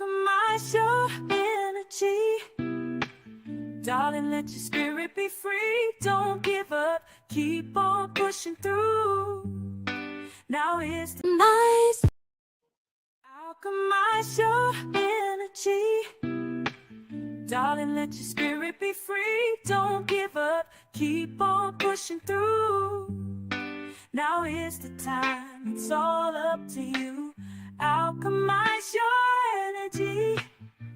Alchemize your energy. Darling, let your spirit be free. Don't give up, keep on pushing through. Now is the nice. Alchemize your energy. Darling, let your spirit be free. Don't give up, keep on pushing through. Now is the time, it's all up to you. Alchemize your energy,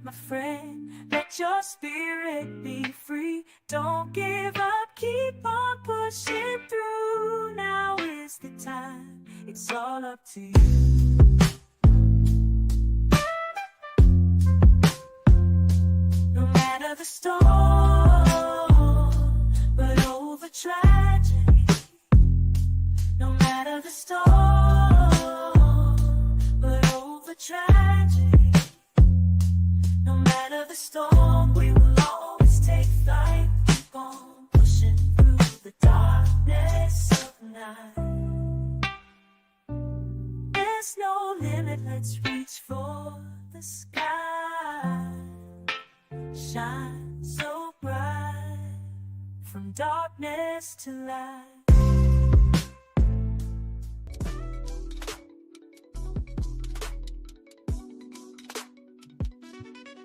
my friend. Let your spirit be free. Don't give up, keep on pushing through. Now is the time, it's all up to you. No matter the storm, but over tragedy. No matter the storm, but over tragedy. No matter the storm, we will always take flight. Keep on pushing through the darkness of night. There's no limit, let's reach for the sky. Shine so bright, from darkness to light.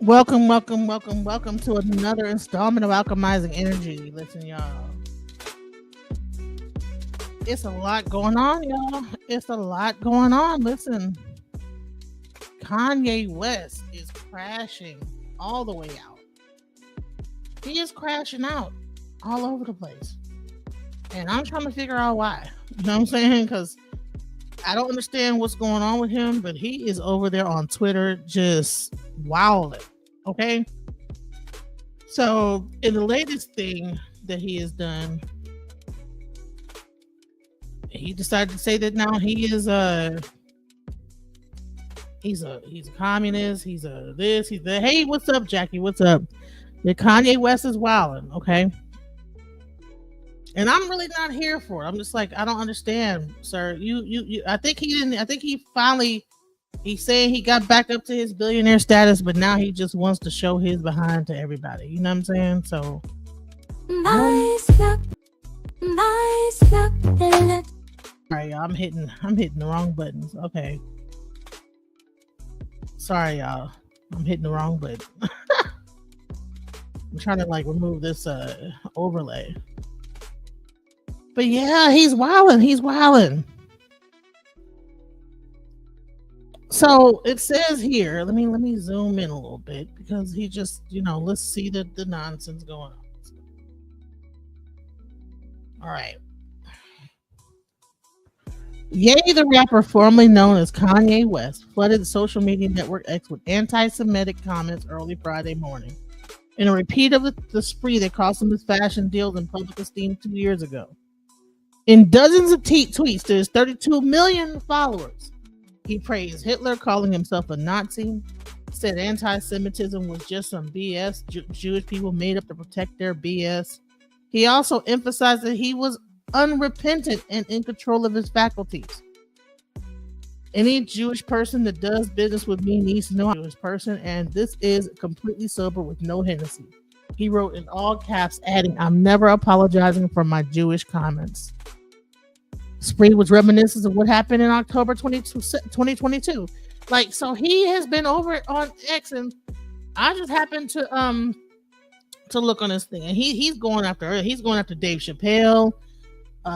Welcome to another installment of Alchemizing Energy. Listen, y'all. It's a lot going on, y'all. It's a lot going on. Listen, Kanye West is crashing all the way out. He is crashing out all over the place. And I'm trying to figure out why. You know what I'm saying? Because I don't understand what's going on with him, but he is over there on Twitter just wilding. Okay? So, in the latest thing that he has done, he decided to say that now he is he's a communist, he's a this, he's a hey, what's up, Jackie? What's up? The Kanye West is wilding, okay? And I'm really not here for it. I'm just like, I don't understand, sir. You I think he finally he's saying he got back up to his billionaire status, but now he just wants to show his behind to everybody. You know what I'm saying? So nice luck. All right, y'all, I'm hitting the wrong buttons. Okay. Sorry, y'all. I'm hitting the wrong button. I'm trying to like remove this overlay. But yeah, he's wilding. So it says here, let me zoom in a little bit because he just, let's see the nonsense going on. All right. Ye, the rapper formerly known as Kanye West, flooded the social media network X with anti-Semitic comments early Friday morning, in a repeat of the spree that cost him his fashion deals and public esteem 2 years ago. In dozens of tweets to his 32 million followers, he praised Hitler, calling himself a Nazi, said anti-Semitism was just some BS Jewish people made up to protect their BS. He also emphasized that he was unrepentant and in control of his faculties. Any Jewish person that does business with me needs to know I'm a Jewish person, and this is completely sober with no Hennessy. He wrote in all caps, adding, "I'm never apologizing for my Jewish comments." Spree was reminiscent of what happened in October 2022. Like, so he has been over on X, and I just happened to look on this thing, and he's going after Dave Chappelle.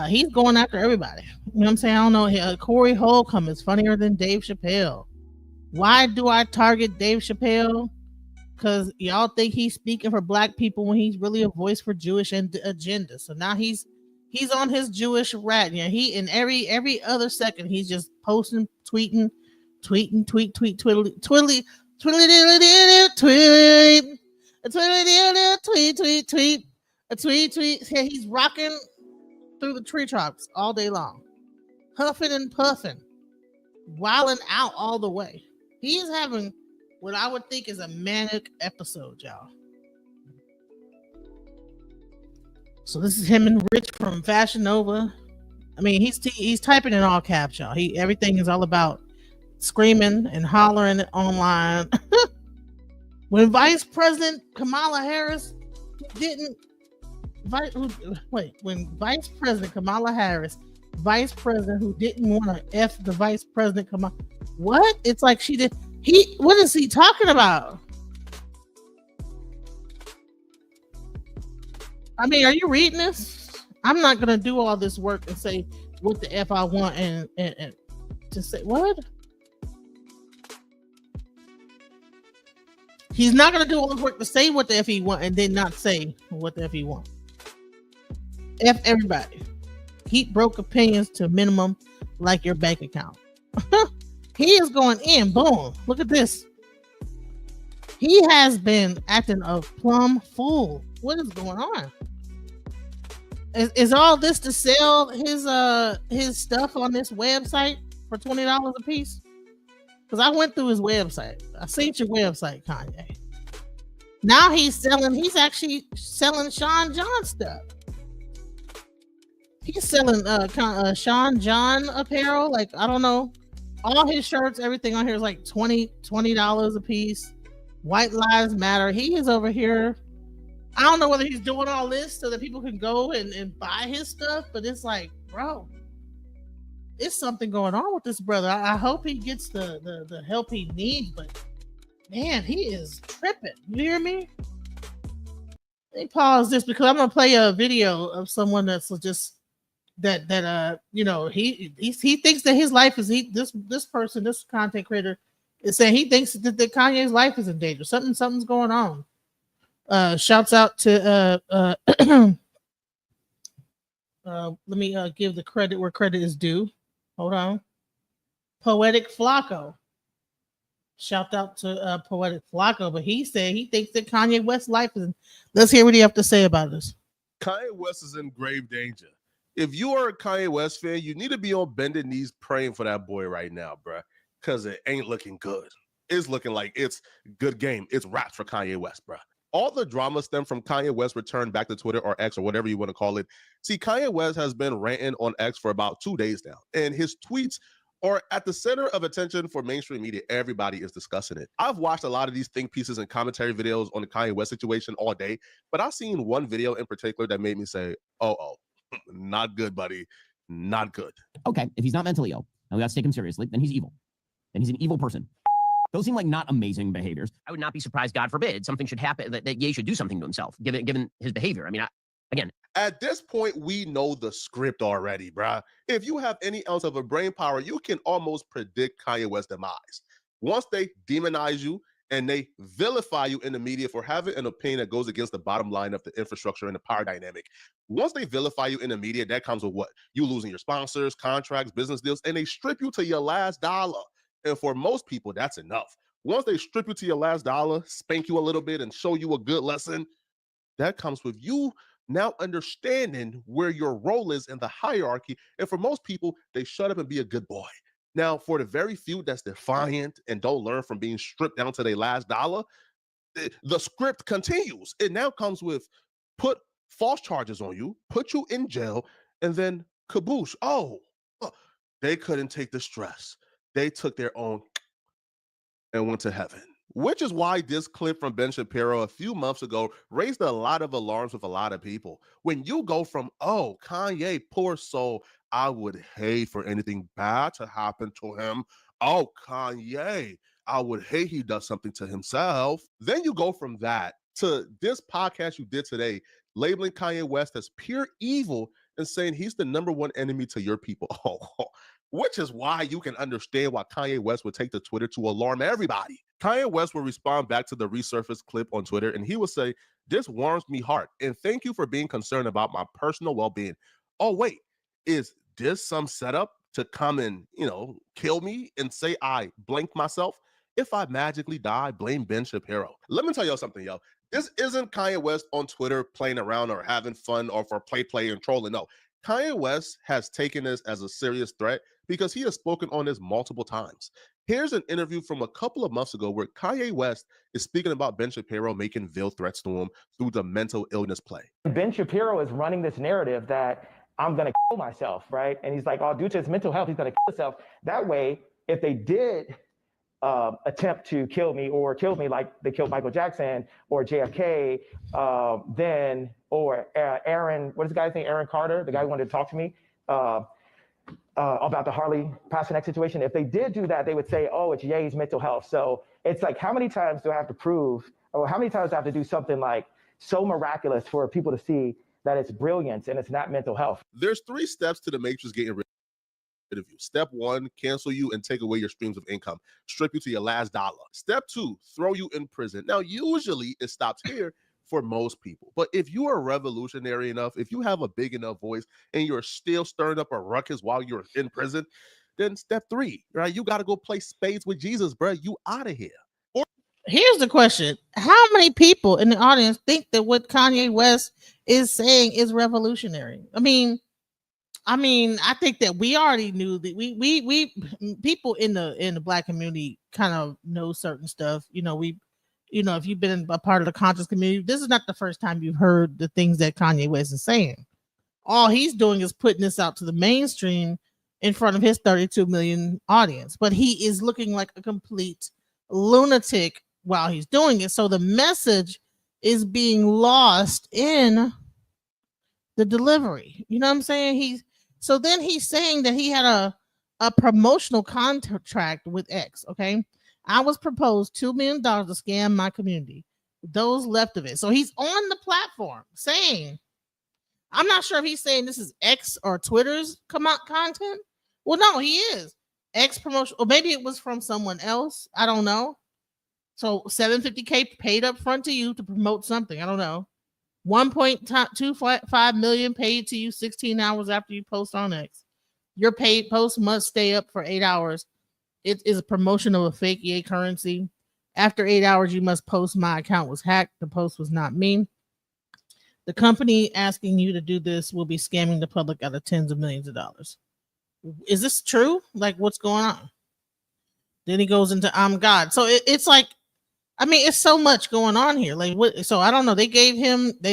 He's going after everybody. You know what I'm saying? I don't know. Corey Holcomb is funnier than Dave Chappelle. Why do I target Dave Chappelle? Because y'all think he's speaking for black people when he's really a voice for Jewish agenda. So now he's on his Jewish rat. You know, he in every other second he's just posting, tweet, twiddly, tweet. Yeah, he's rocking through the tree trunks all day long, huffing and puffing, wilding out all the way. He is having what I would think is a manic episode, y'all. So this is him and Rich from Fashion Nova. I mean, he's typing in all caps, y'all. Everything is all about screaming and hollering online. When Vice President Kamala Harris didn't when Vice President Kamala Harris, Vice President who didn't want to F the Vice President Kamala, what? It's like she did. What is he talking about? I mean, are you reading this? I'm not gonna do all this work and say what the F I want and to say what? He's not gonna do all this work to say what the F he want and then not say what the F he want. F everybody. Keep broke opinions to a minimum, like your bank account. He is going in. Boom. Look at this. He has been acting a plumb fool. What is going on? Is all this to sell his stuff on this website for $20 a piece? Because I went through his website. I seen your website, Kanye. Now he's actually selling Sean John stuff. He's selling Sean John apparel. Like, I don't know. All his shirts, everything on here is like $20 a piece. White Lives Matter. He is over here. I don't know whether he's doing all this so that people can go and buy his stuff, but it's like, bro, it's something going on with this brother. I hope he gets the help he needs, but man, he is tripping. You hear me? Let me pause this because I'm gonna play a video of someone that's just that you know, he thinks that his life is this person, this content creator is saying he thinks that Kanye's life is in danger. Something's going on. Shouts out to let me give the credit where credit is due. Hold on. Poetic Flacco. Shout out to Poetic Flacco, but he said he thinks that Kanye West's life is in. Let's hear what he have to say about this. Kanye West is in grave danger. If you are a Kanye West fan, you need to be on bended knees praying for that boy right now, bruh, because it ain't looking good. It's looking like it's good game. It's wraps for Kanye West, bruh. All the drama stemmed from Kanye West's return back to Twitter or X or whatever you want to call it. See, Kanye West has been ranting on X for about 2 days now, and his tweets are at the center of attention for mainstream media. Everybody is discussing it. I've watched a lot of these think pieces and commentary videos on the Kanye West situation all day, but I've seen one video in particular that made me say, oh, not good, buddy. Not good. Okay, if he's not mentally ill, and we got to take him seriously, then he's evil. Then he's an evil person. Those seem like not amazing behaviors. I would not be surprised, God forbid, something should happen, that Ye should do something to himself, given his behavior. I mean, again. At this point, we know the script already, bruh. If you have any ounce of a brain power, you can almost predict Kanye West's demise. Once they demonize you and they vilify you in the media for having an opinion that goes against the bottom line of the infrastructure and the power dynamic, once they vilify you in the media, that comes with what? You losing your sponsors, contracts, business deals, and they strip you to your last dollar. And for most people, that's enough. Once they strip you to your last dollar, spank you a little bit and show you a good lesson, that comes with you now understanding where your role is in the hierarchy. And for most people, they shut up and be a good boy. Now, for the very few that's defiant and don't learn from being stripped down to their last dollar, the script continues. It now comes with put false charges on you, put you in jail, and then kaboosh. Oh, they couldn't take the stress. They took their own and went to heaven. Which is why this clip from Ben Shapiro a few months ago raised a lot of alarms with a lot of people. When you go from, oh, Kanye, poor soul, I would hate for anything bad to happen to him. Oh, Kanye, I would hate he does something to himself. Then you go from that to this podcast you did today, labeling Kanye West as pure evil and saying he's the #1 enemy to your people. Which is why you can understand why Kanye West would take to Twitter to alarm everybody. Kanye West will respond back to the resurfaced clip on Twitter, and he will say, "This warms me heart, and thank you for being concerned about my personal well-being." Oh, wait, is this some setup to come and, kill me and say I blanked myself? If I magically die, blame Ben Shapiro. Let me tell y'all something, yo. This isn't Kanye West on Twitter playing around or having fun or for play and trolling. No, Kanye West has taken this as a serious threat because he has spoken on this multiple times. Here's an interview from a couple of months ago where Kanye West is speaking about Ben Shapiro making veiled threats to him through the mental illness play. Ben Shapiro is running this narrative that I'm going to kill myself, right? And he's like, oh, due to his mental health, he's going to kill himself. That way, if they did attempt to kill me or kill me like they killed Michael Jackson or JFK, or Aaron, what is the guy's name? Aaron Carter, the guy who wanted to talk to me about the Harley Pasternak situation. If they did do that, they would say, oh, it's Ye's mental health. So it's like, how many times do I have to prove, or how many times do I have to do something like so miraculous for people to see that it's brilliance and it's not mental health? There's 3 steps to the Matrix getting rid of you. Step 1, cancel you and take away your streams of income, strip you to your last dollar. Step 2, throw you in prison. Now, usually it stops here for most people, but if you are revolutionary enough, if you have a big enough voice and you're still stirring up a ruckus while you're in prison, then step 3, right? You got to go play spades with Jesus, bro. You out of here. Here's the question: how many people in the audience think that what Kanye West is saying is revolutionary? I mean, I think that we already knew that we people in the Black community kind of know certain stuff. If you've been a part of the conscious community, this is not the first time you've heard the things that Kanye West is saying. All he's doing is putting this out to the mainstream in front of his 32 million audience, but he is looking like a complete lunatic while he's doing it. So the message is being lost in the delivery. You know what I'm saying? So then he's saying that he had a promotional contract with X. Okay. I was proposed $2 million to scam my community. Those left of it. So he's on the platform saying, I'm not sure if he's saying this is X or Twitter's come out content. Well, no, he is. X promotion, or maybe it was from someone else. I don't know. So $750K paid up front to you to promote something. I don't know. 1.25 million paid to you 16 hours after you post on X. Your paid post must stay up for 8 hours. It is a promotion of a fake EA currency. After 8 hours, you must post my account was hacked. The post was not me. The company asking you to do this will be scamming the public out of tens of millions of dollars. Is this true? Like, what's going on? Then he goes into I'm God. So it's like, it's so much going on here. Like, what? So I don't know. They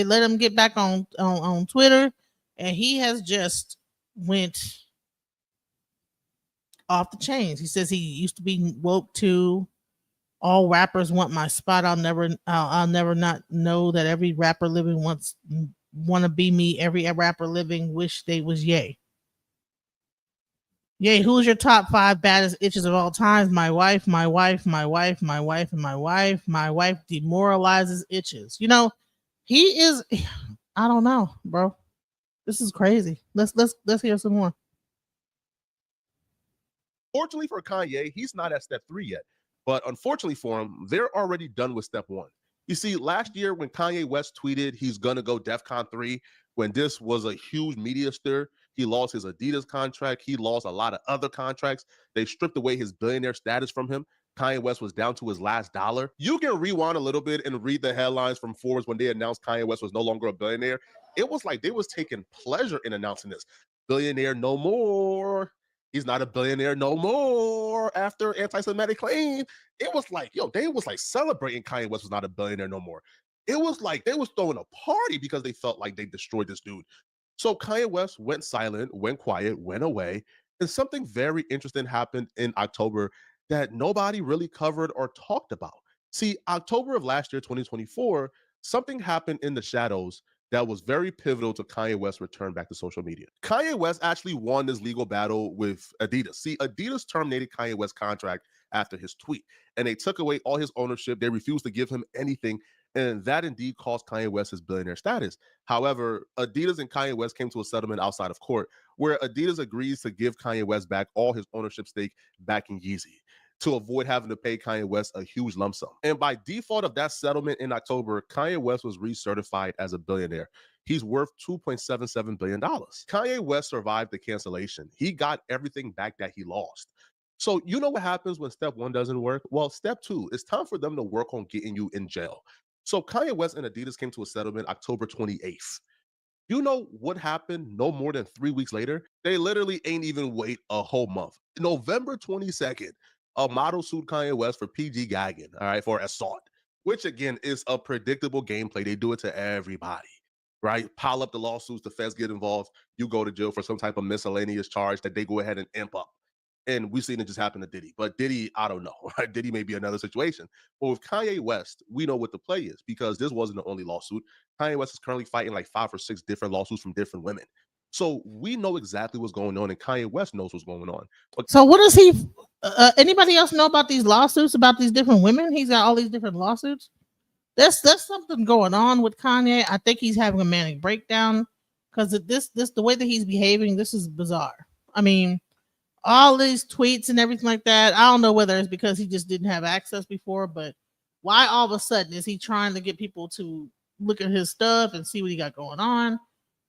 let him get back on Twitter, and he has just went off the chains. He says he used to be woke too. All rappers want my spot. I'll never not know that every rapper living want to be me. Every rapper living wish they was Ye. Ye, who's your top 5 baddest itches of all times? My wife, my wife, my wife, my wife, and my wife. My wife demoralizes itches. He is. I don't know, bro. This is crazy. Let's hear some more. Fortunately for Kanye, he's not at step 3 yet. But unfortunately for him, they're already done with step 1. You see, last year when Kanye West tweeted he's going to go DEFCON 3, when this was a huge media stir, he lost his Adidas contract. He lost a lot of other contracts. They stripped away his billionaire status from him. Kanye West was down to his last dollar. You can rewind a little bit and read the headlines from Forbes when they announced Kanye West was no longer a billionaire. It was like they was taking pleasure in announcing this. Billionaire no more. He's not a billionaire no more after anti-Semitic claim. It was like, they was like celebrating Kanye West was not a billionaire no more. It was like they was throwing a party because they felt like they destroyed this dude. So Kanye West went silent, went quiet, went away. And something very interesting happened in October that nobody really covered or talked about. See, October of last year, 2024, something happened in the shadows that was very pivotal to Kanye West's return back to social media. Kanye West actually won this legal battle with Adidas. See, Adidas terminated Kanye West's contract after his tweet, and they took away all his ownership. They refused to give him anything, and that indeed cost Kanye West his billionaire status. However, Adidas and Kanye West came to a settlement outside of court where Adidas agrees to give Kanye West back all his ownership stake back in Yeezy to avoid having to pay Kanye West a huge lump sum. And by default of that settlement in October, Kanye West was recertified as a billionaire. He's worth $2.77 billion. Kanye West survived the cancellation. He got everything back that he lost. So you know what happens when step 1 doesn't work? Well, step 2, it's time for them to work on getting you in jail. So Kanye West and Adidas came to a settlement October 28th. You know what happened no more than 3 weeks later? They literally ain't even wait a whole month. November 22nd, a model sued Kanye West for PG gagging, all right, for assault, which again is a predictable gameplay. They do it to everybody, right? Pile up the lawsuits, the feds get involved, you go to jail for some type of miscellaneous charge that they go ahead and imp up. And we've seen it just happen to Diddy. But Diddy, I don't know. Right? Diddy may be another situation. But with Kanye West, we know what the play is because this wasn't the only lawsuit. Kanye West is currently fighting like 5 or 6 different lawsuits from different women. So we know exactly what's going on, and Kanye West knows what's going on. But So what does he? Anybody else know about these lawsuits about these different women? He's got all these different lawsuits. There's something going on with Kanye. I think he's having a manic breakdown because this the way that he's behaving. This is bizarre. I mean, all these tweets and everything like that. I don't know whether it's because he just didn't have access before, but why all of a sudden is he trying to get people to look at his stuff and see what he got going on?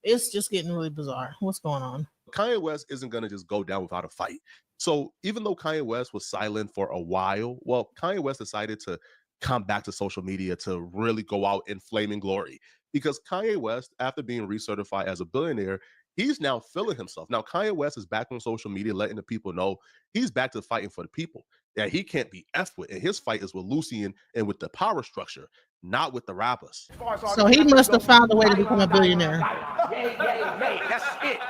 It's just getting really bizarre. What's going on? Kanye West isn't going to just go down without a fight. So even though Kanye West was silent for a while, well, Kanye West decided to come back to social media to really go out in flaming glory because Kanye West, after being recertified as a billionaire, he's now feeling himself. Now, Kanye West is back on social media, letting the people know he's back to fighting for the people, that he can't be effed with. And his fight is with Lucian and with the power structure, not with the rappers. So he must have found a way to become a billionaire. Yay, yay, yay. That's it.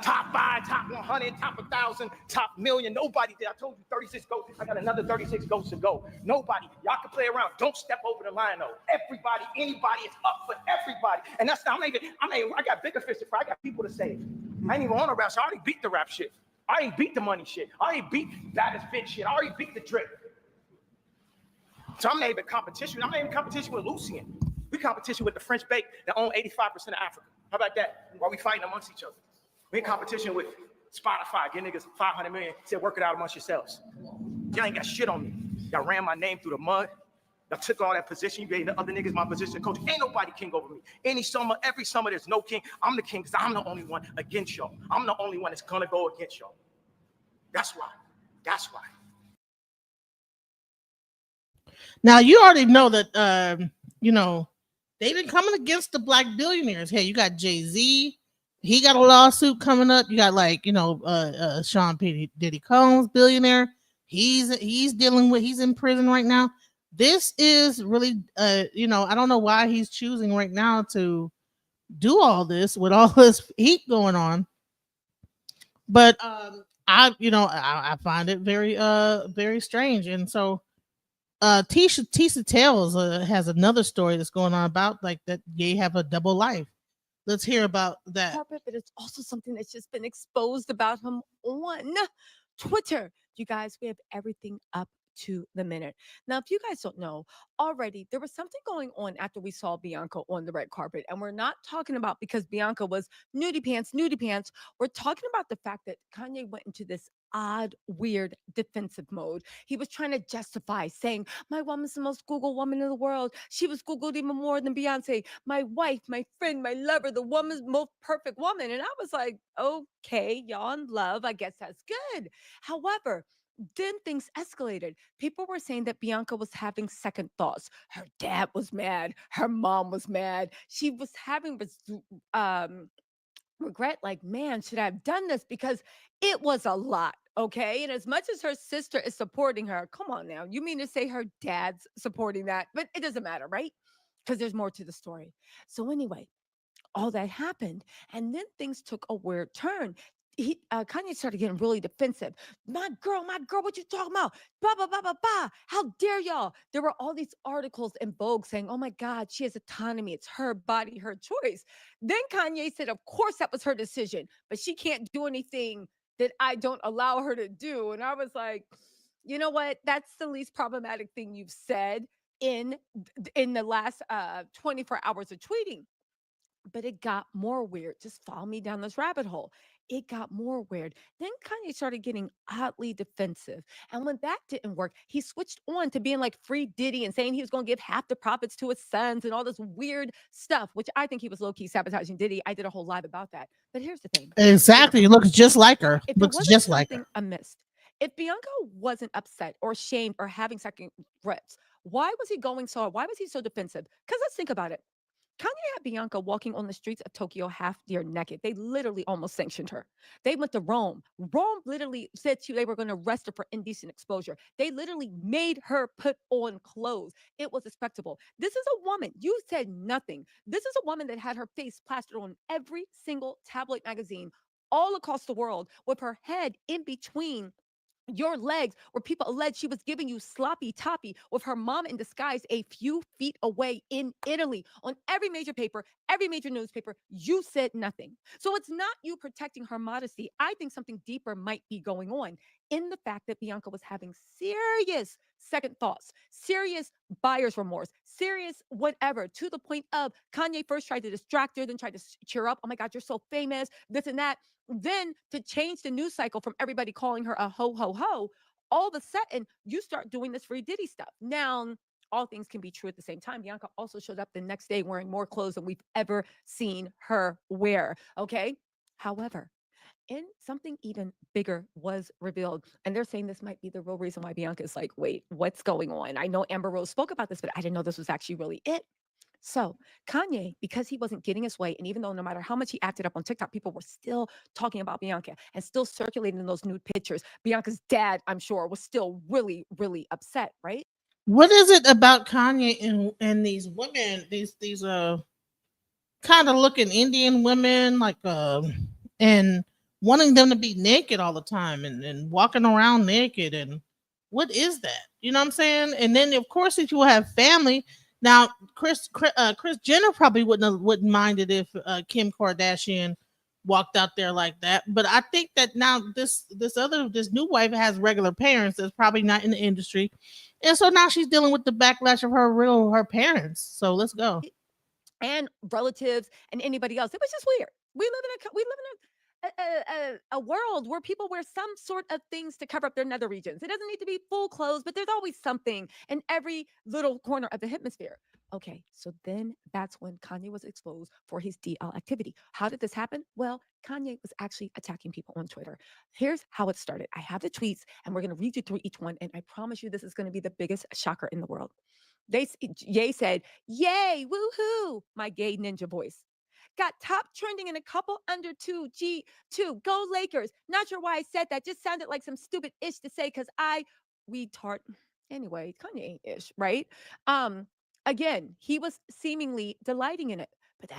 Top 5, top 100, top 1,000, top million. Nobody did. I told you 36 goats. I got another 36 goats to go. Nobody. Y'all can play around. Don't step over the line though. Everybody, anybody is up for everybody. And that's not even, I got bigger fish to fry. I got people to save. I ain't even on a rap shit. I already beat the rap shit. I ain't beat the money shit. I already beat baddest bitch shit. I already beat the drip. So I'm not even competition. I'm not even competition with Lucian. We competition with the French bake that own 85% of Africa. How about that? While we fighting amongst each other. We in competition with Spotify. Get niggas 500 million. Said work it out amongst yourselves. Y'all ain't got shit on me. Y'all ran my name through the mud. Y'all took all that position. You gave the other niggas my position. Coach, ain't nobody king over me. Every summer, there's no king. I'm the king because I'm the only one against y'all. I'm the only one that's gonna go against y'all. That's why. That's why. Now you already know that they've been coming against the black billionaires. Hey, you got Jay-Z. He got a lawsuit coming up. You got Sean P. Diddy Combs, billionaire. He's in prison right now. This is really I don't know why he's choosing right now to do all this with all this heat going on. But I find it very strange. And so Tisha Tales has another story that's going on about like that they have a double life. Let's hear about that. Carpet, but it's also something that's just been exposed about him on Twitter. You guys, we have everything up to the minute. Now, if you guys don't know already, there was something going on after we saw Bianca on the red carpet. And we're not talking about because Bianca was nudie pants. We're talking about the fact that Kanye went into this odd, weird defensive mode. He was trying to justify saying, my woman's the most Googled woman in the world. She was Googled even more than Beyonce. My wife, my friend, my lover, the woman's most perfect woman. And I was like, okay, y'all in love. I guess that's good. However, then things escalated. People were saying that Bianca was having second thoughts. Her dad was mad. Her mom was mad. She was having regret, like, man, should I have done this? Because it was a lot. Okay. And as much as her sister is supporting her, come on now. You mean to say her dad's supporting that? But it doesn't matter, right? Because there's more to the story. So, anyway, all that happened. And then things took a weird turn. Kanye started getting really defensive. My girl, what you talking about? Blah, blah, blah, blah, blah. How dare y'all? There were all these articles in Vogue saying, oh my God, she has autonomy. It's her body, her choice. Then Kanye said, of course, that was her decision, but she can't do anything that I don't allow her to do. And I was like, you know what? That's the least problematic thing you've said in the last 24 hours of tweeting. But it got more weird. Just follow me down this rabbit hole. It got more weird. Then Kanye started getting oddly defensive. And when that didn't work, he switched on to being like free Diddy and saying he was going to give half the profits to his sons and all this weird stuff, which I think he was low key sabotaging Diddy. I did a whole live about that. But here's the thing. Exactly. It looks just like her. If Looks just like her. amiss, if Bianca wasn't upset or ashamed or having second reps, why was he going so hard? Why was he so defensive? Because let's think about it. Kanye had Bianca walking on the streets of Tokyo half year naked. They literally almost sanctioned her. They went to Rome. Rome literally said they were going to arrest her for indecent exposure. They literally made her put on clothes. It was respectable. This is a woman. You said nothing. This is a woman that had her face plastered on every single tabloid magazine all across the world with her head in between your legs, where people allege she was giving you sloppy toppy with her mom in disguise a few feet away in Italy. On every major paper, every major newspaper, you said nothing. So it's not you protecting her modesty. I think something deeper might be going on in the fact that Bianca was having serious second thoughts, serious buyer's remorse, serious whatever, to the point of Kanye first tried to distract her, then tried to cheer up. Oh my God, you're so famous, this and that. Then to change the news cycle from everybody calling her a ho ho ho, all of a sudden you start doing this free Diddy stuff. Now, all things can be true at the same time. Bianca also showed up the next day wearing more clothes than we've ever seen her wear. Okay. However, and something even bigger was revealed. And they're saying this might be the real reason why Bianca is like, wait, what's going on? I know Amber Rose spoke about this, but I didn't know this was actually really it. So Kanye, because he wasn't getting his way, and even though no matter how much he acted up on TikTok, people were still talking about Bianca and still circulating those nude pictures. Bianca's dad, I'm sure, was still really, really upset, right? What is it about Kanye and these women, these kind of looking Indian women, like and wanting them to be naked all the time and walking around naked, and what is that? You know what I'm saying? And then of course if you have family. Now Chris Jenner probably wouldn't mind it if Kim Kardashian walked out there like that. But I think that now this new wife has regular parents that's probably not in the industry. And so now she's dealing with the backlash of her parents. So let's go. And relatives and anybody else. It was just weird. We live in a world where people wear some sort of things to cover up their nether regions. It doesn't need to be full clothes, but there's always something in every little corner of the hemisphere. Okay, so then that's when Kanye was exposed for his DL activity. How did this happen? Well, Kanye was actually attacking people on Twitter. Here's how it started. I have the tweets, and we're going to read you through each one, and I promise you this is going to be the biggest shocker in the world. Ye said, "Yay, woohoo!" My gay ninja voice got top trending in a couple under 2G2. Go Lakers. Not sure why I said that. Just sounded like some stupid ish to say because I retard. Anyway, Kanye ish, right? Um, Again, he was seemingly delighting in it, but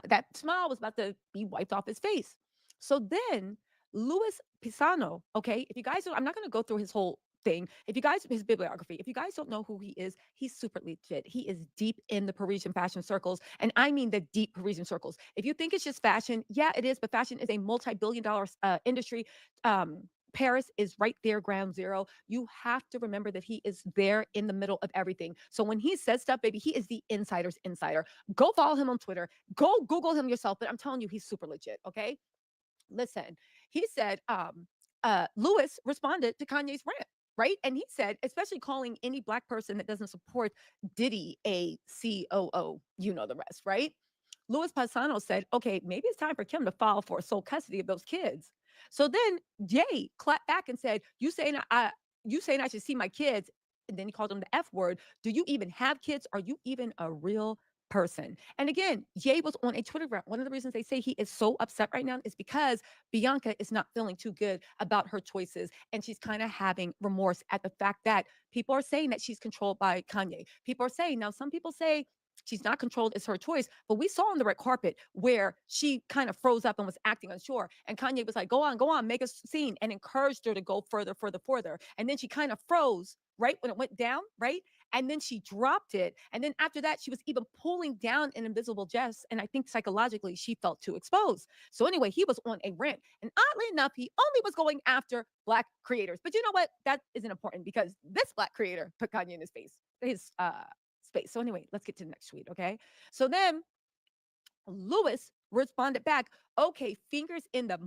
that smile was about to be wiped off his face. So then Louis Pisano, okay, if you guys don't, I'm not going to go through his whole thing. If you guys, his bibliography, if you guys don't know who he is, he's super legit. He is deep in the Parisian fashion circles. And I mean the deep Parisian circles. If you think it's just fashion, yeah, it is, but fashion is a multi-billion-dollar industry. Paris is right there, ground zero. You have to remember that he is there in the middle of everything. So when he says stuff, baby, he is the insider's insider. Go follow him on Twitter. Go Google him yourself. But I'm telling you, he's super legit. Okay. Listen, he said, Lewis responded to Kanye's rant, right? And he said, especially calling any black person that doesn't support Diddy a COO, you know the rest, right? Louis Paisano said, okay, maybe it's time for Kim to file for sole custody of those kids. So then Jay clapped back and said, you saying I should see my kids? And then he called them the F word. Do you even have kids? Are you even a real person? And again, Ye was on a Twitter rant. One of the reasons they say he is so upset right now is because Bianca is not feeling too good about her choices. And she's kind of having remorse at the fact that people are saying that she's controlled by Kanye. People are saying, now, some people say she's not controlled, it's her choice. But we saw on the red carpet where she kind of froze up and was acting unsure. And Kanye was like, go on, make a scene, and encouraged her to go further. And then she kind of froze right when it went down, right? And then she dropped it. And then after that, she was even pulling down an invisible Jess. And I think psychologically, she felt too exposed. So anyway, he was on a rant. And oddly enough, he only was going after Black creators. But you know what? That isn't important because this Black creator put Kanye in his space. So anyway, let's get to the next tweet, okay? So then Lewis responded back, okay, fingers in the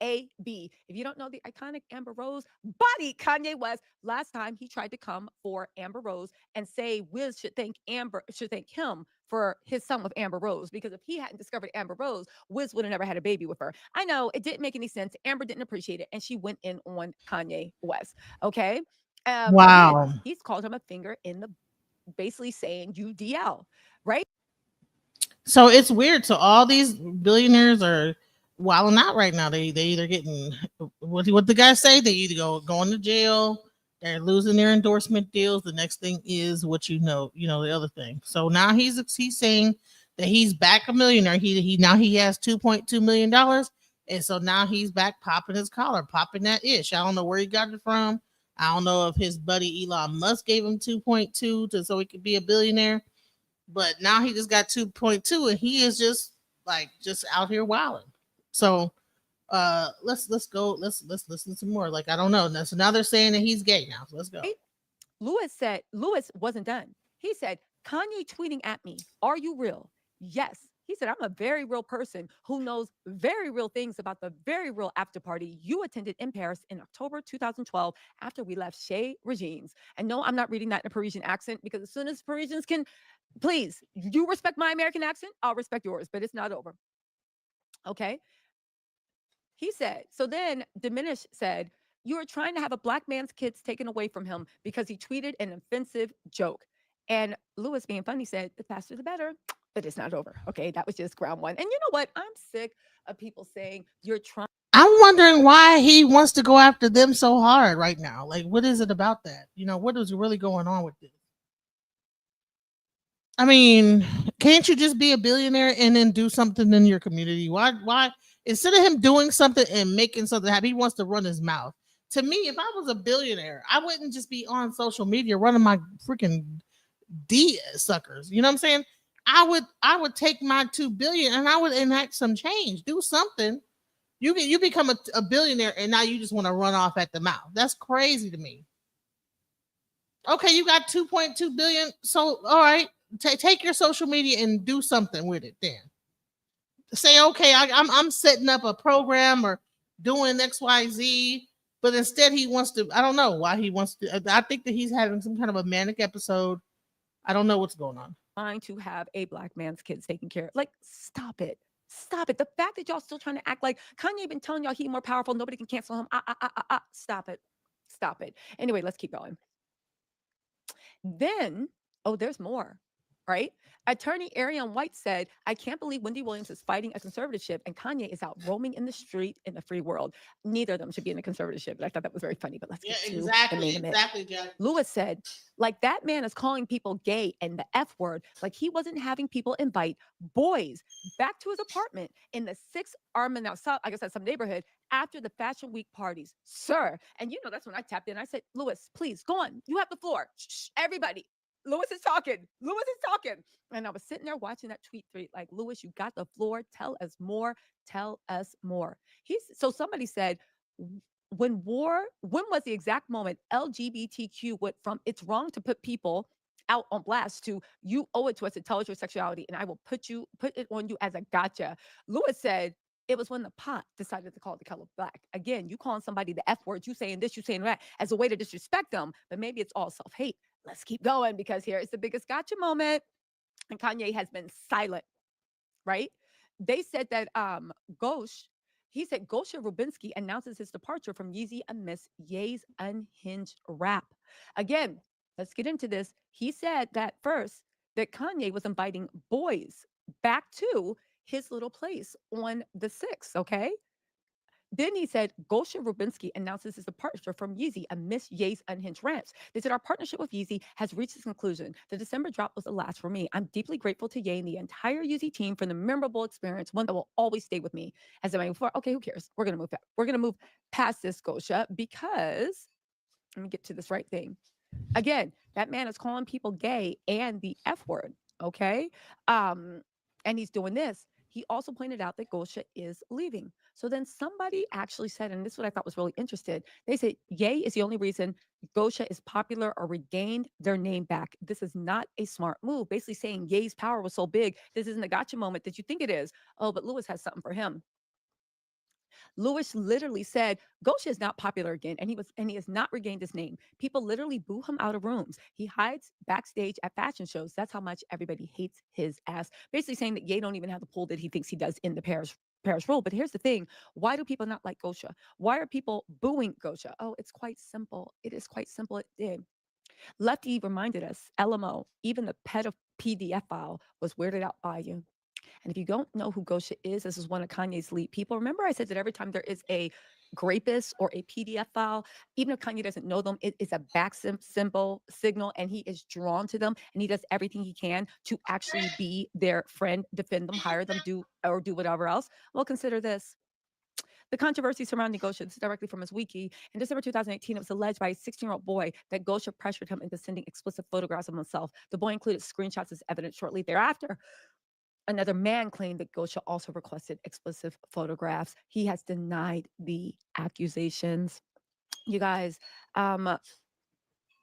A-B. If you don't know the iconic Amber Rose body Kanye West, last time he tried to come for Amber Rose and say Wiz should thank him for his son with Amber Rose, because if he hadn't discovered Amber Rose, Wiz would have never had a baby with her. I know it didn't make any sense. Amber didn't appreciate it, and she went in on Kanye West, okay? Wow. Again, he's called him a finger in the, basically saying UDL, right? So it's weird. So all these billionaires are wilding out right now. They either getting what the guys say. They either going to jail. They're losing their endorsement deals. The next thing is what the other thing. So now he's saying that he's back a millionaire. He has $2.2 million, and so now he's back popping his collar, popping that ish. I don't know where he got it from. I don't know if his buddy Elon Musk gave him 2.2 to so he could be a billionaire, but now he just got 2.2 and he is just like just out here wilding. So let's go let's listen some more. Like I don't know. So now they're saying that he's gay now. So let's go. Lewis said, Lewis wasn't done. He said, Kanye tweeting at me, are you real? Yes. He said, I'm a very real person who knows very real things about the very real after party you attended in Paris in October 2012 after we left Chez Regimes. And no, I'm not reading that in a Parisian accent because as soon as Parisians can, please, you respect my American accent, I'll respect yours, but it's not over. Okay. He said, so then Diminish said, you are trying to have a black man's kids taken away from him because he tweeted an offensive joke. And Lewis, being funny, said, the faster the better, but it's not over. Okay, that was just ground one. And you know what? I'm sick of people saying you're trying. I'm wondering why he wants to go after them so hard right now. Like, what is it about that? You know, what is really going on with this? I mean, can't you just be a billionaire and then do something in your community? Why instead of him doing something and making something happen, he wants to run his mouth. To me, if I was a billionaire, I wouldn't just be on social media running my freaking D suckers. You know what I'm saying? I would take my 2 billion and I would enact some change, do something. You become a billionaire and now you just want to run off at the mouth. That's crazy to me. Okay, you got 2.2 billion. So all right, take your social media and do something with it then. Say, okay, I'm setting up a program or doing XYZ, but instead he wants to, I don't know why he wants to. I think that he's having some kind of a manic episode. I don't know what's going on. Trying to have a black man's kids taken care of. Like, stop it. Stop it. The fact that y'all still trying to act like Kanye been telling y'all he more powerful, nobody can cancel him. Stop it. Stop it. Anyway, let's keep going. Then, oh, there's more, right? Attorney Ariane White said, I can't believe Wendy Williams is fighting a conservatorship and Kanye is out roaming in the street in the free world. Neither of them should be in a conservatorship. But I thought that was very funny. But let's get to the main event. Exactly, Jack. Lewis said, like that man is calling people gay and the F word, like he wasn't having people invite boys back to his apartment in the 6th Armin, now, I guess that's some neighborhood, after the Fashion Week parties. Sir. And you know, that's when I tapped in. I said, Lewis, please go on. You have the floor. Shh, everybody. Lewis is talking. Lewis is talking. And I was sitting there watching that tweet like, Lewis, you got the floor. Tell us more. Tell us more. So somebody said, when was the exact moment LGBTQ went from it's wrong to put people out on blast to you owe it to us to tell us your sexuality and I will put it on you as a gotcha. Lewis said it was when the pot decided to call it the color black. Again, you calling somebody the F word, you saying this, you saying that as a way to disrespect them, but maybe it's all self-hate. Let's keep going because here is the biggest gotcha moment. And Kanye has been silent, right? They said that he said Gosha Rubinski announces his departure from Yeezy amidst Ye's unhinged rap. Again, let's get into this. He said that first that Kanye was inviting boys back to his little place on the 6th, okay? Then he said, Gosha Rubinski announces his departure from Yeezy amidst Ye's unhinged rants. They said, our partnership with Yeezy has reached its conclusion. The December drop was the last for me. I'm deeply grateful to Ye and the entire Yeezy team for the memorable experience, one that will always stay with me. As I mentioned before, okay, who cares? We're going to move back. We're going to move past this, Gosha, because let me get to this right thing. Again, that man is calling people gay and the F word, okay? And he's doing this. He also pointed out that Gosha is leaving. So then somebody actually said, and this is what I thought was really interesting. They said, Ye is the only reason Gosha is popular or regained their name back. This is not a smart move. Basically saying Ye's power was so big. This isn't a gotcha moment that you think it is. Oh, but Lewis has something for him. Lewis literally said, Gosha is not popular again, and he has not regained his name. People literally boo him out of rooms. He hides backstage at fashion shows. That's how much everybody hates his ass. Basically saying that Ye don't even have the pull that he thinks he does in the Paris role. But here's the thing. Why do people not like Gosha? Why are people booing Gosha? Oh, it's quite simple. It is quite simple. It did. Lefty reminded us, LMO, even the PDF file was weirded out by you. And if you don't know who Gosha is, this is one of Kanye's lead people. Remember I said that every time there is a grapist or a PDF file, even if Kanye doesn't know them, it is a back signal, and he is drawn to them, and he does everything he can to actually be their friend, defend them, hire them, do whatever else. Well, consider this. The controversy surrounding Gosha, this is directly from his wiki. In December 2018, it was alleged by a 16-year-old boy that Gosha pressured him into sending explicit photographs of himself. The boy included screenshots as evidence shortly thereafter. Another man claimed that Gosha also requested explicit photographs. He has denied the accusations. You guys,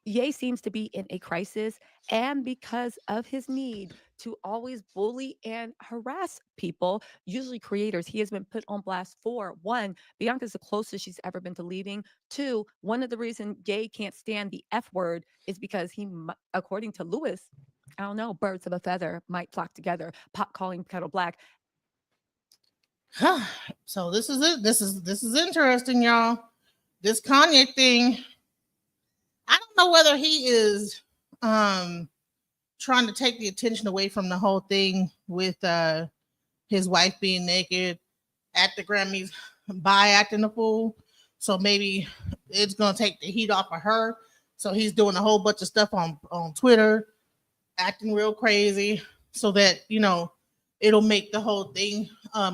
Ye seems to be in a crisis, and because of his need to always bully and harass people, usually creators, he has been put on blast for. One, Bianca's the closest she's ever been to leaving. Two, one of the reasons Ye can't stand the F word is because according to Lewis, I don't know, birds of a feather might flock together, pot calling kettle black. So this is it. This is interesting, y'all. This Kanye thing, I don't know whether he is trying to take the attention away from the whole thing with his wife being naked at the Grammys by acting a fool. So maybe it's gonna take the heat off of her. So he's doing a whole bunch of stuff on Twitter, acting real crazy, so that it'll make the whole thing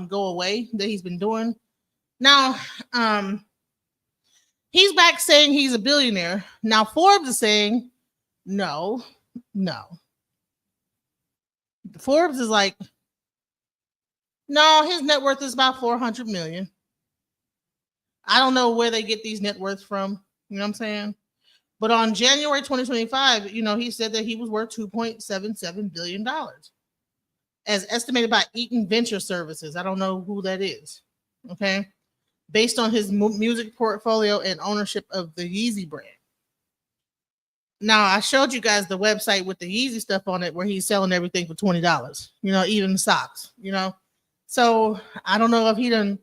go away that he's been doing. Now, he's back saying he's a billionaire. Now Forbes is saying no. Forbes is like, no, his net worth is about 400 million. I don't know where they get these net worths from. You know what I'm saying? But on January 2025, he said that he was worth $2.77 billion as estimated by Eaton Venture Services. I don't know who that is. Okay. Based on his music portfolio and ownership of the Yeezy brand. Now, I showed you guys the website with the Yeezy stuff on it where he's selling everything for $20, even socks, So I don't know if he done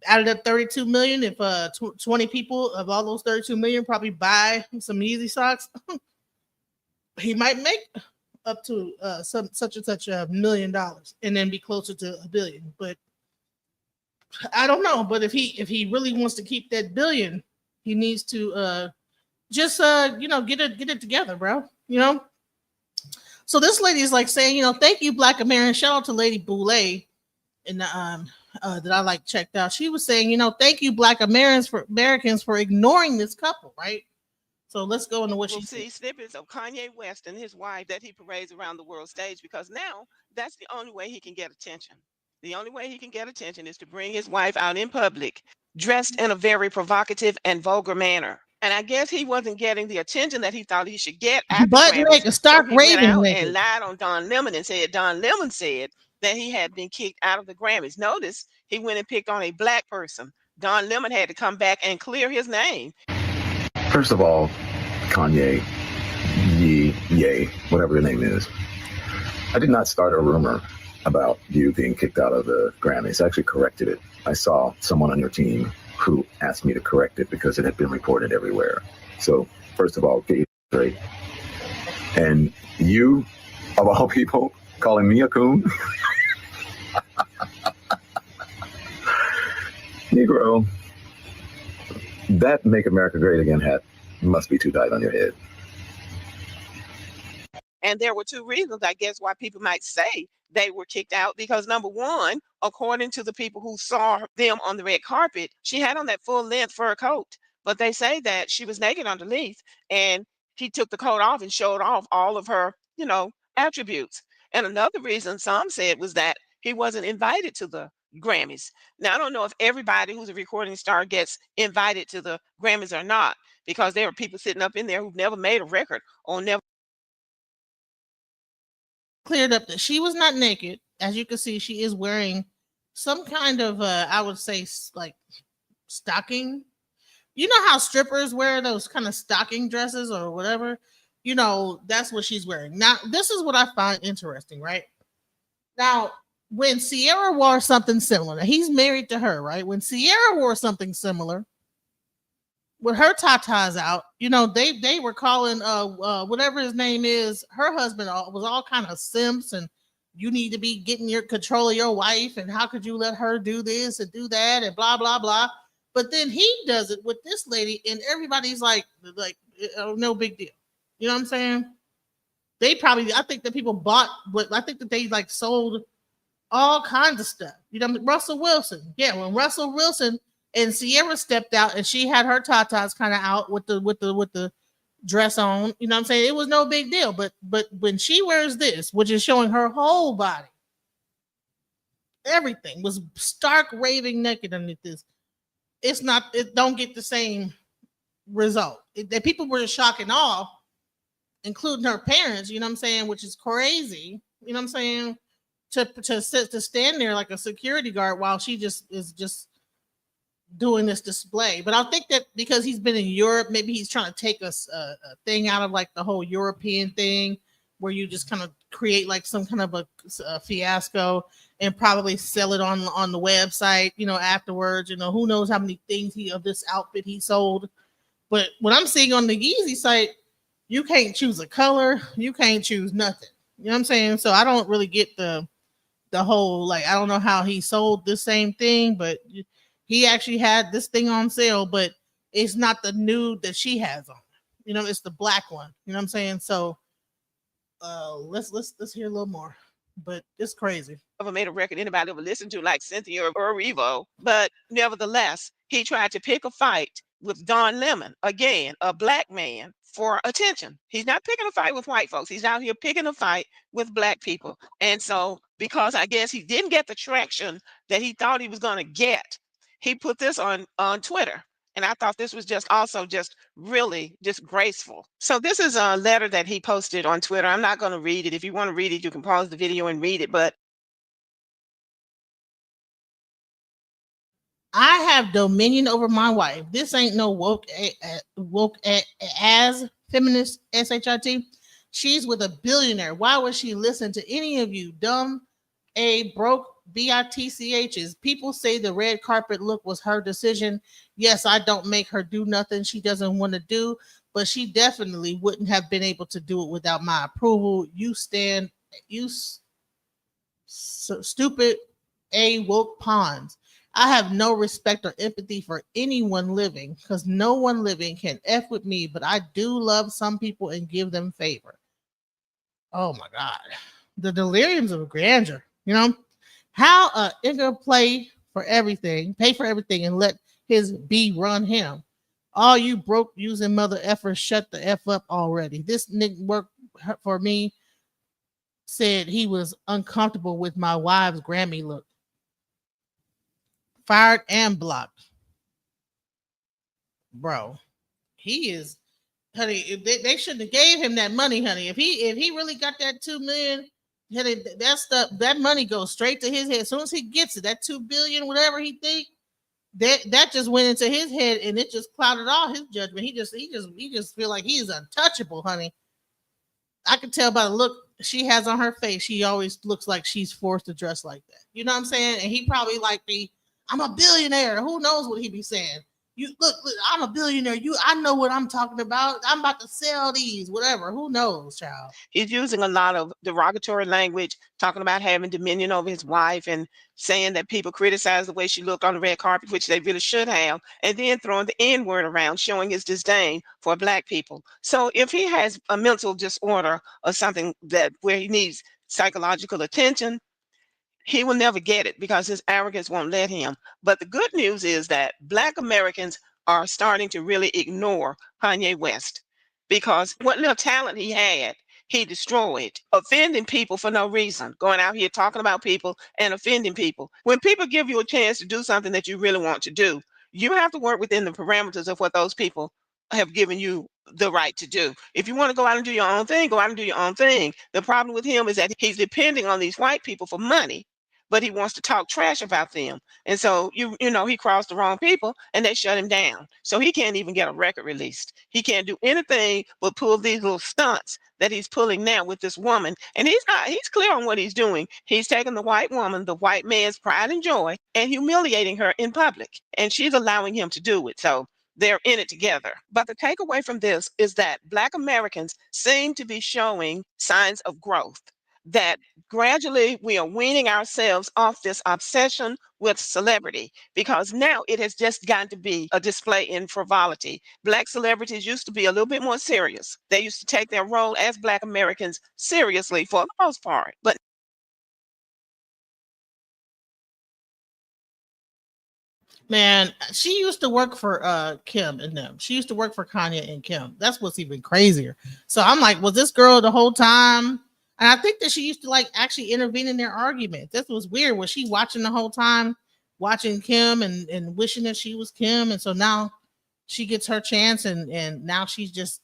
added up 32 million. If 20 people of all those 32 million probably buy some Yeezy socks, he might make up to such and such $1 million and then be closer to $1 billion. But I don't know. But if he really wants to keep that billion, he needs to just get it together, bro. So this lady is like saying, thank you, Black American. Shout out to Lady Boulay in the that I checked out. She was saying, thank you, Black Americans for ignoring this couple, right? So let's go into what she see said. snippets of Kanye West and his wife that he parades around the world stage, because now that's the only way he can get attention. The only way he can get attention is to bring his wife out in public, dressed in a very provocative and vulgar manner. And I guess he wasn't getting the attention that he thought he should get at the Butt Grammys. naked, stark So he went raving out naked. and lied on Don Lemon and said Don Lemon said that he had been kicked out of the Grammys. Notice he went and picked on a black person. Don Lemon had to come back and clear his name. First of all, Kanye, Ye, whatever your name is, I did not start a rumor about you being kicked out of the Grammys. I actually corrected it. I saw someone on your team who asked me to correct it because it had been reported everywhere. So first of all, get you straight. And you, of all people, calling me a coon? Negro, that Make America Great Again hat must be too tight on your head. And there were two reasons, I guess, why people might say they were kicked out. Because number one, according to the people who saw them on the red carpet, she had on that full length fur coat. But they say that she was naked underneath, and he took the coat off and showed off all of her, attributes. And another reason some said was that he wasn't invited to the Grammys. Now, I don't know if everybody who's a recording star gets invited to the Grammys or not, because there are people sitting up in there who've never made a record or never cleared up that she was not naked. As you can see, she is wearing some kind of I would say stocking. You know how strippers wear those kind of stocking dresses or whatever? That's what she's wearing. Now, this is what I find interesting, right? Now, when Sierra wore something similar, now he's married to her, right? When Sierra wore something similar with her tatas out, they were calling whatever his name is, her husband was all kind of simps, and you need to be getting your control of your wife, and how could you let her do this and do that and blah blah blah. But then he does it with this lady, and everybody's like no big deal. You know what I'm saying? I think that people bought I think that they sold all kinds of stuff. Russell Wilson. Yeah, when Russell Wilson And Sierra stepped out and she had her tatas kind of out with the dress on. You know what I'm saying? It was no big deal. But when she wears this, which is showing her whole body, everything was stark raving naked underneath this. It's not. It don't get the same result. That people were in shock and awe, including her parents. You know what I'm saying? Which is crazy. You know what I'm saying? To stand there like a security guard while she is just doing this display. But I think that because he's been in Europe, maybe he's trying to take a thing out of like the whole European thing where you just kind of create like some kind of a fiasco and probably sell it on the website, afterwards. Who knows how many things of this outfit he sold. But what I'm seeing on the Yeezy site, you can't choose a color, you can't choose nothing. You know what I'm saying? So I don't really get the whole, like, I don't know how he sold the same thing, but he actually had this thing on sale, but it's not the nude that she has on. It's the black one. You know what I'm saying? So let's hear a little more. But it's crazy. Ever made a record anybody ever listened to, like Cynthia or Revo. But nevertheless, he tried to pick a fight with Don Lemon, again, a black man, for attention. He's not picking a fight with white folks. He's out here picking a fight with black people. And so, because I guess he didn't get the traction that he thought he was going to get, he put this on Twitter. And I thought this was just really disgraceful. So this is a letter that he posted on Twitter. I'm not going to read it. If you want to read it, you can pause the video and read it. But I have dominion over my wife. This ain't no woke as feminist shit. She's with a billionaire. Why would she listen to any of you dumb broke bitchs? People say the red carpet look was her decision. Yes, I don't make her do nothing she doesn't want to do, but she definitely wouldn't have been able to do it without my approval. You stupid woke pawns. I have no respect or empathy for anyone living because no one living can F with me, but I do love some people and give them favor. Oh my God. The deliriums of grandeur, How a nigga pay for everything and let his B run him. All you broke using mother effers, shut the F up already. This nigga worked for me, said he was uncomfortable with my wife's Grammy look. Fired and blocked. Bro, he is, honey, they shouldn't have gave him that money, honey. If he really got that 2 million, honey, that money goes straight to his head. As soon as he gets it, that 2 billion, whatever he think, that just went into his head and it just clouded all his judgment. He just feel like he's untouchable, honey. I can tell by the look she has on her face. She always looks like she's forced to dress like that. You know what I'm saying? And he probably like I'm a billionaire. Who knows what he be saying? You look, I'm a billionaire. I know what I'm talking about. I'm about to sell these, whatever. Who knows, child? He's using a lot of derogatory language, talking about having dominion over his wife and saying that people criticize the way she looked on the red carpet, which they really should have, and then throwing the N word around, showing his disdain for black people. So if he has a mental disorder or something where he needs psychological attention, he will never get it because his arrogance won't let him. But the good news is that black Americans are starting to really ignore Kanye West because what little talent he had, he destroyed, offending people for no reason, going out here talking about people and offending people. When people give you a chance to do something that you really want to do, you have to work within the parameters of what those people have given you the right to do. If you want to go out and do your own thing, go out and do your own thing. The problem with him is that he's depending on these white people for money, but he wants to talk trash about them. And so, he crossed the wrong people and they shut him down. So he can't even get a record released. He can't do anything but pull these little stunts that he's pulling now with this woman. And he's clear on what he's doing. He's taking the white woman, the white man's pride and joy, and humiliating her in public. And she's allowing him to do it. So they're in it together. But the takeaway from this is that Black Americans seem to be showing signs of growth, that gradually we are weaning ourselves off this obsession with celebrity because now it has just got to be a display in frivolity. Black celebrities used to be a little bit more serious. They used to take their role as Black Americans seriously for the most part. But Man, she used to work for Kim and them. She used to work for Kanye and Kim. That's what's even crazier. So I'm like, was this girl the whole time? And I think that she used to like actually intervene in their argument. This was weird. Was she watching the whole time, watching Kim and wishing that she was Kim? And so now she gets her chance and now she's just,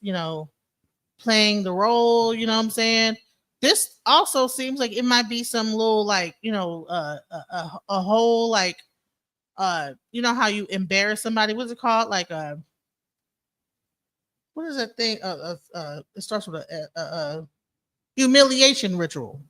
playing the role, you know what I'm saying? This also seems like it might be some little like, a whole like you know how you embarrass somebody, what's it called, like what is that thing, it starts with a humiliation ritual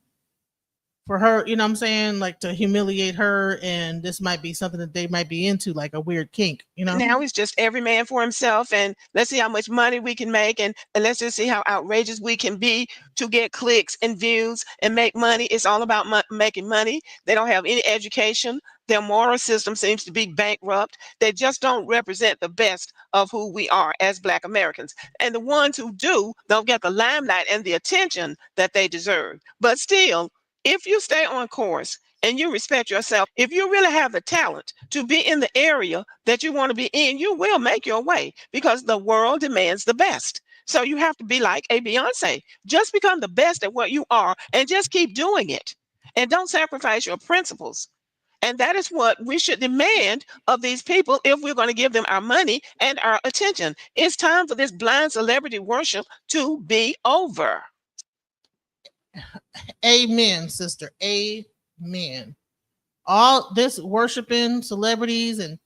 for her, you know what I'm saying, like to humiliate her, and this might be something that they might be into, like a weird kink, Now it's just every man for himself, and let's see how much money we can make, and let's just see how outrageous we can be to get clicks and views and make money. It's all about making money. They don't have any education. Their moral system seems to be bankrupt. They just don't represent the best of who we are as Black Americans. And the ones who do don't get the limelight and the attention that they deserve. But still, if you stay on course and you respect yourself, if you really have the talent to be in the area that you want to be in, you will make your way because the world demands the best. So you have to be like a Beyonce. Just become the best at what you are and just keep doing it. And don't sacrifice your principles. And that is what we should demand of these people if we're going to give them our money and our attention. It's time for this blind celebrity worship to be over. Amen, sister. Amen. All this worshiping celebrities and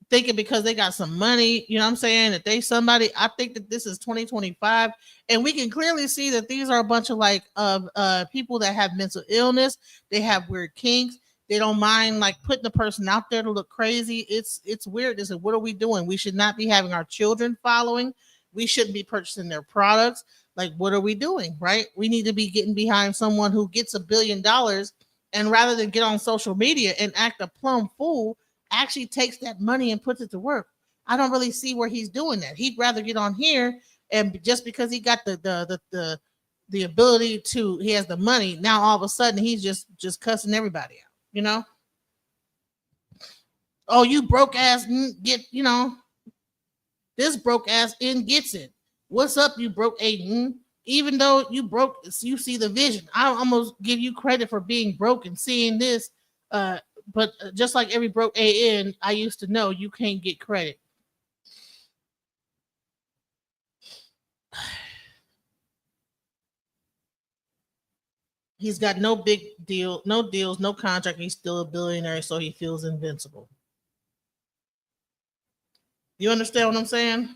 thinking because they got some money, you know what I'm saying, that they somebody. I think that this is 2025, and we can clearly see that these are a bunch of like of people that have mental illness. They have weird kinks. They don't mind like putting the person out there to look crazy. It's weird. This is what are we doing? We should not be having our children following. We shouldn't be purchasing their products. Like, what are we doing? Right? We need to be getting behind someone who gets $1 billion, and rather than get on social media and act a plumb fool, actually takes that money and puts it to work. I don't really see where he's doing that. He'd rather get on here and just because he got the ability to, he has the money. Now all of a sudden he's just cussing everybody out. Oh, you broke ass get, this broke ass in gets it. What's up, you broke Aiden? Even though you broke, you see the vision. I almost give you credit for being broke and seeing this. But just like every broke AN, I used to know you can't get credit. He's got no big deal, no deals, no contract. He's still a billionaire, so he feels invincible. You understand what I'm saying?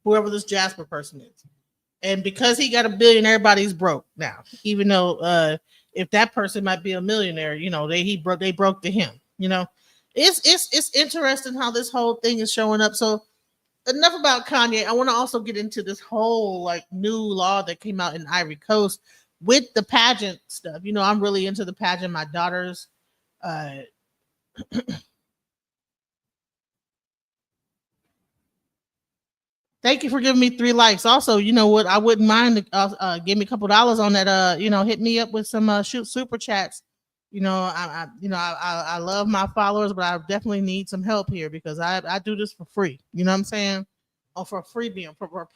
Whoever this Jasper person is. And because he got $1 billion, everybody's broke now. Even though if that person might be a millionaire, they broke to him. It's interesting how this whole thing is showing up. So enough about Kanye. I want to also get into this whole like new law that came out in Ivory Coast with the pageant stuff. I'm really into the pageant. My daughters thank you for giving me 3 likes. Also, you know what? I wouldn't mind give me a couple dollars on that. Hit me up with some shoot super chats. I love my followers, but I definitely need some help here because I do this for free. You know what I'm saying? Or for free being for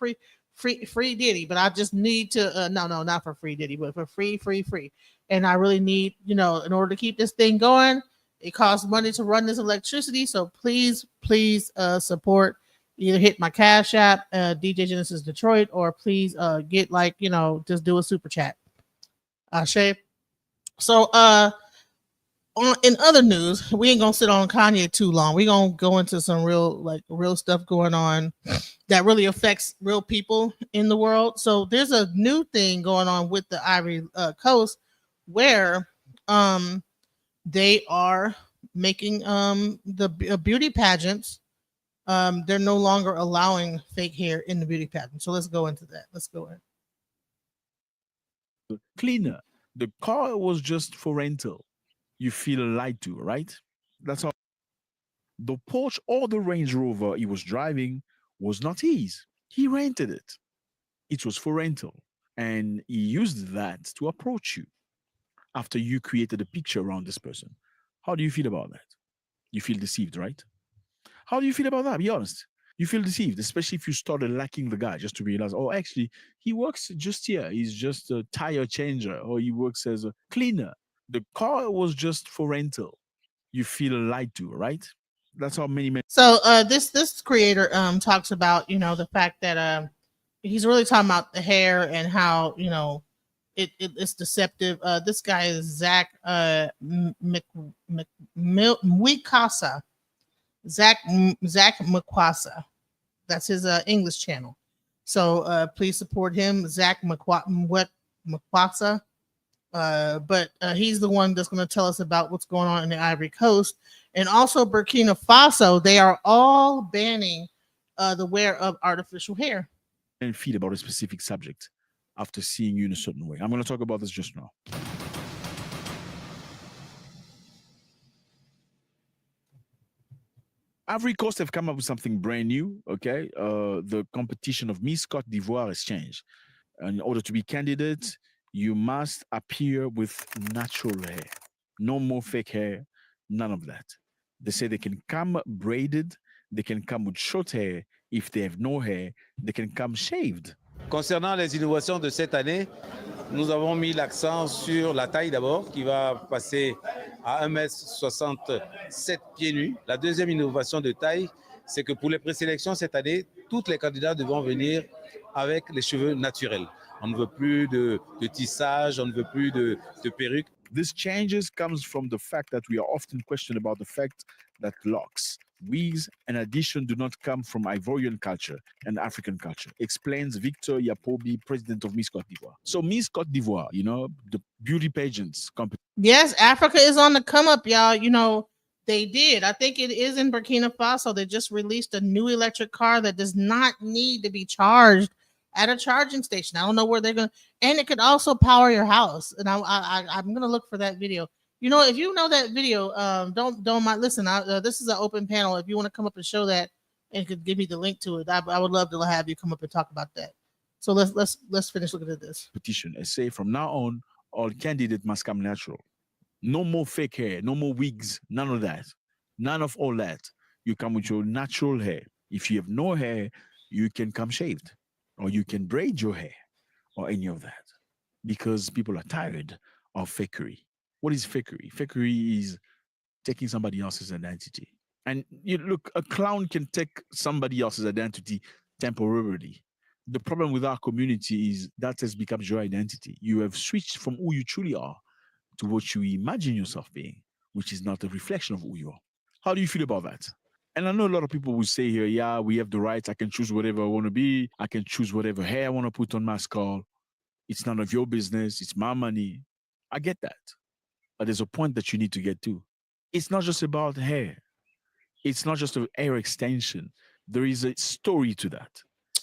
free Diddy, but I just need to no, not for free Diddy, but for free. And I really need, in order to keep this thing going, it costs money to run this electricity. So please support. Either hit my Cash App, DJ Genesis Detroit, or please get just do a super chat. Shay. So in other news, we ain't gonna sit on Kanye too long. We gonna go into some real stuff going on that really affects real people in the world. So there's a new thing going on with the Ivory Coast where they are making the beauty pageants. They're no longer allowing fake hair in the beauty pageant. So let's go into that. Let's go in. Cleaner. The car was just for rental. You feel lied to, right? That's all. The Porsche or the Range Rover he was driving was not his. He rented it. It was for rental. And he used that to approach you after you created a picture around this person. How do you feel about that? You feel deceived, right? How do you feel about that? Be honest. You feel deceived, especially if you started lacking the guy just to realize, oh, actually, he works just here. He's just a tire changer, or he works as a cleaner. The car was just for rental. You feel lied to, right? That's how many men. So this creator talks about, the fact that he's really talking about the hair and how, it's deceptive. This guy is Zach Mwikasa. Zach Mkwasa. That's his English channel. So please support him, Zach Mkwasa. But he's the one that's going to tell us about what's going on in the Ivory Coast, and also Burkina Faso. They are all banning the wear of artificial hair. And feel about a specific subject after seeing you in a certain way. I'm going to talk about this just now. Ivory Coast have come up with something brand new. Okay, the competition of Miss Côte d'Ivoire has changed. And in order to be candidate, you must appear with natural hair. No more fake hair, none of that. They say they can come braided, they can come with short hair. If they have no hair, they can come shaved. Concernant les innovations de cette année, nous avons mis l'accent sur la taille d'abord, qui va passer à 1,67 m pieds nus. La deuxième innovation de taille, c'est que pour les présélections cette année, toutes les candidats devront venir avec les cheveux naturels. On ne veut plus de tissage, on ne veut plus de perruques. This changes comes from the fact that we are often questioned about the fact that locks, wigs, and addition do not come from Ivorian culture and African culture, explains Victor Yapobi, president of Miss Côte d'Ivoire. So Miss Côte d'Ivoire, the beauty pageants competition. Yes, Africa is on the come up, y'all. They did. I think it is in Burkina Faso. They just released a new electric car that does not need to be charged at a charging station. I don't know where they're going to, and it could also power your house. And I'm going to look for that video. If you know that video, don't mind. Listen, this is an open panel. If you want to come up and show that and could give me the link to it, I would love to have you come up and talk about that. So let's finish looking at this petition. I say from now on, all candidates must come natural. No more fake hair, no more wigs, none of that. None of all that. You come with your natural hair. If you have no hair, you can come shaved, or you can braid your hair, or any of that, because people are tired of fakery. What is fakery? Fakery is taking somebody else's identity. And look, a clown can take somebody else's identity temporarily. The problem with our community is that has become your identity. You have switched from who you truly are to what you imagine yourself being, which is not a reflection of who you are. How do you feel about that? And I know a lot of people will say here, yeah, we have the rights. I can choose whatever I want to be. I can choose whatever hair I want to put on my skull. It's none of your business. It's my money. I get that. But there's a point that you need to get to. It's not just about hair. It's not just an hair extension. There is a story to that.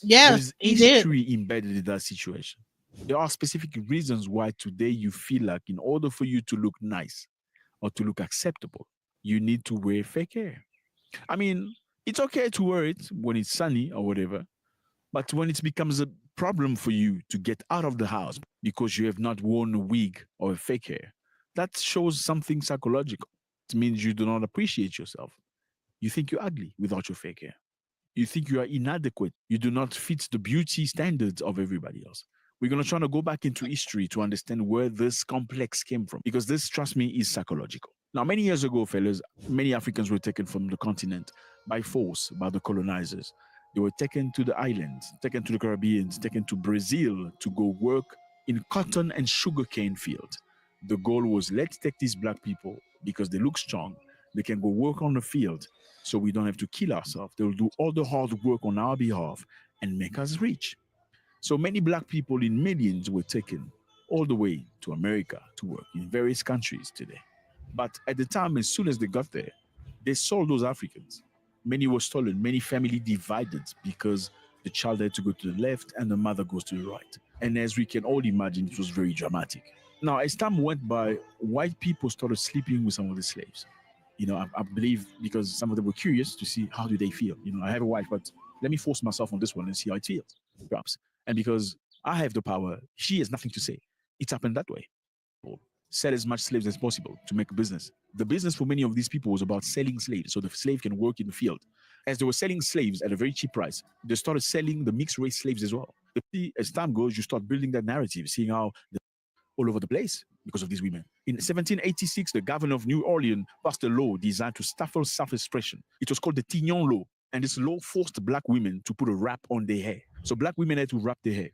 Yes, there's history embedded in that situation. There are specific reasons why today you feel like in order for you to look nice or to look acceptable, you need to wear fake hair. I mean, it's okay to wear it when it's sunny or whatever, but when it becomes a problem for you to get out of the house because you have not worn a wig or a fake hair, that shows something psychological. It means you do not appreciate yourself. You think you're ugly without your fake hair. You think you are inadequate. You do not fit the beauty standards of everybody else. We're going to try to go back into history to understand where this complex came from, because this, trust me, is psychological. Now, many years ago, fellas, many Africans were taken from the continent by force by the colonizers. They were taken to the islands, taken to the Caribbean, taken to Brazil to go work in cotton and sugarcane fields. The goal was, let's take these black people because they look strong. They can go work on the field, so we don't have to kill ourselves. They will do all the hard work on our behalf and make us rich. So many black people in millions were taken all the way to America to work in various countries today. But at the time, as soon as they got there, they sold those Africans. Many were stolen, many family divided because the child had to go to the left and the mother goes to the right. And as we can all imagine, it was very dramatic. Now, as time went by, white people started sleeping with some of the slaves. I believe because some of them were curious to see how do they feel. I have a wife, but let me force myself on this one and see how it feels, perhaps. And because I have the power, she has nothing to say. It's happened that way. sell as much slaves as possible to make a business. The business for many of these people was about selling slaves, so the slave can work in the field. As they were selling slaves at a very cheap price, they started selling the mixed race slaves as well. As time goes, you start building that narrative, seeing how all over the place because of these women. In 1786, the governor of New Orleans passed a law designed to stifle self-expression. It was called the Tignon Law, and this law forced black women to put a wrap on their hair. So black women had to wrap their hair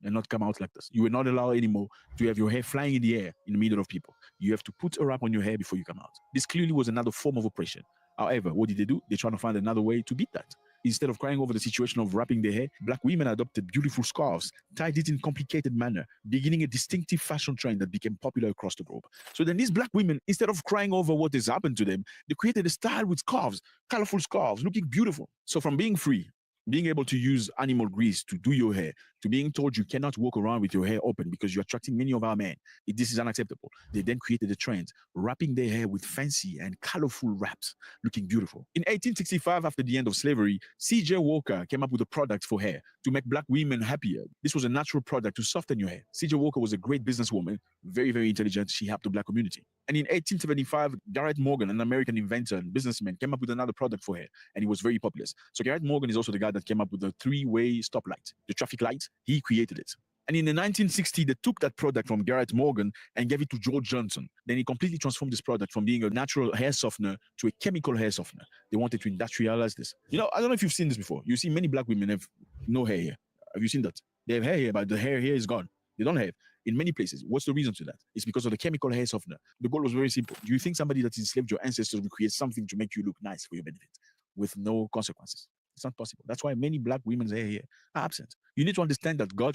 and not come out like this. You were not allowed anymore to have your hair flying in the air in the middle of people. You have to put a wrap on your hair before you come out. This clearly was another form of oppression. However, what did they do? They tried to find another way to beat that. Instead of crying over the situation of wrapping their hair, black women adopted beautiful scarves, tied it in complicated manner, beginning a distinctive fashion trend that became popular across the globe. So then these black women, instead of crying over what has happened to them, they created a style with scarves, colorful scarves, looking beautiful. So from being free, being able to use animal grease to do your hair, to being told you cannot walk around with your hair open because you're attracting many of our men. This is unacceptable. They then created a trend, wrapping their hair with fancy and colorful wraps, looking beautiful. In 1865, after the end of slavery, C.J. Walker came up with a product for hair to make black women happier. This was a natural product to soften your hair. C.J. Walker was a great businesswoman, very, very intelligent. She helped the black community. And in 1875, Garrett Morgan, an American inventor and businessman, came up with another product for hair, and it was very popular. So Garrett Morgan is also the guy that came up with the three-way stoplight, the traffic light. He created it. And in the 1960s, they took that product from Garrett Morgan and gave it to George Johnson. Then he completely transformed this product from being a natural hair softener to a chemical hair softener. They wanted to industrialize this. You know, I don't know if you've seen this before. You see many black women have no hair here. Have you seen that? They have hair here, but the hair here is gone. They don't have. In many places. What's the reason to that? It's because of the chemical hair softener. The goal was very simple. Do you think somebody that enslaved your ancestors will create something to make you look nice for your benefit with no consequences? It's not possible. That's why many black women's hair here are absent. You need to understand that God.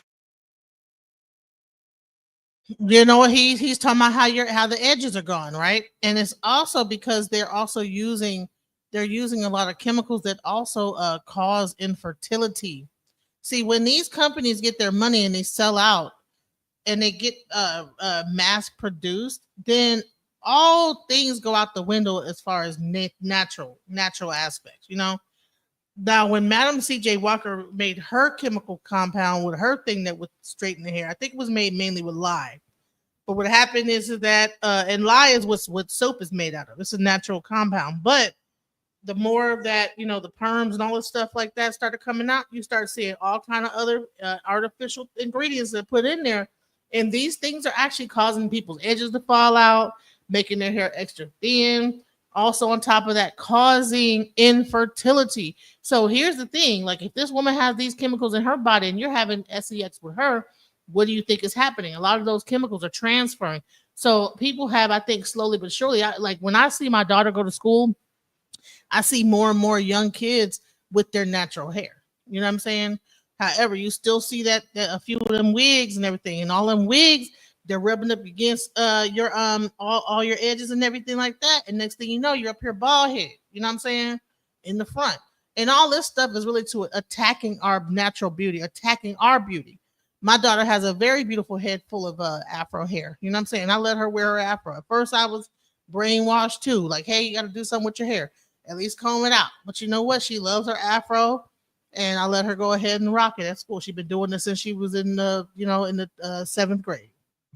You know what he's talking about how the edges are gone, right? And it's also because they're using a lot of chemicals that also cause infertility. See, when these companies get their money and they sell out and they get mass produced, then all things go out the window as far as natural aspects, you know. Now, when Madam C.J. Walker made her chemical compound with her thing that would straighten the hair, I think it was made mainly with lye. But what happened is that, and lye is what soap is made out of. It's a natural compound. But the more that, you know, the perms and all this stuff like that started coming out, you start seeing all kind of other artificial ingredients that put in there. And these things are actually causing people's edges to fall out, making their hair extra thin. Also, on top of that, causing infertility. So here's the thing. Like, if this woman has these chemicals in her body and you're having sex with her, what do you think is happening? A lot of those chemicals are transferring. So people have, I think, slowly but surely, like when I see my daughter go to school, I see more and more young kids with their natural hair. You know what I'm saying? However, you still see that a few of them wigs and everything, and all them wigs, they're rubbing up against your all your edges and everything like that. And next thing you know, you're up here bald head. You know what I'm saying? In the front. And all this stuff is really to attacking our natural beauty, attacking our beauty. My daughter has a very beautiful head full of afro hair. You know what I'm saying? I let her wear her afro. At first, I was brainwashed too. Like, hey, you got to do something with your hair. At least comb it out. But you know what? She loves her afro. And I let her go ahead and rock it at school. She's been doing this since she was in the 7th grade.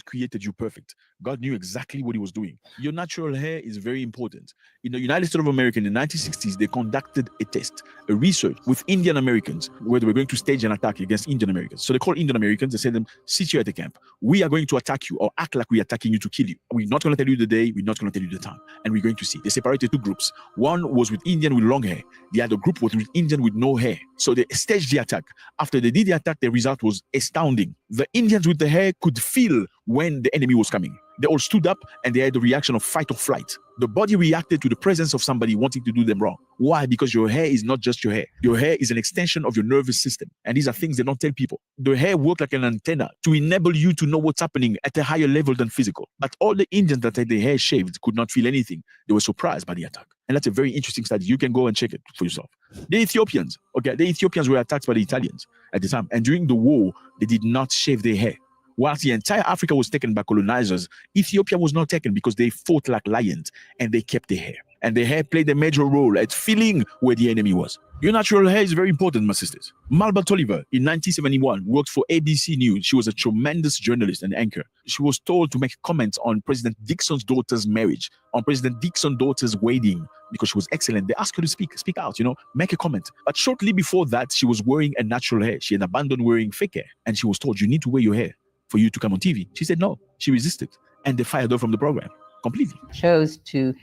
Created you perfect. God knew exactly what he was doing. Your natural hair is very important. In the United States of America in the 1960s, they conducted a test, a research with Indian Americans where they were going to stage an attack against Indian Americans. So they called Indian Americans, they said them, sit you at the camp. We are going to attack you or act like we're attacking you to kill you. We're not going to tell you the day, we're not going to tell you the time. And we're going to see. They separated two groups. One was with Indian with long hair. The other group was with Indian with no hair. So they staged the attack. After they did the attack, the result was astounding. The Indians with the hair could feel when the enemy was coming. They all stood up and they had the reaction of fight or flight. The body reacted to the presence of somebody wanting to do them wrong. Why? Because your hair is not just your hair. Your hair is an extension of your nervous system. And these are things they don't tell people. The hair works like an antenna to enable you to know what's happening at a higher level than physical. But all the Indians that had their hair shaved could not feel anything. They were surprised by the attack. And that's a very interesting study. You can go and check it for yourself. The Ethiopians were attacked by the Italians at the time. And during the war, they did not shave their hair. Whilst the entire Africa was taken by colonizers, Ethiopia was not taken because they fought like lions and they kept their hair. And their hair played a major role at feeling where the enemy was. Your natural hair is very important, my sisters. Malba Tolliver, in 1971, worked for ABC News. She was a tremendous journalist and anchor. She was told to make comments on President Dixon's daughter's marriage, on President Dixon's daughter's wedding, because she was excellent. They asked her to speak out, make a comment. But shortly before that, she was wearing a natural hair. She had abandoned wearing fake hair. And she was told, you need to wear your hair for you to come on TV. She said no. She resisted. And they fired her from the program completely. Chose to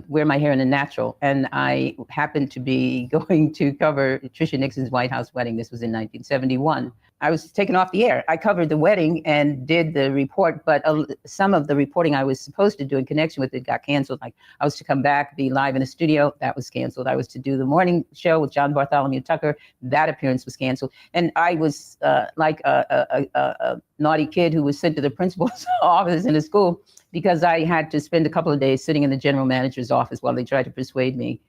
wear my hair in a natural, and I happened to be going to cover Tricia Nixon's White House wedding. This was in 1971. I was taken off the air. I covered the wedding and did the report, but some of the reporting I was supposed to do in connection with it got canceled. Like I was to come back, be live in a studio, that was canceled. I was to do the morning show with John Bartholomew Tucker, that appearance was canceled. And I was like a naughty kid who was sent to the principal's office in a school because I had to spend a couple of days sitting in the general manager's office while they tried to persuade me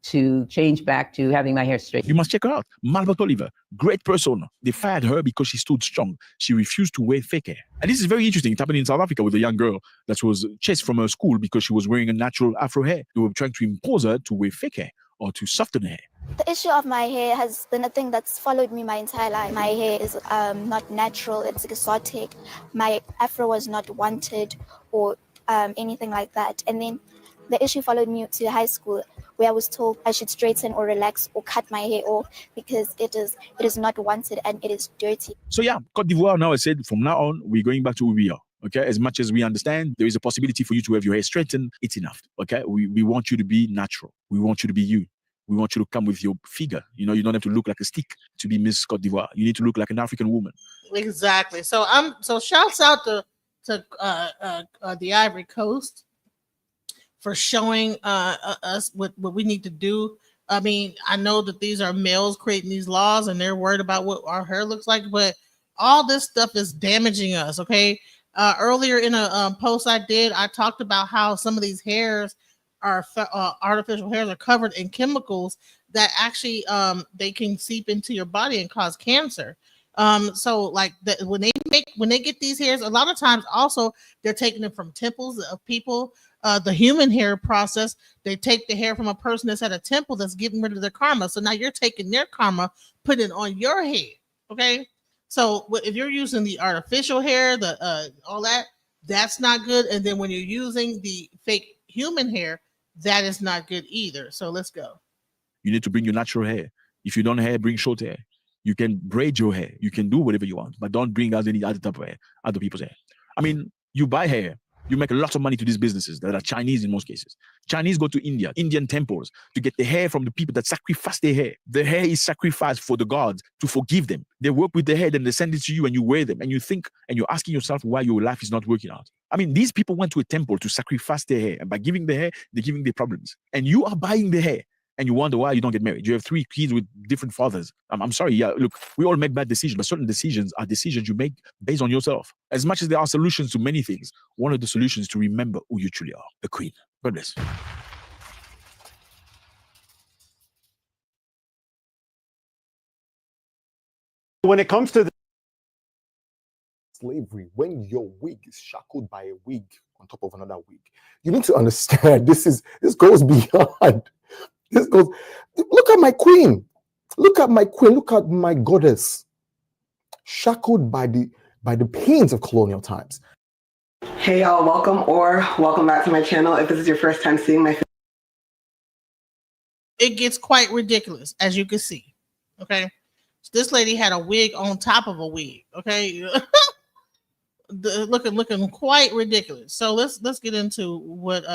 to change back to having my hair straight. You must check her out. Malba Tolliver, great persona. They fired her because she stood strong. She refused to wear fake hair. And this is very interesting. It happened in South Africa with a young girl that was chased from her school because she was wearing a natural afro hair. They were trying to impose her to wear fake hair or to soften her hair. The issue of my hair has been a thing that's followed me my entire life. My hair is not natural, it's exotic. My afro was not wanted or anything like that. And then the issue followed me to high school, where I was told I should straighten or relax or cut my hair off because it is not wanted and it is dirty. So yeah, Côte d'Ivoire now, I said, from now on, we're going back to who we are. Okay, as much as we understand there is a possibility for you to have your hair straightened, it's enough. Okay, we want you to be natural. We want you to be you. We want you to come with your figure. You don't have to look like a stick to be Miss Côte d'Ivoire. You need to look like an African woman. Exactly. So shouts out to the Ivory Coast for showing us what we need to do. I mean, I know that these are males creating these laws and they're worried about what our hair looks like, but all this stuff is damaging us. Okay. Earlier in a post I did, I talked about how some of these hairs are artificial hairs are covered in chemicals that actually they can seep into your body and cause cancer. So like when they get these hairs, a lot of times also they're taking them from temples of people. The human hair process, they take the hair from a person that's at a temple that's getting rid of their karma. So now you're taking their karma, putting it on your head. Okay. So if you're using the artificial hair, the all that, that's not good. And then when you're using the fake human hair, that is not good either. So let's go. You need to bring your natural hair. If you don't hair, bring short hair. You can braid your hair. You can do whatever you want, but don't bring out any other type of hair, other people's hair. I mean, you buy hair. You make a lot of money to these businesses that are Chinese in most cases. Chinese go to India, Indian temples to get the hair from the people that sacrifice their hair. The hair is sacrificed for the gods to forgive them. They work with the hair and they send it to you and you wear them and you think and you're asking yourself why your life is not working out. I mean, these people went to a temple to sacrifice their hair, and by giving the hair, they're giving their problems. And you are buying the hair. And you wonder why you don't get married. You have 3 kids with different fathers. I'm sorry. Yeah, look, we all make bad decisions, but certain decisions are decisions you make based on yourself. As much as there are solutions to many things, one of the solutions is to remember who you truly are, the queen. God bless. When it comes to the slavery, when your wig is shackled by a wig on top of another wig, you need to understand this goes beyond. Look at my queen. Look at my queen. Look at my goddess. Shackled by the pains of colonial times. Hey y'all, welcome back to my channel. If this is your first time seeing my face. It gets quite ridiculous, as you can see. Okay. This lady had a wig on top of a wig. Okay. looking quite ridiculous. So let's get into what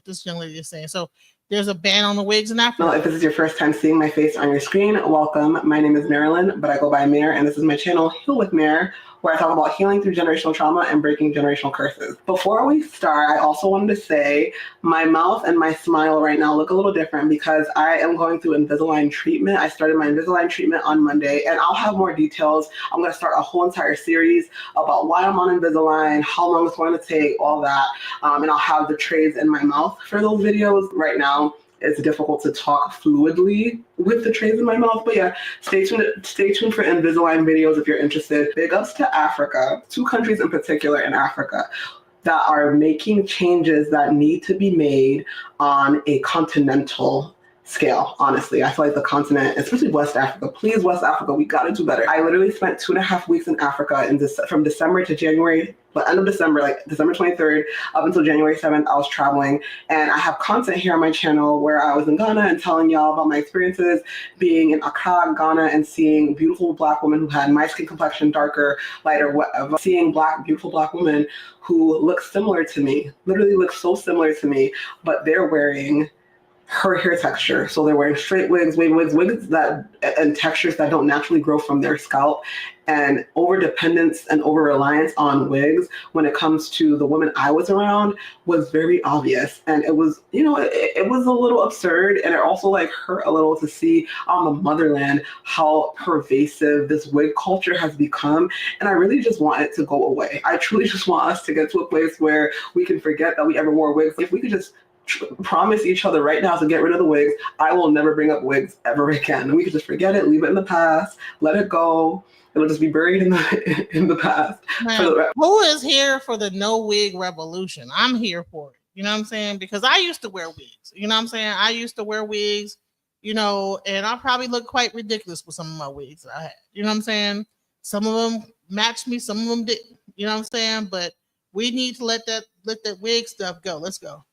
this young lady is saying. So there's a ban on the wigs in Africa. Well, if this is your first time seeing my face on your screen, welcome. My name is Marilyn, but I go by Mare, and this is my channel, Heal with Mare, where I talk about healing through generational trauma and breaking generational curses. Before we start, I also wanted to say my mouth and my smile right now look a little different because I am going through Invisalign treatment. I started my Invisalign treatment on Monday, and I'll have more details. I'm going to start a whole entire series about why I'm on Invisalign, how long it's going to take, all that, and I'll have the trays in my mouth for those videos. Right now, it's difficult to talk fluidly with the trays in my mouth, but yeah, stay tuned for Invisalign videos if you're interested. Big ups to Africa, 2 countries in particular in Africa that are making changes that need to be made on a continental scale, honestly. I feel like the continent, especially West Africa, please, West Africa, we got to do better. I literally spent 2.5 weeks in Africa from December to January, but end of December, like December 23rd up until January 7th, I was traveling. And I have content here on my channel where I was in Ghana and telling y'all about my experiences being in Accra, Ghana, and seeing beautiful Black women who had my skin complexion, darker, lighter, whatever. Seeing beautiful Black women who look similar to me, literally look so similar to me, but they're wearing her hair texture. So they're wearing straight wigs, wigs that and textures that don't naturally grow from their scalp, and over dependence and over reliance on wigs when it comes to the women I was around was very obvious. And it was, it was a little absurd, and it also like hurt a little to see on the motherland how pervasive this wig culture has become. And I really just want it to go away. I truly just want us to get to a place where we can forget that we ever wore wigs. If we could just promise each other right now to get rid of the wigs, I will never bring up wigs ever again. We could just forget it, leave it in the past, let it go. It'll just be buried in the past. Man, who is here for the no wig revolution? I'm here for it. You know what I'm saying? Because I used to wear wigs. You know what I'm saying? I used to wear wigs, and I probably look quite ridiculous with some of my wigs that I had. You know what I'm saying? Some of them matched me, some of them didn't. You know what I'm saying? But we need to let that wig stuff go. Let's go.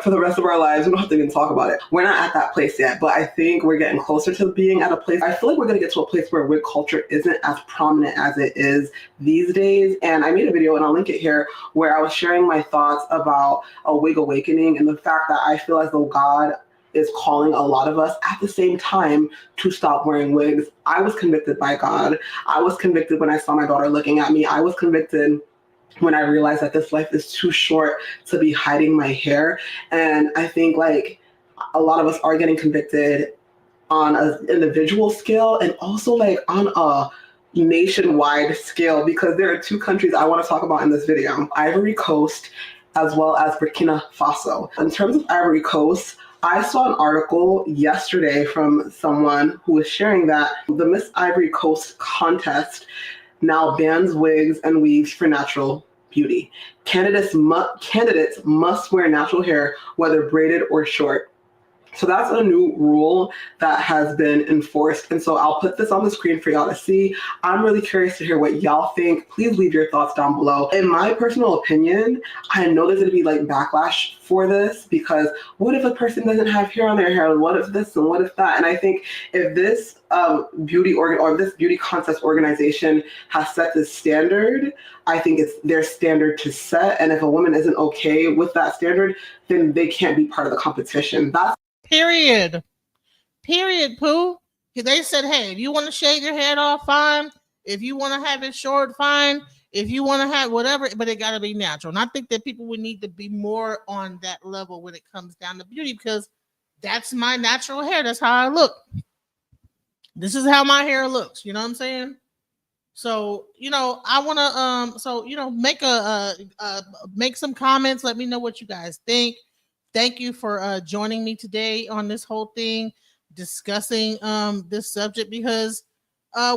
For the rest of our lives, we don't have to even talk about it. We're not at that place yet, but I think we're getting closer to being at a place. I feel like we're going to get to a place where wig culture isn't as prominent as it is these days. And I made a video, and I'll link it here, where I was sharing my thoughts about a wig awakening and the fact that I feel as though God is calling a lot of us at the same time to stop wearing wigs. I was convicted by God. I was convicted when I saw my daughter looking at me. I was convicted when I realized that this life is too short to be hiding my hair. And I think like a lot of us are getting convicted on an individual scale and also like on a nationwide scale, because there are two countries I want to talk about in this video: Ivory Coast as well as Burkina Faso. In terms of Ivory Coast, I saw an article yesterday from someone who was sharing that the Miss Ivory Coast contest now bans wigs and weaves for natural beauty. Candidates must wear natural hair, whether braided or short. So that's a new rule that has been enforced. And so I'll put this on the screen for y'all to see. I'm really curious to hear what y'all think. Please leave your thoughts down below. In my personal opinion, I know there's going to be like backlash for this, because what if a person doesn't have hair on their hair? What if this and what if that? And I think if this this beauty contest organization has set this standard, I think it's their standard to set. And if a woman isn't okay with that standard, then they can't be part of the competition. That's Period, Pooh. They said, hey, if you want to shave your head off, fine. If you want to have it short, fine. If you want to have whatever, but it got to be natural. And I think that people would need to be more on that level when it comes down to beauty, because that's my natural hair. That's how I look. This is how my hair looks. You know what I'm saying? So, I want to, make some comments. Let me know what you guys think. Thank you for joining me today on this whole thing, discussing this subject, because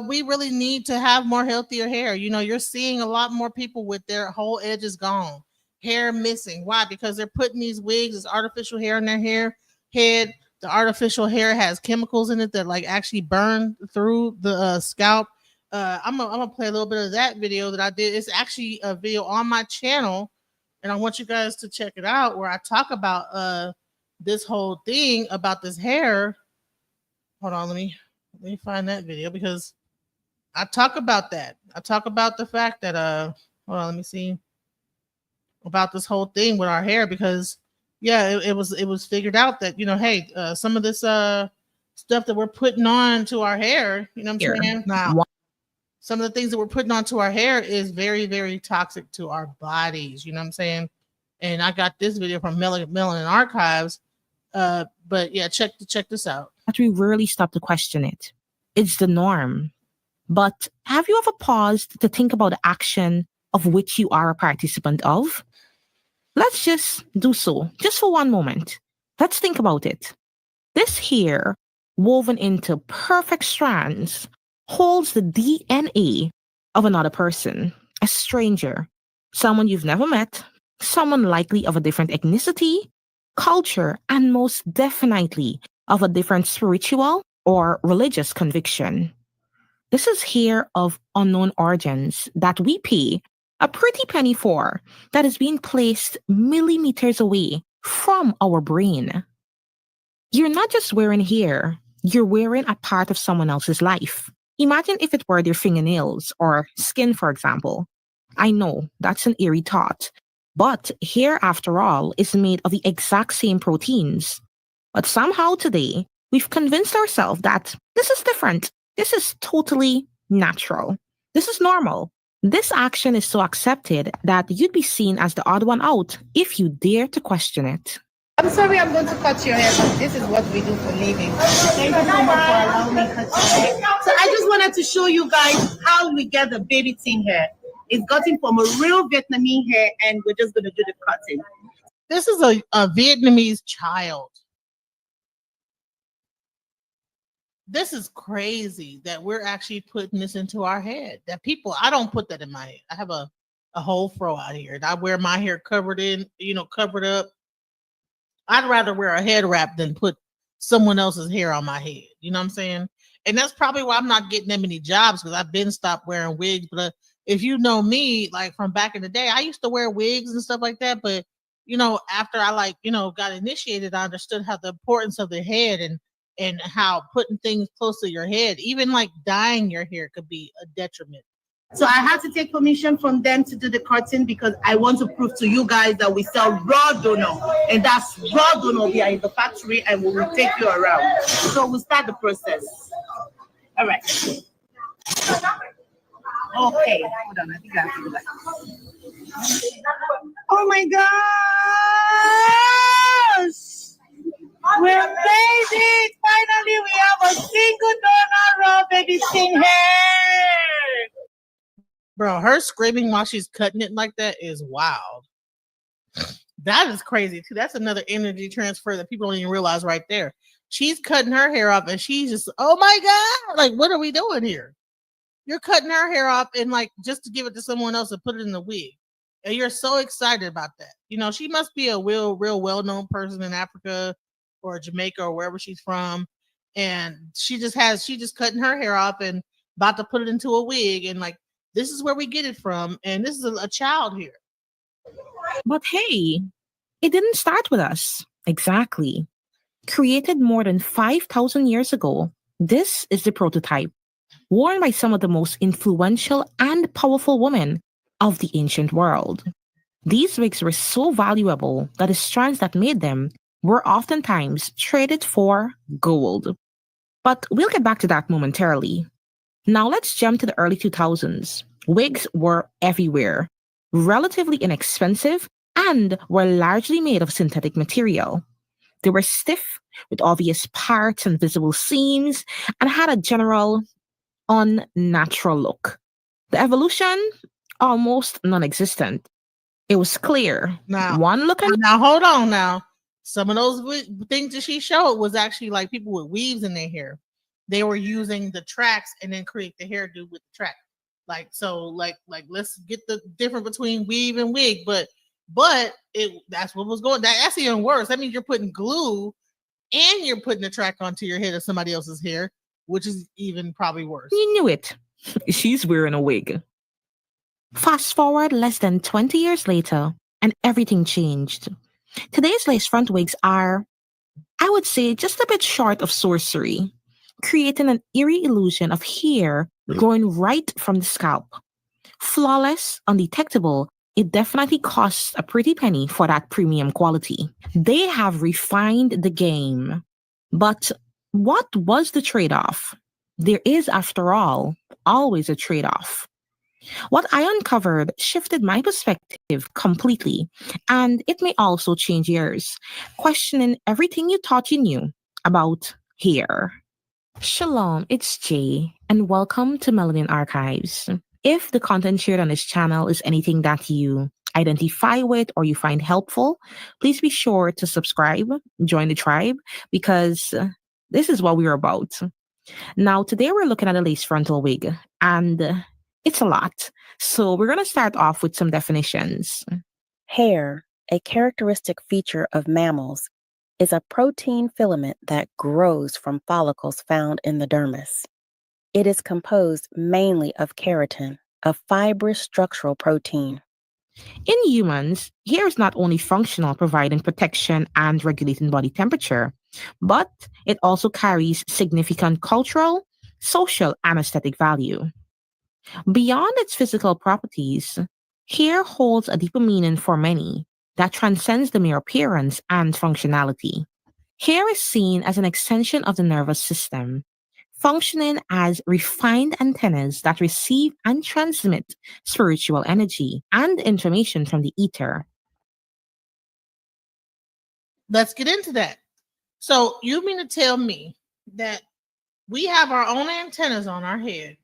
we really need to have more healthier hair. You're seeing a lot more people with their whole edges gone, hair missing. Why? Because they're putting these wigs, this artificial hair in their head. The artificial hair has chemicals in it that like actually burn through the scalp. I'm gonna play a little bit of that video that I did. It's actually a video on my channel, and I want you guys to check it out, where I talk about this whole thing about this hair. Hold on, let me find that video, because I talk about that. I talk about the fact that hold on, let me see, about this whole thing with our hair, because it was figured out that hey, some of this stuff that we're putting on to our hair, you know what I'm saying? Now, some of the things that we're putting onto our hair is very, very toxic to our bodies. You know what I'm saying? And I got this video from Melanin Archives. But yeah, check this out. But we rarely stop to question it. It's the norm. But have you ever paused to think about the action of which you are a participant of? Let's just do so, just for one moment. Let's think about it. This hair, woven into perfect strands, holds the DNA of another person, a stranger, someone you've never met, someone likely of a different ethnicity, culture, and most definitely of a different spiritual or religious conviction. This is hair of unknown origins that we pay a pretty penny for, that is being placed millimeters away from our brain. You're not just wearing hair, you're wearing a part of someone else's life. Imagine if it were their fingernails or skin, for example. I know that's an eerie thought, but hair, after all, is made of the exact same proteins. But somehow today, we've convinced ourselves that this is different. This is totally natural. This is normal. This action is so accepted that you'd be seen as the odd one out if you dare to question it. I'm sorry, I'm going to cut your hair, but this is what we do for living. Thank you so much for allowing me to cut your hair. So I just wanted to show you guys how we get the baby ting hair. It's gotten from a real Vietnamese hair, and we're just going to do the cutting. This is a Vietnamese child. This is crazy that we're actually putting this into our head. That people, I don't put that in my head. I have a whole fro out here, and I wear my hair covered up. I'd rather wear a head wrap than put someone else's hair on my head. You know what I'm saying? And that's probably why I'm not getting that many jobs, because I've been stopped wearing wigs. But if you know me, like from back in the day, I used to wear wigs and stuff like that. But, after I got initiated, I understood how the importance of the head and how putting things close to your head, even like dyeing your hair, could be a detriment. So I had to take permission from them to do the cutting because I want to prove to you guys that we sell raw donor, and that's raw donor. We are in the factory and we will take you around. So we'll start the process. All right. Okay. Hold on. I think I have to do that. Oh my gosh! We made it! Finally, we have a single donor raw baby ting hair. Bro, her screaming while she's cutting it like that is wild. That is crazy too. That's another energy transfer that people don't even realize right there. She's cutting her hair off and she's just, oh my God, like, what are we doing here? You're cutting her hair off and like just to give it to someone else and put it in the wig. And you're so excited about that. She must be a real well-known person in Africa or Jamaica or wherever she's from. And she's just cutting her hair off and about to put it into a wig, and like, this is where we get it from, and this is a child here. But hey, it didn't start with us. Exactly. Created more than 5,000 years ago, this is the prototype, worn by some of the most influential and powerful women of the ancient world. These wigs were so valuable that the strands that made them were oftentimes traded for gold. But we'll get back to that momentarily. Now let's jump to the early 2000s. Wigs were everywhere, relatively inexpensive, and were largely made of synthetic material. They were stiff, with obvious parts and visible seams, and had a general unnatural look. The evolution, almost non-existent. It was clear. Now, one look at now hold on now. Some of those things that she showed was actually like people with weaves in their hair. They were using the tracks and then create the hairdo with the track. Like let's get the difference between weave and wig, but that's what was going. That's even worse. That means you're putting glue and you're putting the track onto your head of somebody else's hair, which is even probably worse. You knew it. She's wearing a wig. Fast forward less than 20 years later, and everything changed. Today's lace front wigs are, I would say, just a bit short of sorcery, creating an eerie illusion of hair growing right from the scalp. Flawless, undetectable, it definitely costs a pretty penny for that premium quality. They have refined the game. But what was the trade-off? There is, after all, always a trade-off. What I uncovered shifted my perspective completely, and it may also change yours, questioning everything you thought you knew about hair. Shalom, it's Jay, and welcome to Melanin Archives. If the content shared on this channel is anything that you identify with or you find helpful, please be sure to subscribe, join the tribe, because this is what we're about. Now, today we're looking at a lace frontal wig, and it's a lot. So we're going to start off with some definitions. Hair, a characteristic feature of mammals, is a protein filament that grows from follicles found in the dermis. It is composed mainly of keratin, a fibrous structural protein. In humans, hair is not only functional, providing protection and regulating body temperature, but it also carries significant cultural, social, and aesthetic value. Beyond its physical properties, hair holds a deeper meaning for many that transcends the mere appearance and functionality. Hair is seen as an extension of the nervous system, functioning as refined antennas that receive and transmit spiritual energy and information from the ether. Let's get into that. So you mean to tell me that we have our own antennas on our head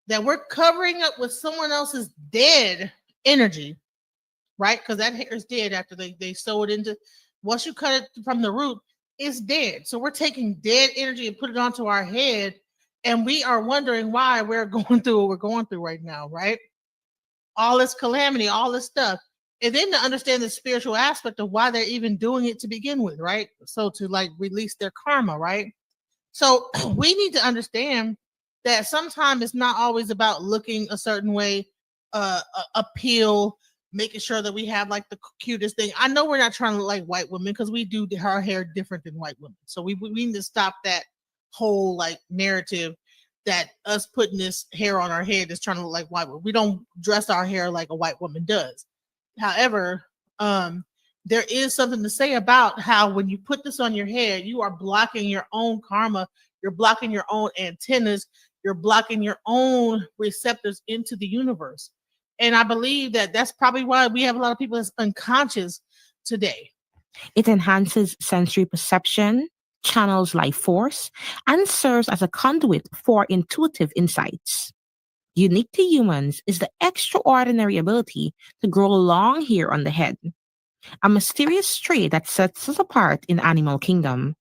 that we're covering up with someone else's dead energy, right? Because that hair is dead after they sew it into, once you cut it from the root, it's dead. So we're taking dead energy and put it onto our head, and we are wondering why we're going through what we're going through right now, right? All this calamity, all this stuff. And then to understand the spiritual aspect of why they're even doing it to begin with, right? So to like release their karma, right? So we need to understand that sometimes it's not always about looking a certain way, appeal, making sure that we have like the cutest thing. I know we're not trying to look like white women because we do our hair different than white women. So we need to stop that whole like narrative that us putting this hair on our head is trying to look like white women. We don't dress our hair like a white woman does. However, there is something to say about how when you put this on your head, you are blocking your own karma, you're blocking your own antennas, you're blocking your own receptors into the universe. And I believe that that's probably why we have a lot of people that's unconscious today. It enhances sensory perception, channels life force, and serves as a conduit for intuitive insights. Unique to humans is the extraordinary ability to grow long hair on the head, a mysterious trait that sets us apart in the animal kingdom.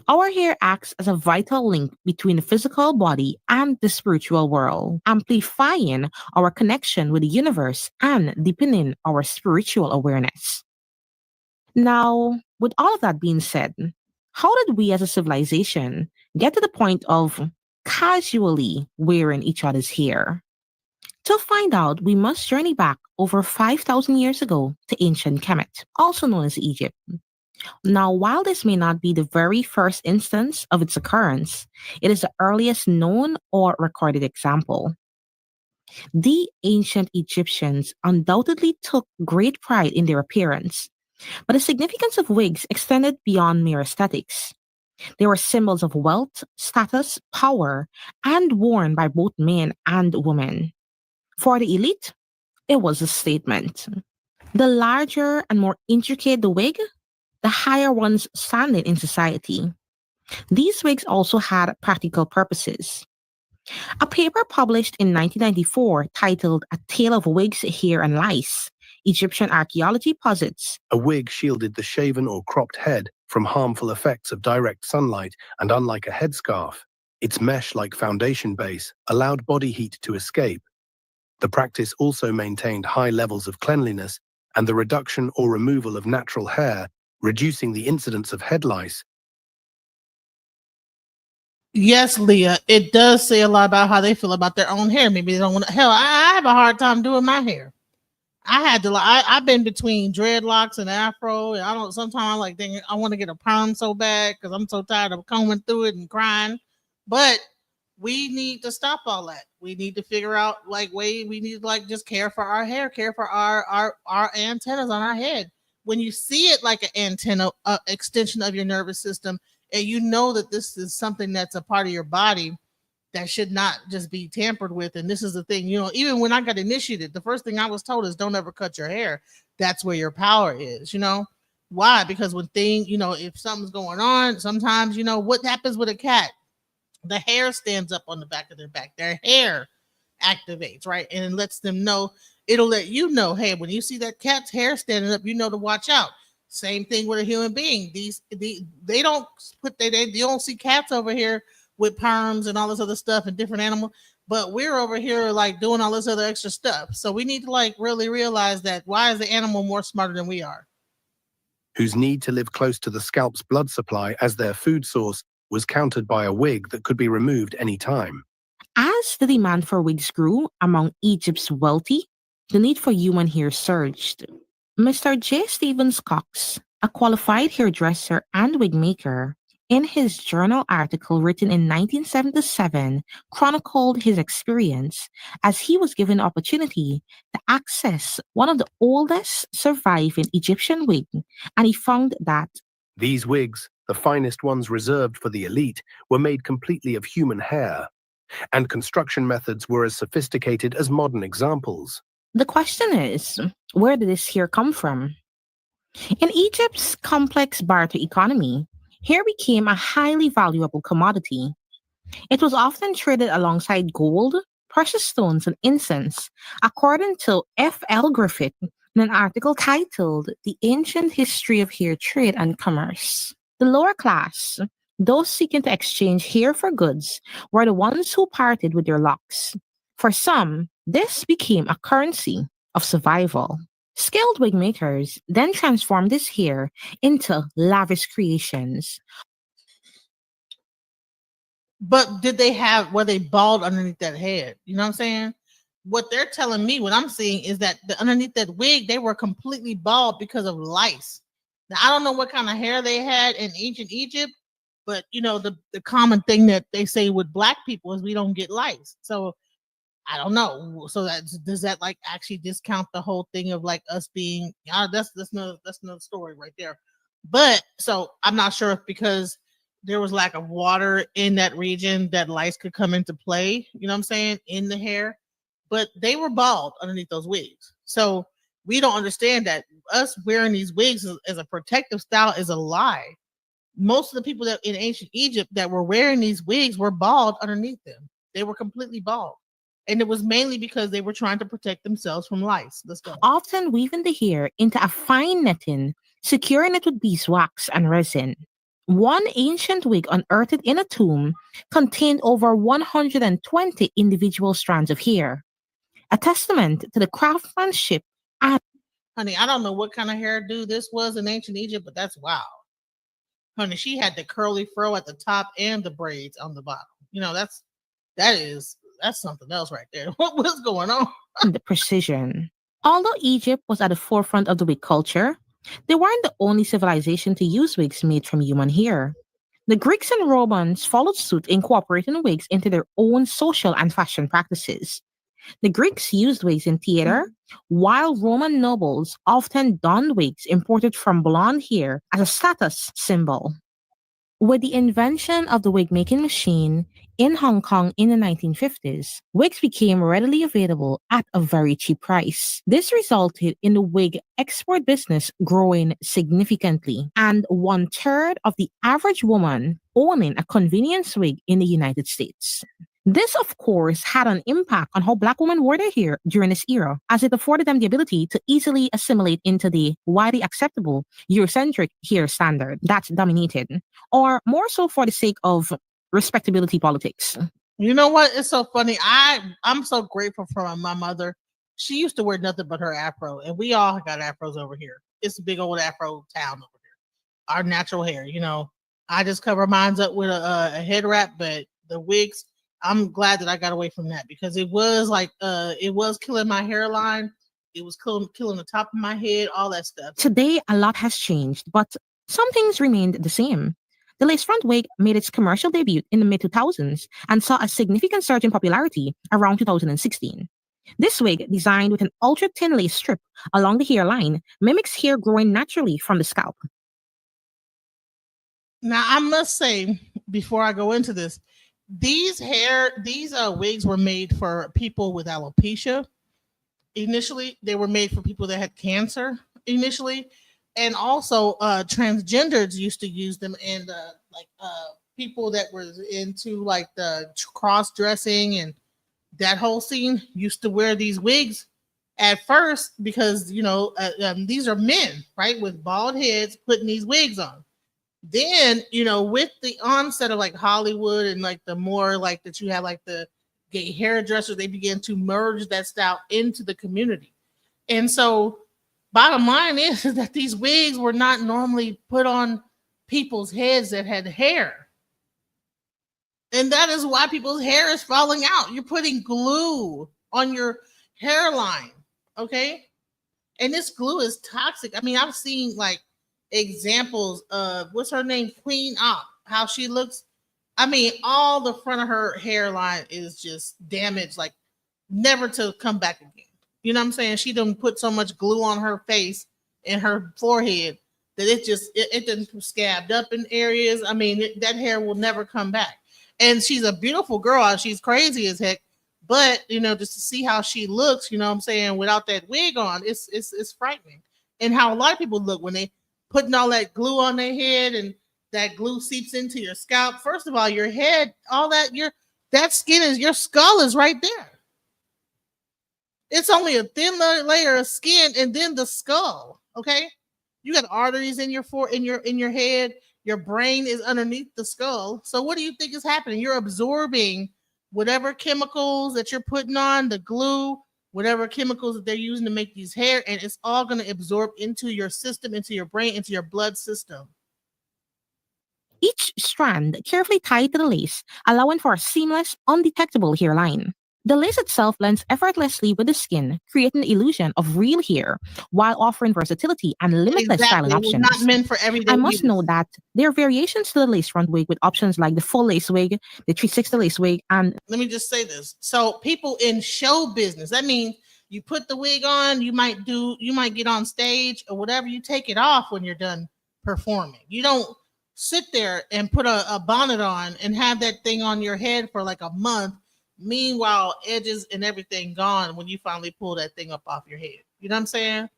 Our hair acts as a vital link between the physical body and the spiritual world, amplifying our connection with the universe and deepening our spiritual awareness. Now, with all of that being said, how did we as a civilization get to the point of casually wearing each other's hair? To find out, we must journey back over 5,000 years ago to ancient Kemet, also known as Egypt. Now, while this may not be the very first instance of its occurrence, it is the earliest known or recorded example. The ancient Egyptians undoubtedly took great pride in their appearance, but the significance of wigs extended beyond mere aesthetics. They were symbols of wealth, status, power, and worn by both men and women. For the elite, it was a statement. The larger and more intricate the wig, the higher one's standing in society. These wigs also had practical purposes. A paper published in 1994 titled A Tale of Wigs, Hair, and Lice, Egyptian Archaeology posits. A wig shielded the shaven or cropped head from harmful effects of direct sunlight, and unlike a headscarf, its mesh-like foundation base allowed body heat to escape. The practice also maintained high levels of cleanliness and the reduction or removal of natural hair, reducing the incidence of head lice. Yes, Leah, it does say a lot about how they feel about their own hair. Maybe they don't want to. Hell, I have a hard time doing my hair. I had to. I've been between dreadlocks and afro. And I don't. Sometimes I like. Dang, I want to get a perm so bad because I'm so tired of combing through it and crying. But we need to stop all that. We need to figure out like way. We need to like just care for our hair, care for our antennas on our head. When you see it like an antenna, extension of your nervous system, and you know that this is something that's a part of your body that should not just be tampered with. And this is the thing, even when I got initiated, the first thing I was told is don't ever cut your hair. That's where your power is, Why? Because when if something's going on, sometimes, what happens with a cat? The hair stands up on the back of their back. Their hair activates, right? And it lets them know, it'll let you know, hey, when you see that cat's hair standing up, to watch out. Same thing with a human being. They don't they don't see cats over here with perms and all this other stuff and different animals, but we're over here like doing all this other extra stuff. So we need to like really realize that why is the animal more smarter than we are? whose need to live close to the scalp's blood supply as their food source was countered by a wig that could be removed any time. As the demand for wigs grew among Egypt's wealthy, the need for human hair surged. Mr. J. Stevens Cox, a qualified hairdresser and wig maker, in his journal article written in 1977, chronicled his experience as he was given the opportunity to access one of the oldest surviving Egyptian wigs, and he found that These wigs, the finest ones reserved for the elite, were made completely of human hair, and construction methods were as sophisticated as modern examples. the question is, where did this hair come from? In Egypt's complex barter economy, hair became a highly valuable commodity. It was often traded alongside gold, precious stones, and incense, according to F. L. Griffith in an article titled The Ancient History of Hair Trade and Commerce. The lower class, those seeking to exchange hair for goods, were the ones who parted with their locks. For some, this became a currency of survival. Skilled wig makers then transformed this hair into lavish creations. But were they bald underneath that head? You know what I'm saying? What they're telling me, what I'm seeing is that underneath that wig, they were completely bald because of lice. Now, I don't know what kind of hair they had in ancient Egypt, but the common thing that they say with black people is we don't get lice. So I don't know. So does that like actually discount the whole thing of like us being that's another story right there. But so I'm not sure if because there was lack of water in that region that lice could come into play, you know what I'm saying, in the hair. But they were bald underneath those wigs. So we don't understand that us wearing these wigs as a protective style is a lie. Most of the people that in ancient Egypt that were wearing these wigs were bald underneath them. They were completely bald. And it was mainly because they were trying to protect themselves from lice. Let's go. Often weaving the hair into a fine netting, securing it with beeswax and resin. One ancient wig unearthed in a tomb contained over 120 individual strands of hair, a testament to the craftsmanship and... Honey, I don't know what kind of hairdo this was in ancient Egypt, but that's wow. Honey, she had the curly fro at the top and the braids on the bottom. That's something else right there. What was going on? The precision. Although Egypt was at the forefront of the wig culture, they weren't the only civilization to use wigs made from human hair. The Greeks and Romans followed suit, incorporating wigs into their own social and fashion practices. The Greeks used wigs in theater, while Roman nobles often donned wigs imported from blonde hair as a status symbol. With the invention of the wig making machine in Hong Kong in the 1950s, wigs became readily available at a very cheap price. This resulted in the wig export business growing significantly, and 1/3 of the average woman owning a convenience wig in the United States. This, of course, had an impact on how Black women wore their hair during this era, as it afforded them the ability to easily assimilate into the widely acceptable Eurocentric hair standard that dominated, or more so for the sake of respectability politics. You know what? It's so funny. I'm so grateful for my mother. She used to wear nothing but her afro, and we all got afros over here. It's a big old afro town over here. Our natural hair, I just cover mine up with a head wrap, but the wigs, I'm glad that I got away from that because it was killing my hairline. It was killing the top of my head, all that stuff. Today, a lot has changed, but some things remained the same. The lace front wig made its commercial debut in the mid-2000s and saw a significant surge in popularity around 2016. This wig, designed with an ultra-thin lace strip along the hairline, mimics hair growing naturally from the scalp. Now, I must say, before I go into this, these wigs were made for people with alopecia. Initially, they were made for people that had cancer initially, and also transgenders used to use them, and people that were into like the cross dressing and that whole scene used to wear these wigs at first because these are men, right, with bald heads putting these wigs on. Then, with the onset of like Hollywood and like the more like that you have like the gay hairdressers, they began to merge that style into the community. And so Bottom line is that these wigs were not normally put on people's heads that had hair. And that is why people's hair is falling out. You're putting glue on your hairline. Okay. And this glue is toxic. I mean, I've seen like examples of what's her name? Queen Op, how she looks. I mean, all the front of her hairline is just damaged, like never to come back again. You know what I'm saying? She done put so much glue on her face and her forehead that it done scabbed up in areas. I mean, that hair will never come back. And she's a beautiful girl. She's crazy as heck. But just to see how she looks, what I'm saying, without that wig on, it's frightening. And how a lot of people look when they putting all that glue on their head and that glue seeps into your scalp. First of all, your head, all that that skin is your skull is right there. It's only a thin layer of skin and then the skull. Okay, you got arteries in your head. Your brain is underneath the skull. So what do you think is happening? You're absorbing whatever chemicals that you're putting on, the glue, whatever chemicals that they're using to make these hair, and it's all going to absorb into your system, into your brain, into your blood system. Each strand carefully tied to the lace, allowing for a seamless, undetectable hairline. The lace itself blends effortlessly with the skin, creating the illusion of real hair while offering versatility and limitless styling Exactly. It was options. not meant for everyday I must use. note that there are variations to the lace front wig with options like the full lace wig, the 360 lace wig, and Let me just say this. So people in show business, that means you put the wig on, you might get on stage or whatever, you take it off when you're done performing. You don't sit there and put a bonnet on and have that thing on your head for like a month. Meanwhile, edges and everything gone when you finally pull that thing up off your head. You know what I'm saying?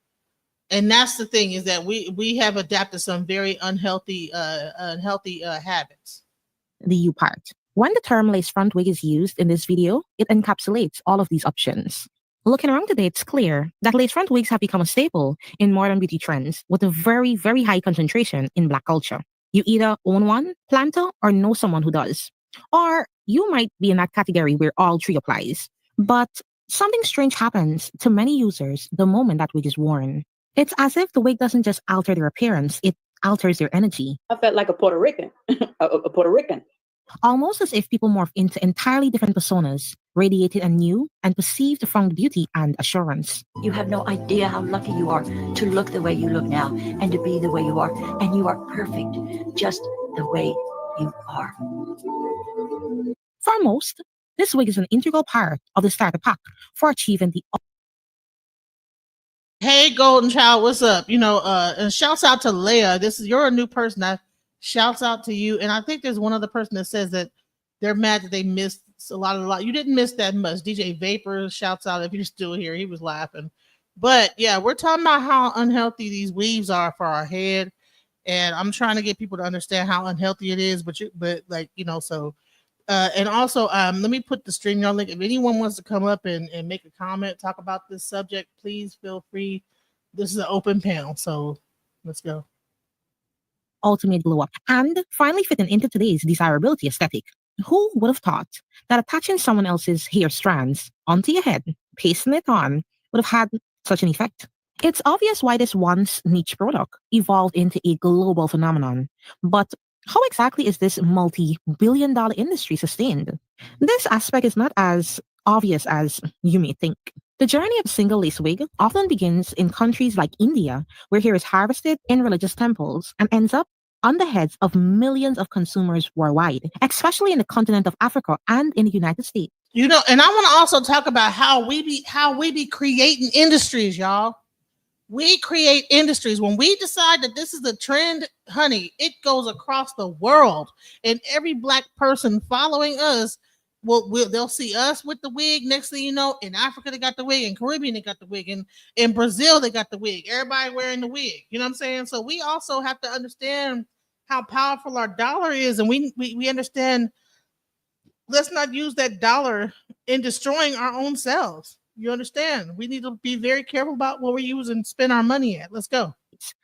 And that's the thing, is that we have adapted some very unhealthy habits. the U part. When the term lace front wig is used in this video, it encapsulates all of these options. Looking around today, it's clear that lace front wigs have become a staple in modern beauty trends with a very, very high concentration in Black culture. You either own one, plan to, or know someone who does. Or you might be in that category where all three applies. But something strange happens to many users the moment that wig is worn. It's as if the wig doesn't just alter their appearance, it alters their energy. I felt like a Puerto Rican, a Puerto Rican. Almost as if people morph into entirely different personas, radiated a new and perceived found beauty and assurance. You have no idea how lucky you are to look the way you look now and to be the way you are. And you are perfect, just the way you are. For most, this wig is an integral part of the starter pack for achieving the Hey, Golden Child, what's up? And shouts out to Leia. You're a new person. Shouts out to you. And I think there's one other person that says that they're mad that they missed a lot. You didn't miss that much. DJ Vapor, shouts out if you're still here. He was laughing. But yeah, we're talking about how unhealthy these weaves are for our head. And I'm trying to get people to understand how unhealthy it is. And also, let me put the StreamYard link. If anyone wants to come up and make a comment, talk about this subject, please feel free. This is an open panel, so let's go. ultimate glow up and finally fitting into today's desirability aesthetic. Who would have thought that attaching someone else's hair strands onto your head, pasting it on, would have had such an effect? It's obvious why this once niche product evolved into a global phenomenon. But how exactly is this multi-billion-dollar industry sustained? This aspect is not as obvious as you may think. The journey of single lace wig often begins in countries like India, where hair is harvested in religious temples and ends up on the heads of millions of consumers worldwide, especially in the continent of Africa and in the United States. And I want to also talk about how we be creating industries, y'all. We create industries. When we decide that this is the trend, honey, it goes across the world. And every Black person following us, they'll see us with the wig. Next thing you know, in Africa, they got the wig. In Caribbean, they got the wig. And in Brazil, they got the wig. Everybody wearing the wig. You know what I'm saying? So we also have to understand how powerful our dollar is. And we understand, let's not use that dollar in destroying our own selves. You understand? We need to be very careful about what we use and spend our money at. Let's go.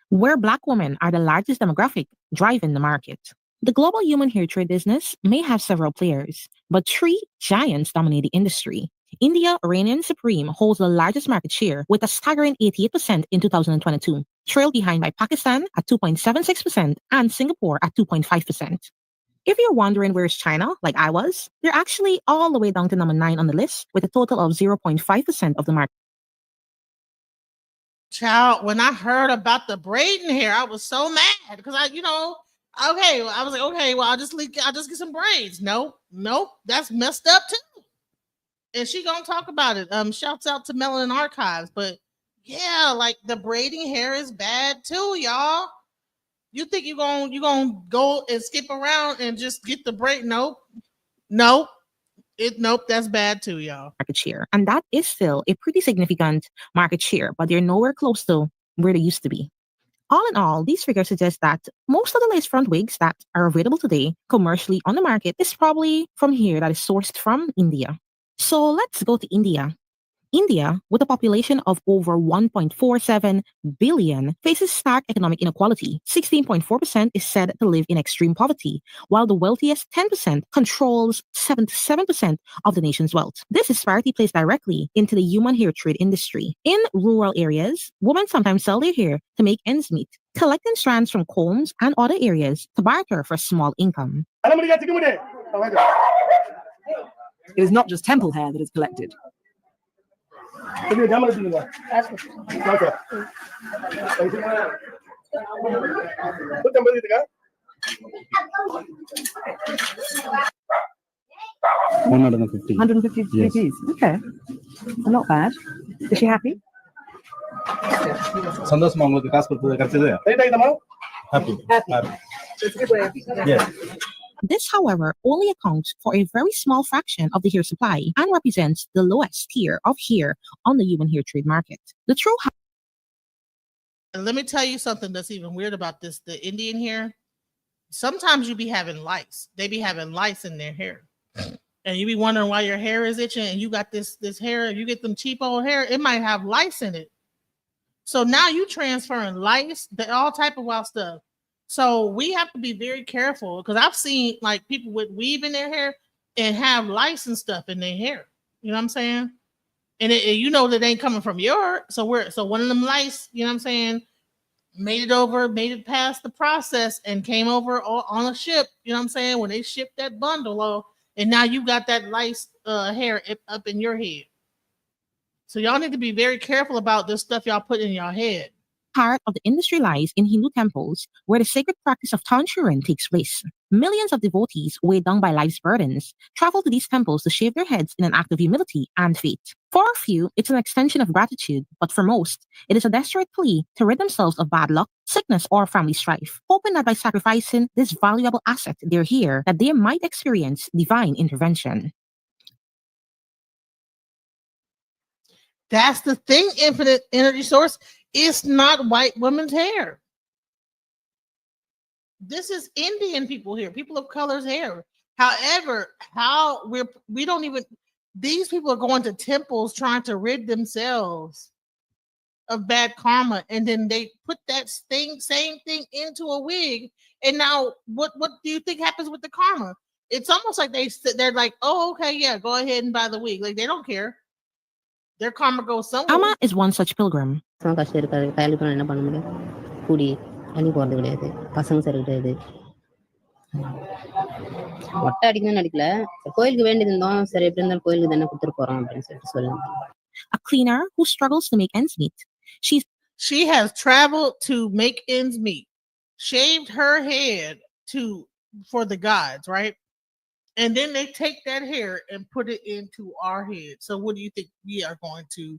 Where Black women are the largest demographic driving the market. The global human hair trade business may have several players, but three giants dominate the industry. India, reigning supreme, holds the largest market share with a staggering 88% in 2022, trailed behind by Pakistan at 2.76% and Singapore at 2.5%. If you're wondering where's China, like I was, they're actually all the way down to number 9 on the list with a total of 0.5% of the market. Child, when I heard about the braiding hair, I was so mad because I was like, okay, well, I'll just get some braids. Nope, that's messed up too. And she gonna talk about it. Shouts out to Melanin Archives, but yeah, like the braiding hair is bad too, y'all. You think you gonna go and skip around and just get the braid? Nope, that's bad too, y'all. Market share, and that is still a pretty significant market share, but they're nowhere close to where they used to be. All in all, these figures suggest that most of the lace front wigs that are available today commercially on the market is probably from here, that is sourced from India. So let's go to India. India, with a population of over 1.47 billion, faces stark economic inequality. 16.4% is said to live in extreme poverty, while the wealthiest 10% controls 77% of the nation's wealth. This disparity plays directly into the human hair trade industry. In rural areas, women sometimes sell their hair to make ends meet, collecting strands from combs and other areas to barter for a small income. It is not just temple hair that is collected. $150 rupees. Okay, not bad. Is she happy? Happy. Yes. This, however, only accounts for a very small fraction of the hair supply and represents the lowest tier of hair on the human hair trade market. The true And let me tell you something that's even weird about this. The Indian hair, sometimes you be having lice. They be having lice in their hair. And you be wondering why your hair is itching and you got this hair, you get them cheap old hair, it might have lice in it. So now you transferring lice, all type of wild stuff. So we have to be very careful because I've seen like people with weave in their hair and have lice and stuff in their hair. You know what I'm saying? And you know that ain't coming from your. So one of them lice, you know what I'm saying, made it past the process and came over on a ship. You know what I'm saying? When they shipped that bundle, and now you got that lice hair up in your head. So y'all need to be very careful about this stuff y'all put in your head. Part of the industry lies in Hindu temples, where the sacred practice of tantririn takes place. Millions of devotees, weighed down by life's burdens, travel to these temples to shave their heads in an act of humility and faith. For a few, it's an extension of gratitude, but for most, it is a desperate plea to rid themselves of bad luck, sickness, or family strife, hoping that by sacrificing this valuable asset, their hair, that they might experience divine intervention. That's the thing, infinite energy source. It's not white women's hair. This is Indian people here, people of color's hair. However, we don't even, these people are going to temples trying to rid themselves of bad karma, and then they put that same thing into a wig. And now what do you think happens with the karma? It's almost like they're like, oh, okay, yeah, go ahead and buy the wig. Like they don't care. Their karma goes somewhere. Amma is one such pilgrim. A cleaner who struggles to make ends meet. She has traveled to make ends meet, shaved her head for the gods, right? And then they take that hair and put it into our head. So what do you think we are going to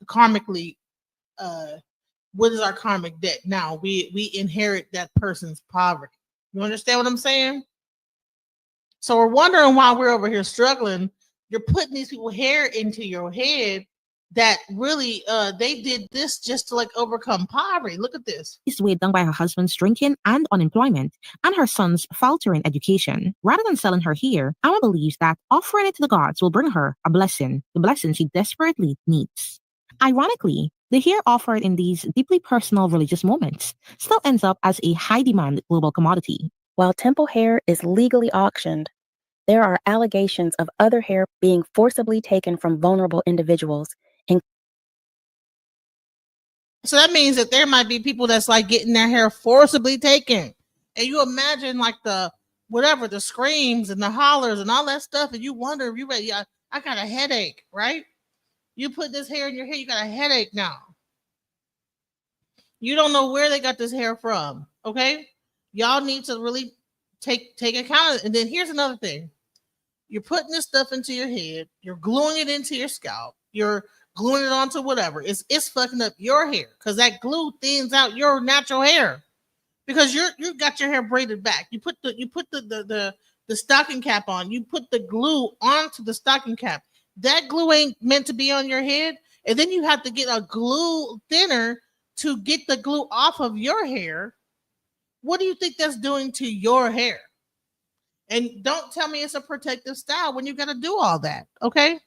karmically? What is our karmic debt? Now we inherit that person's poverty. You understand what I'm saying? So we're wondering why we're over here struggling. You're putting these people hair into your head that really they did this just to like overcome poverty. Look at this. She's weighed down by her husband's drinking and unemployment and her son's faltering education. Rather than selling her hair, Amma believes that offering it to the gods will bring her a blessing, the blessing she desperately needs. Ironically, the hair offered in these deeply personal religious moments still ends up as a high-demand global commodity. While temple hair is legally auctioned, There are allegations of other hair being forcibly taken from vulnerable individuals. So that means that there might be people that's like getting their hair forcibly taken. And you imagine like the whatever, the screams and the hollers and all that stuff, and you wonder if you ready. I got a headache, right? You put this hair in your hair, you got a headache now. You don't know where they got this hair from. Okay. Y'all need to really take account of it. And then here's another thing. You're putting this stuff into your head, you're gluing it into your scalp, you're gluing it onto whatever. It's fucking up your hair because that glue thins out your natural hair. Because you got your hair braided back. You put the stocking cap on. You put the glue onto the stocking cap. That glue ain't meant to be on your head. And then you have to get a glue thinner to get the glue off of your hair. What do you think that's doing to your hair? And don't tell me it's a protective style when you got to do all that, okay?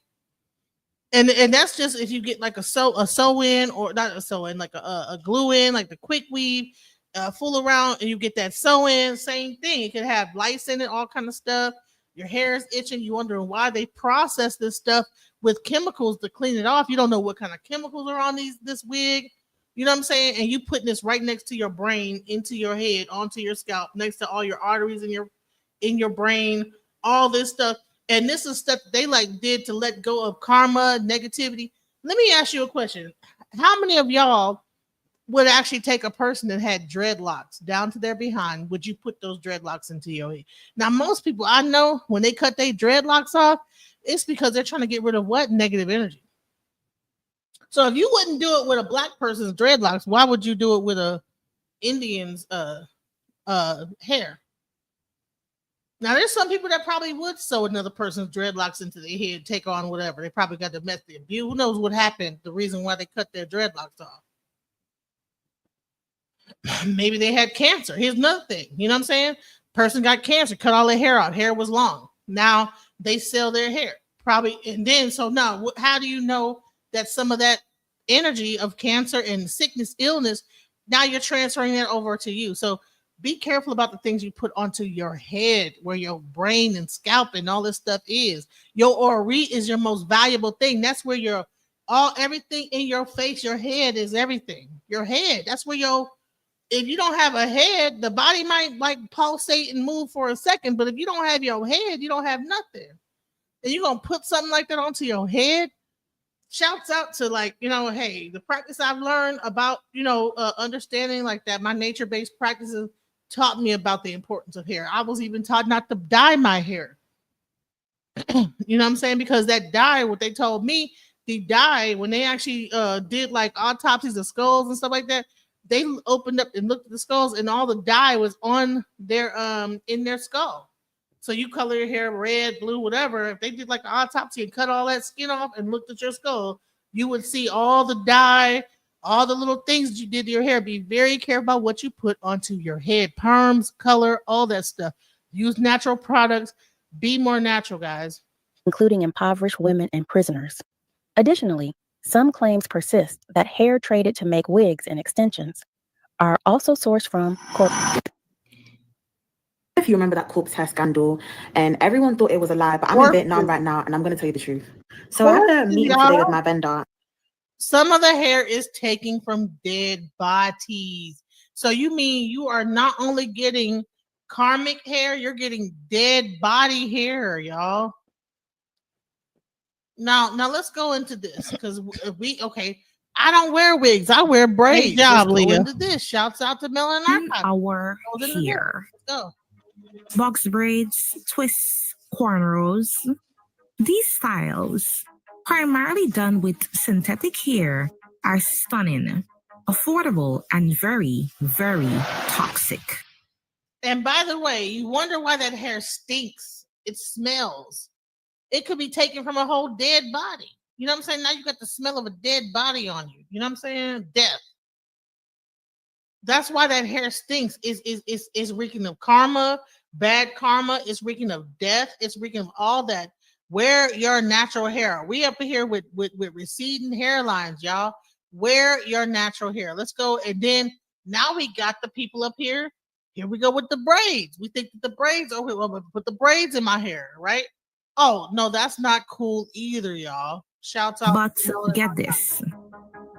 And that's just if you get like a sew in, or not a sew in, like a glue in, like the quick weave, fool around and you get that sew in. Same thing. It could have lice in it, all kind of stuff. Your hair is itching. You wondering why they process this stuff with chemicals to clean it off. You don't know what kind of chemicals are on this wig. You know what I'm saying? And you putting this right next to your brain, into your head, onto your scalp, next to all your arteries in your brain, all this stuff. And this is stuff they like did to let go of karma, negativity. Let me ask you a question. How many of y'all would actually take a person that had dreadlocks down to their behind? Would you put those dreadlocks into your head? Now, most people I know, when they cut their dreadlocks off, it's because they're trying to get rid of what? Negative energy. So if you wouldn't do it with a black person's dreadlocks, why would you do it with a Indian's hair? Now, there's some people that probably would sew another person's dreadlocks into their head, take on whatever. They probably got the method of abuse. Who knows what happened? The reason why they cut their dreadlocks off. Maybe they had cancer. Here's another thing. You know what I'm saying? Person got cancer, cut all their hair out. Hair was long. Now they sell their hair. Probably. And then, so now, how do you know that some of that energy of cancer and sickness, illness, now you're transferring that over to you? So be careful about the things you put onto your head, where your brain and scalp and all this stuff is. Your ori is your most valuable thing. That's where your everything in your face, your head is everything. Your head. That's where if you don't have a head, the body might like pulsate and move for a second. But if you don't have your head, you don't have nothing. And you're gonna put something like that onto your head. Shouts out to, like, hey, the practice I've learned about, understanding like that, my nature-based practices taught me about the importance of hair. I was even taught not to dye my hair. You know what I'm saying? Because that dye, what they told me, the dye, when they actually did like autopsies of skulls and stuff like that, they opened up and looked at the skulls, and all the dye was on their in their skull. So you color your hair red, blue, whatever. If they did like an autopsy and cut all that skin off and looked at your skull, you would see all the dye, all the little things you did to your hair. Be very careful about what you put onto your head. Perms, color, all that stuff. Use natural products. Be more natural, guys. Including impoverished women and prisoners. Additionally, some claims persist that hair traded to make wigs and extensions are also sourced from If you remember that corpse hair scandal, and everyone thought it was a lie, but I'm in Vietnam right now and I'm going to tell you the truth. So I had a meeting today with my vendor. Some of the hair is taken from dead bodies. So you mean you are not only getting karmic hair, you're getting dead body hair, y'all. Now let's go into this, because I don't wear wigs. I wear braids. Great job, Let's go Leah. into this. Shouts out to Melanin Archive. Our hair. Let's go. Box braids, twists, cornrows. These styles, primarily done with synthetic hair, are stunning, affordable, and very, very toxic. And by the way, you wonder why that hair stinks. It smells. It could be taken from a whole dead body. You know what I'm saying? Now you got the smell of a dead body on you. You know what I'm saying? Death. That's why that hair stinks. Is reeking of karma, bad karma. It's reeking of death. It's reeking of all that. Wear your natural hair. We up here with receding hairlines, y'all. Wear your natural hair. Let's go. And then now we got the people up here Here we go with the braids. We think that the braids, okay, well, put the braids in my hair, right? Oh, no, that's not cool either, y'all. Shouts out. But get this.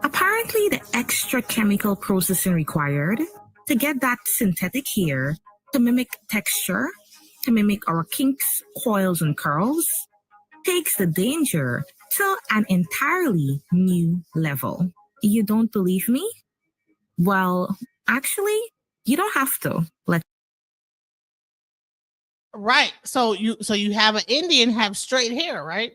Apparently, the extra chemical processing required to get that synthetic hair to mimic texture, to mimic our kinks, coils, and curls, takes the danger to an entirely new level. You don't believe me? Well, actually, you don't have to. Right. So you have an Indian have straight hair, right?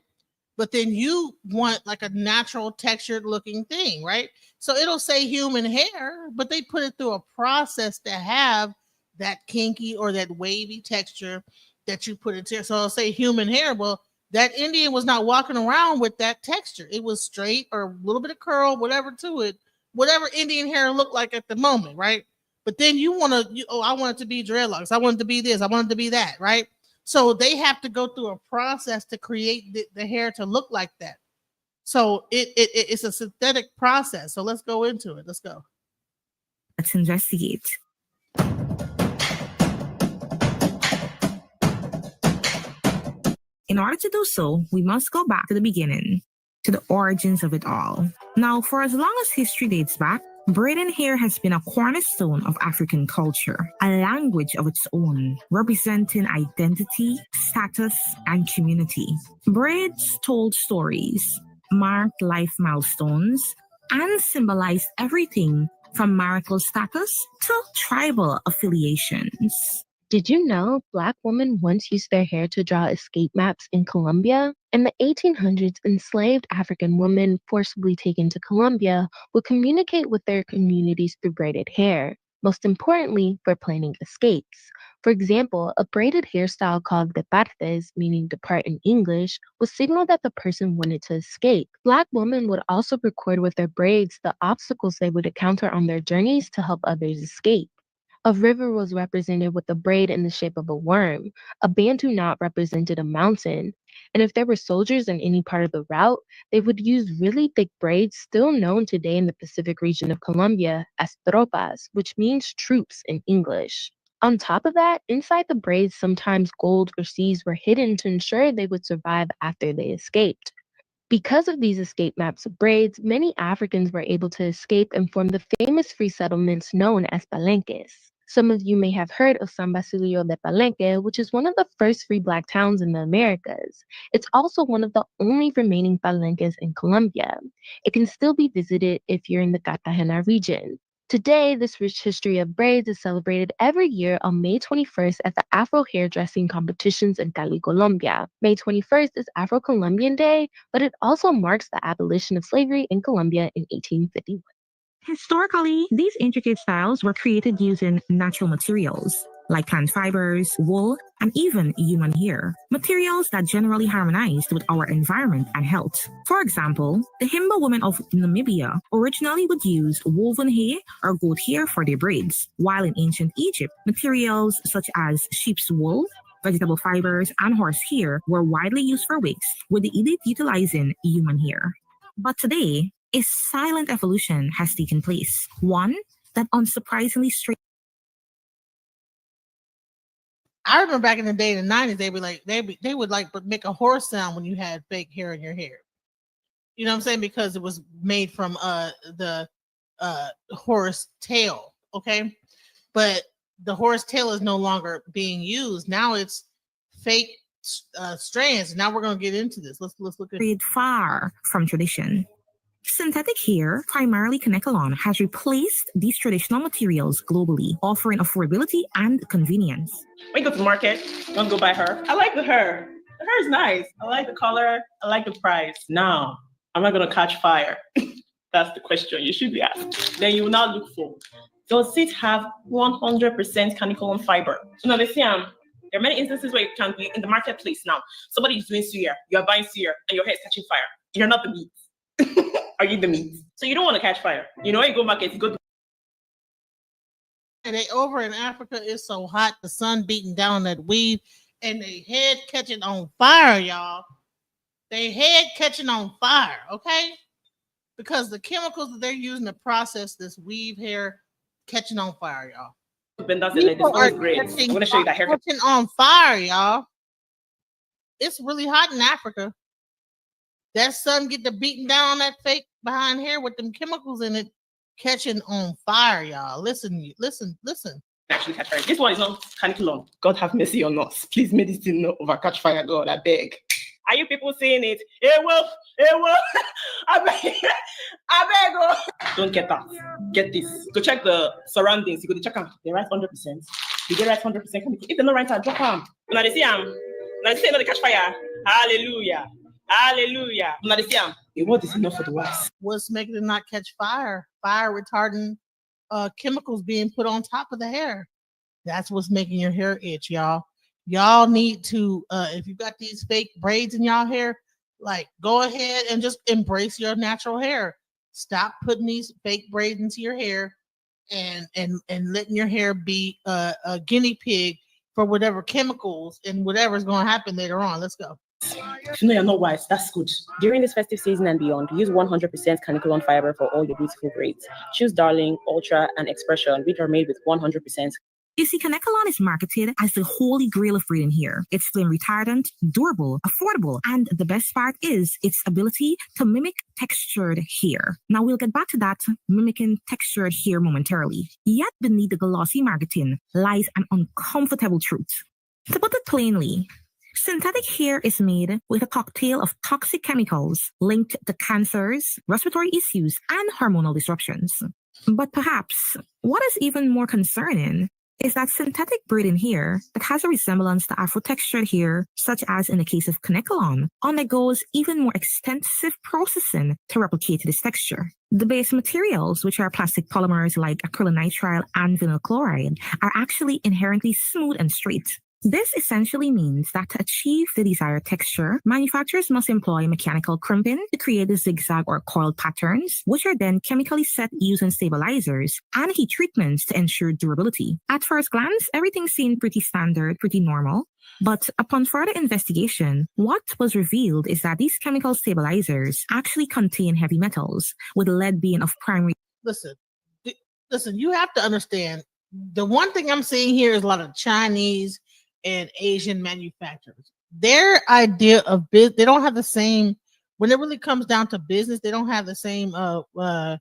But then you want like a natural textured looking thing, right? So it'll say human hair, but they put it through a process to have that kinky or that wavy texture that you put into it. So it'll say human hair. Well, that Indian was not walking around with that texture. It was straight or a little bit of curl, whatever to it, whatever Indian hair looked like at the moment, right? But then you want to, oh, I want it to be dreadlocks. I want it to be this. I want it to be that, right? So they have to go through a process to create the hair to look like that. So it's a synthetic process. So let's go into it. Let's go. Let's investigate. In order to do so, we must go back to the beginning, to the origins of it all. Now, for as long as history dates back, braiding hair has been a cornerstone of African culture, a language of its own, representing identity, status, and community. Braids told stories, marked life milestones, and symbolized everything from marital status to tribal affiliations. Did you know Black women once used their hair to draw escape maps in Colombia? In the 1800s, enslaved African women forcibly taken to Colombia would communicate with their communities through braided hair, most importantly for planning escapes. For example, a braided hairstyle called departes, meaning depart in English, would signal that the person wanted to escape. Black women would also record with their braids the obstacles they would encounter on their journeys to help others escape. A river was represented with a braid in the shape of a worm. A bantu knot represented a mountain. And if there were soldiers in any part of the route, they would use really thick braids still known today in the Pacific region of Colombia as tropas, which means troops in English. On top of that, inside the braids, sometimes gold or seeds were hidden to ensure they would survive after they escaped. Because of these escape maps of braids, many Africans were able to escape and form the famous free settlements known as palenques. Some of you may have heard of San Basilio de Palenque, which is one of the first free Black towns in the Americas. It's also one of the only remaining palenques in Colombia. It can still be visited if you're in the Cartagena region. Today, this rich history of braids is celebrated every year on May 21st at the Afro hairdressing competitions in Cali, Colombia. May 21st is Afro-Colombian Day, but it also marks the abolition of slavery in Colombia in 1851. Historically, these intricate styles were created using natural materials like plant fibers, wool, and even human hair, materials that generally harmonized with our environment and health. For example, the Himba women of Namibia originally would use woven hair or goat hair for their braids, while in ancient Egypt, materials such as sheep's wool, vegetable fibers, and horse hair were widely used for wigs, with the elite utilizing human hair. But today, a silent evolution has taken place, one that unsurprisingly I remember back in the day in the 90s, they would like make a horse sound when you had fake hair in your hair. You know what I'm saying? Because it was made from the horse tail. Okay. But the horse tail is no longer being used. Now it's fake strands. Now we're going to get into this. Let's look at it. Far from tradition. Synthetic hair, primarily Kanekalon, has replaced these traditional materials globally, offering affordability and convenience. When you go to the market, don't go buy her. I like the hair. The hair is nice. I like the color. I like the price. Now, am I going to catch fire? That's the question you should be asked. Then you will now look for, does it have 100% Kanekalon fiber? So now they say, there are many instances where you can be in the marketplace now. Somebody is doing suya, you are buying suya, and your hair is catching fire. You're not the meat. Are you the meat? So you don't want to catch fire. You know, when you go market, you go to. And they over in Africa, it's so hot, the sun beating down that weave, and they head catching on fire, y'all. They head catching on fire, okay? Because the chemicals that they're using to process this weave hair catching on fire, y'all. Benders and this People one are is great. I'm catching, gonna show you that haircut. catching on fire, y'all. It's really hot in Africa. That sun get the beating down on that fake behind hair with them chemicals in it, catching on fire, y'all. Listen. Actually catch fire. This one is not caniculum. God have mercy on us. Please medicine no over catch fire, God, I beg. Are you people seeing it? Hey wolf, I beg, oh. Don't get that. Get this. To check the surroundings, you go to check them. They write 100%. You get right 100% chemical. If they don't write, drop them. Now they see them. Now they say no, they catch fire. Hallelujah. Hallelujah. Now they see them. The word is enough for the worst. What's making it not catch fire? Fire retardant chemicals being put on top of the hair. That's what's making your hair itch, y'all. Y'all need to, if you got these fake braids in y'all hair, like go ahead and just embrace your natural hair. Stop putting these fake braids into your hair and letting your hair be a guinea pig for whatever chemicals and whatever's going to happen later on. Let's go. If you know you're not wise, that's good. During this festive season and beyond, use 100% caniculon fiber for all your beautiful braids. Choose Darling, Ultra, and Expression, which are made with 100%. You see, Caniculon is marketed as the holy grail of braiding hair. It's flame retardant, durable, affordable, and the best part is its ability to mimic textured hair. Now, we'll get back to that mimicking textured hair momentarily. Yet beneath the glossy marketing lies an uncomfortable truth. To put it plainly, synthetic hair is made with a cocktail of toxic chemicals linked to cancers, respiratory issues, and hormonal disruptions. But perhaps what is even more concerning is that synthetic braiding hair that has a resemblance to Afro-textured hair, such as in the case of Caniculon, undergoes even more extensive processing to replicate this texture. The base materials, which are plastic polymers like acrylonitrile and vinyl chloride, are actually inherently smooth and straight. This essentially means that to achieve the desired texture, manufacturers must employ mechanical crimping to create the zigzag or coiled patterns, which are then chemically set using stabilizers and heat treatments to ensure durability. At first glance, everything seemed pretty standard, pretty normal. But upon further investigation, what was revealed is that these chemical stabilizers actually contain heavy metals, with lead being of primary. Listen, you have to understand, the one thing I'm seeing here is a lot of Chinese and Asian manufacturers. Their idea of business, they don't have the same, when it really comes down to business, they don't have the same what's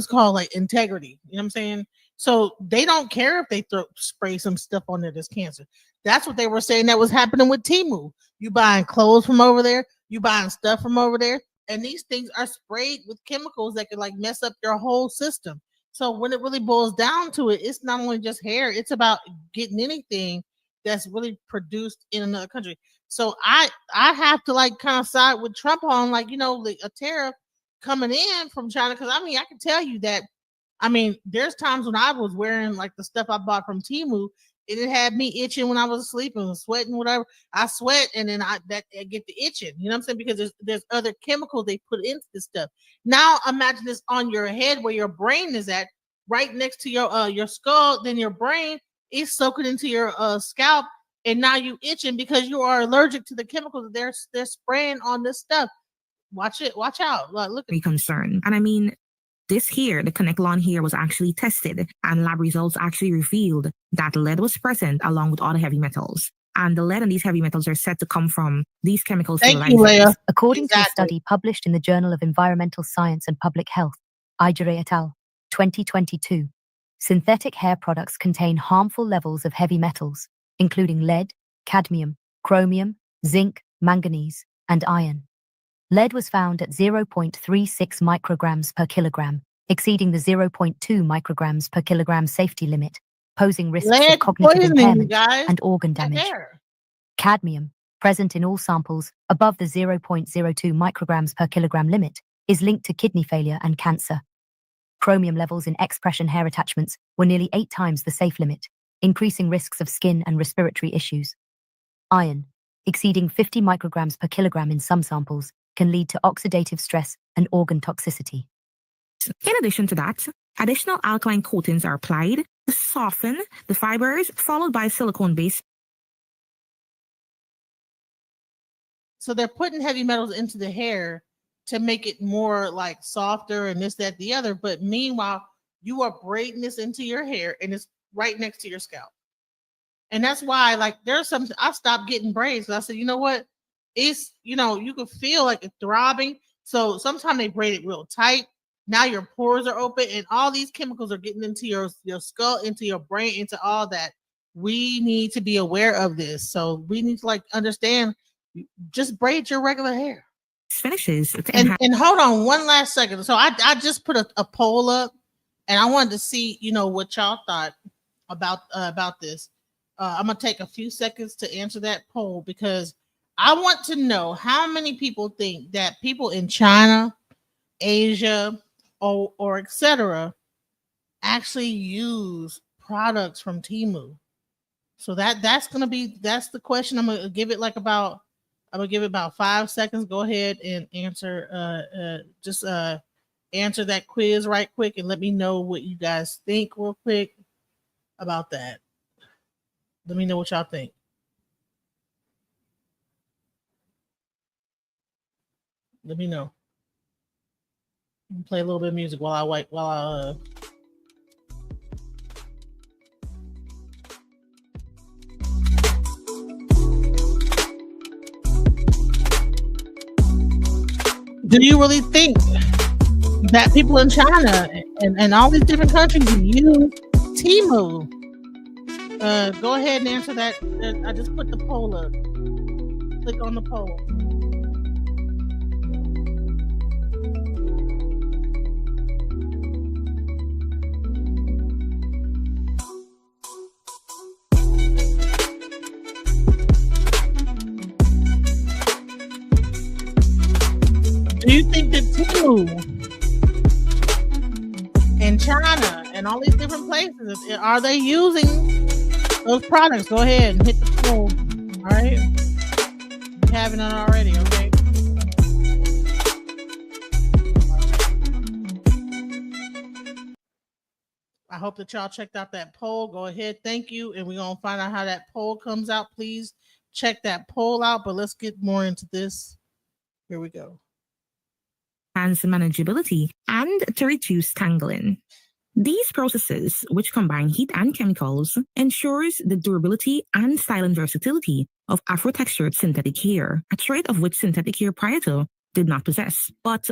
called like integrity. You know what I'm saying? So they don't care if they spray some stuff on there that's cancer. That's what they were saying that was happening with Temu. You buying clothes from over there, you buying stuff from over there, and these things are sprayed with chemicals that can like mess up your whole system. So when it really boils down to it, it's not only just hair, it's about getting anything that's really produced in another country. So I have to like kind of side with Trump on like, a tariff coming in from China. Cause I mean, I can tell you that, there's times when I was wearing like the stuff I bought from Temu and it had me itching when I was asleep and sweating, whatever. I sweat and then I get the itching, you know what I'm saying? Because there's other chemicals they put into this stuff. Now imagine this on your head where your brain is at, right next to your skull, then your brain is soaking into your scalp, and now you itching because you are allergic to the chemicals they're spraying on this stuff. Watch out. Look at concern. And this here, the Caniculon here, was actually tested, and lab results actually revealed that lead was present along with other heavy metals. And the lead and these heavy metals are said to come from these chemicals. Thank you, Leah. According to a study published in the Journal of Environmental Science and Public Health, IVORY et al., 2022, synthetic hair products contain harmful levels of heavy metals, including lead, cadmium, chromium, zinc, manganese, and iron. Lead was found at 0.36 micrograms per kilogram, exceeding the 0.2 micrograms per kilogram safety limit, posing risks of cognitive impairment and organ damage. Cadmium, present in all samples above the 0.02 micrograms per kilogram limit, is linked to kidney failure and cancer. Chromium levels in expression hair attachments were nearly 8 times the safe limit, increasing risks of skin and respiratory issues. Iron, exceeding 50 micrograms per kilogram in some samples, can lead to oxidative stress and organ toxicity. In addition to that, additional alkaline coatings are applied to soften the fibers, followed by silicone-based. So they're putting heavy metals into the hair to make it more like softer and this, that, the other. But meanwhile, you are braiding this into your hair and it's right next to your scalp. And that's why, like, there's something I stopped getting braids. I said, you know what? It's, you can feel like it's throbbing. So sometimes they braid it real tight. Now your pores are open and all these chemicals are getting into your skull, into your brain, into all that. We need to be aware of this. So we need to like understand, just braid your regular hair. Finishes. And hold on one last second. So I just put a poll up and I wanted to see, what y'all thought about this. I'm gonna take a few seconds to answer that poll because I want to know how many people think that people in China, Asia, or etc. actually use products from Temu. So that's the question. I'm gonna give it about 5 seconds. Go ahead and answer. Just answer that quiz right quick and let me know what you guys think real quick about that. Let me know what y'all think. Let me know. Play a little bit of music while I wait. Do you really think that people in China and all these different countries use Temu? Go ahead and answer that. I just put the poll up. Click on the poll. Do you think that Temu in China and all these different places, are they using those products? Go ahead and hit the poll. All right. You haven't done already, okay? I hope that y'all checked out that poll. Go ahead. Thank you. And we're going to find out how that poll comes out. Please check that poll out. But let's get more into this. Here we go. Enhance manageability and to reduce tangling. These processes, which combine heat and chemicals, ensures the durability and styling versatility of Afro-textured synthetic hair, a trait of which synthetic hair prior to did not possess. But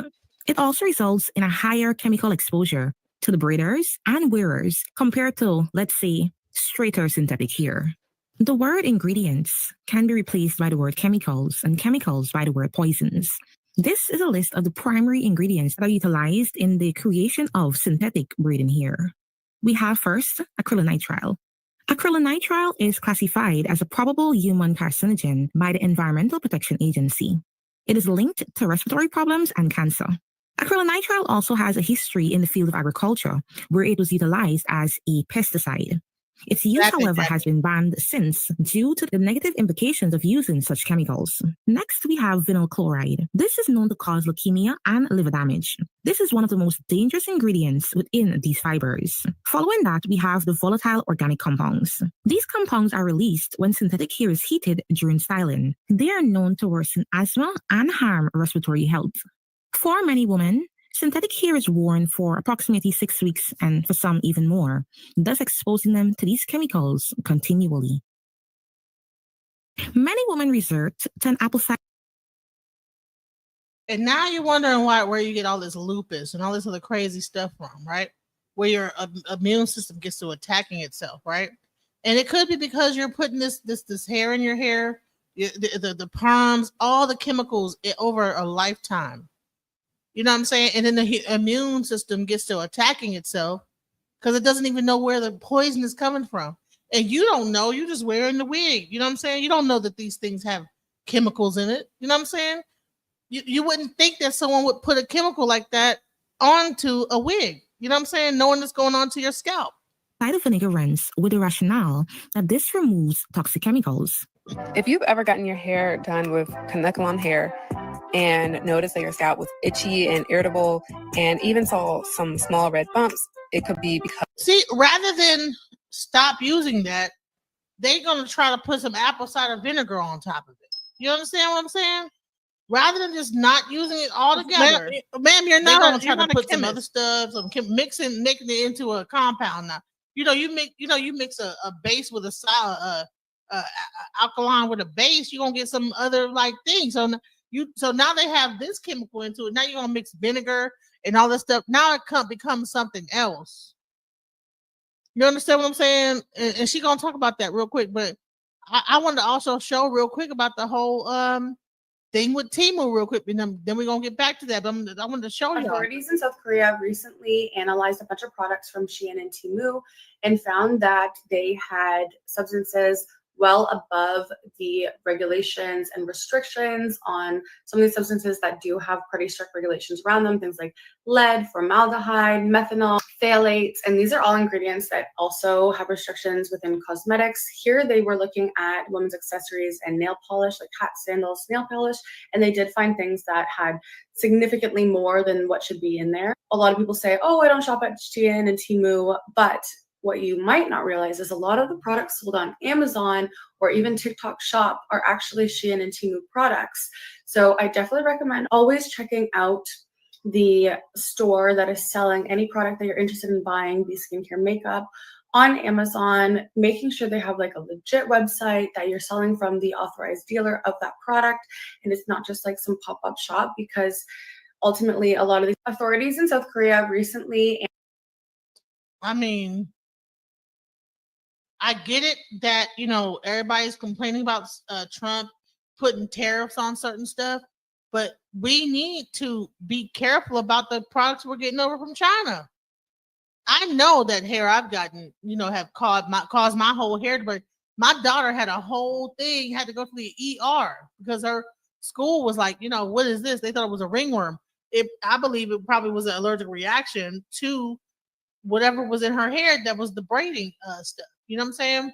it also results in a higher chemical exposure to the braiders and wearers compared to, let's say, straighter synthetic hair. The word ingredients can be replaced by the word chemicals and chemicals by the word poisons. This is a list of the primary ingredients that are utilized in the creation of synthetic braiding hair. We have first acrylonitrile. Acrylonitrile is classified as a probable human carcinogen by the Environmental Protection Agency. It is linked to respiratory problems and cancer. Acrylonitrile also has a history in the field of agriculture, where it was utilized as a pesticide. Its use, however, has been banned since due to the negative implications of using such chemicals. Next, we have vinyl chloride. This is known to cause leukemia and liver damage. This is one of the most dangerous ingredients within these fibers. Following that, we have the volatile organic compounds. These compounds are released when synthetic hair is heated during styling. They are known to worsen asthma and harm respiratory health. For many women, synthetic hair is worn for approximately 6 weeks and for some even more, thus exposing them to these chemicals continually. Many women resort to an apple cider. And now you're wondering where you get all this lupus and all this other crazy stuff from, right? Where your immune system gets to attacking itself, right? And it could be because you're putting this hair in your hair, the perms, all the chemicals over a lifetime. You know what I'm saying? And then the immune system gets to attacking itself because it doesn't even know where the poison is coming from. And you don't know. You're just wearing the wig. You know what I'm saying? You don't know that these things have chemicals in it. You know what I'm saying? You wouldn't think that someone would put a chemical like that onto a wig. You know what I'm saying? Knowing what's going on to your scalp. Cider vinegar runs with the rationale that this removes toxic chemicals. If you've ever gotten your hair done with Kanekalon hair and noticed that your scalp was itchy and irritable and even saw some small red bumps, it could be because... See, rather than stop using that, they're going to try to put some apple cider vinegar on top of it. You understand what I'm saying? rather than just not using it all together. Ma'am, you're not going to try to put some other stuff, making it into a compound now. You mix a base with a alkaline with a base, you're gonna get some other like thing. So now they have this chemical into it. Now you're gonna mix vinegar and all this stuff. Now it becomes something else. You understand what I'm saying? And she's gonna talk about that real quick. But I wanted to also show real quick about the whole thing with Temu real quick, and then we're gonna get back to that. But I wanted to show you. Authorities in South Korea recently analyzed a bunch of products from Shein and Temu and found that they had substances well above the regulations and restrictions on some of these substances that do have pretty strict regulations around them, things like lead, formaldehyde, methanol, phthalates, and these are all ingredients that also have restrictions within cosmetics. Here they were looking at women's accessories and nail polish, like hats, sandals, nail polish, and they did find things that had significantly more than what should be in there. A lot of people say, oh, I don't shop at Shein and Temu, but what you might not realize is a lot of the products sold on Amazon or even TikTok Shop are actually Shein and Temu products. So I definitely recommend always checking out the store that is selling any product that you're interested in buying, be skincare, makeup, on Amazon, making sure they have like a legit website that you're selling from the authorized dealer of that product. And it's not just like some pop-up shop, because ultimately a lot of the authorities in South Korea recently. I get it that, everybody's complaining about Trump putting tariffs on certain stuff, but we need to be careful about the products we're getting over from China. I know that hair I've gotten, have caused my whole hair to break. My daughter had a whole thing, had to go to the ER because her school was like, what is this? They thought it was a ringworm. I believe it probably was an allergic reaction to whatever was in her hair that was the braiding stuff. You know what I'm saying?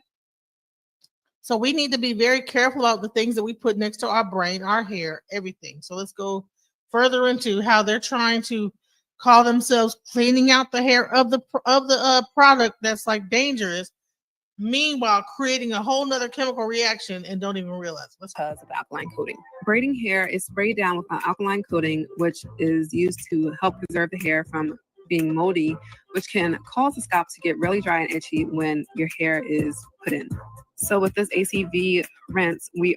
So we need to be very careful about the things that we put next to our brain, our hair, everything. So let's go further into how they're trying to call themselves cleaning out the hair of the product that's like dangerous, meanwhile creating a whole nother chemical reaction and don't even realize what's because of the alkaline coating. Braiding hair is sprayed down with an alkaline coating, which is used to help preserve the hair from being moldy, which can cause the scalp to get really dry and itchy when your hair is put in. So with this ACV rinse, we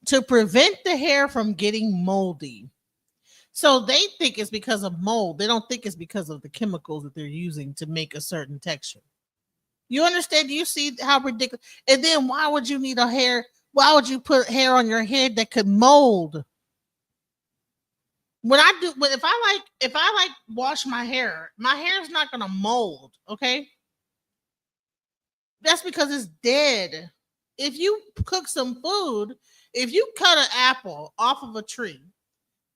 to prevent the hair from getting moldy. So they think it's because of mold. They don't think it's because of the chemicals that they're using to make a certain texture. You understand? Do you see how ridiculous? And then why would you need a hair? Why would you put hair on your head that could mold? If I wash my hair is not gonna mold, okay? That's because it's dead. If you cook some food, if you cut an apple off of a tree,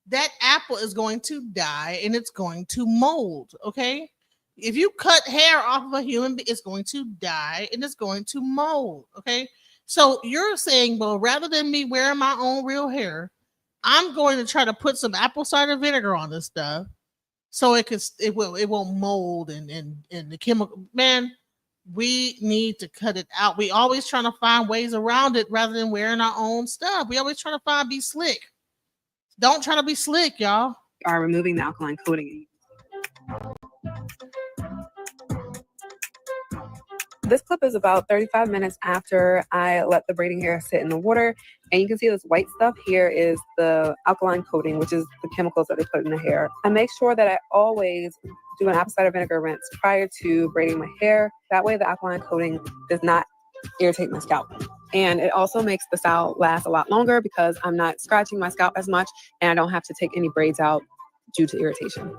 that apple is going to die and it's going to mold, okay? If you cut hair off of a human being, it's going to die and it's going to mold, okay? So you're saying, well, rather than me wearing my own real hair, I'm going to try to put some apple cider vinegar on this stuff so it won't mold and the chemical. Man, we need to cut it out. We always trying to find ways around it rather than wearing our own stuff. We always trying to be slick. Don't try to be slick, y'all. Are removing the alkaline coating. This clip is about 35 minutes after I let the braiding hair sit in the water. And you can see this white stuff here is the alkaline coating, which is the chemicals that they put in the hair. I make sure that I always do an apple cider vinegar rinse prior to braiding my hair. That way the alkaline coating does not irritate my scalp. And it also makes the style last a lot longer because I'm not scratching my scalp as much and I don't have to take any braids out due to irritation.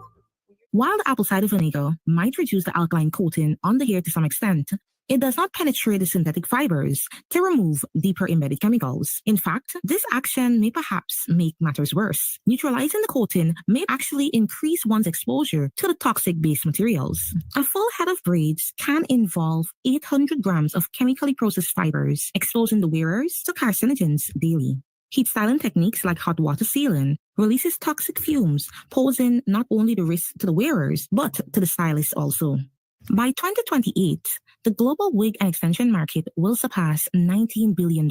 While the apple cider vinegar might reduce the alkaline coating on the hair to some extent, it does not penetrate the synthetic fibers to remove deeper embedded chemicals. In fact, this action may perhaps make matters worse. Neutralizing the coating may actually increase one's exposure to the toxic base materials. A full head of braids can involve 800 grams of chemically processed fibers, exposing the wearers to carcinogens daily. Heat styling techniques like hot water sealing releases toxic fumes, posing not only the risk to the wearers, but to the stylist also. By 2028, the global wig and extension market will surpass $19 billion,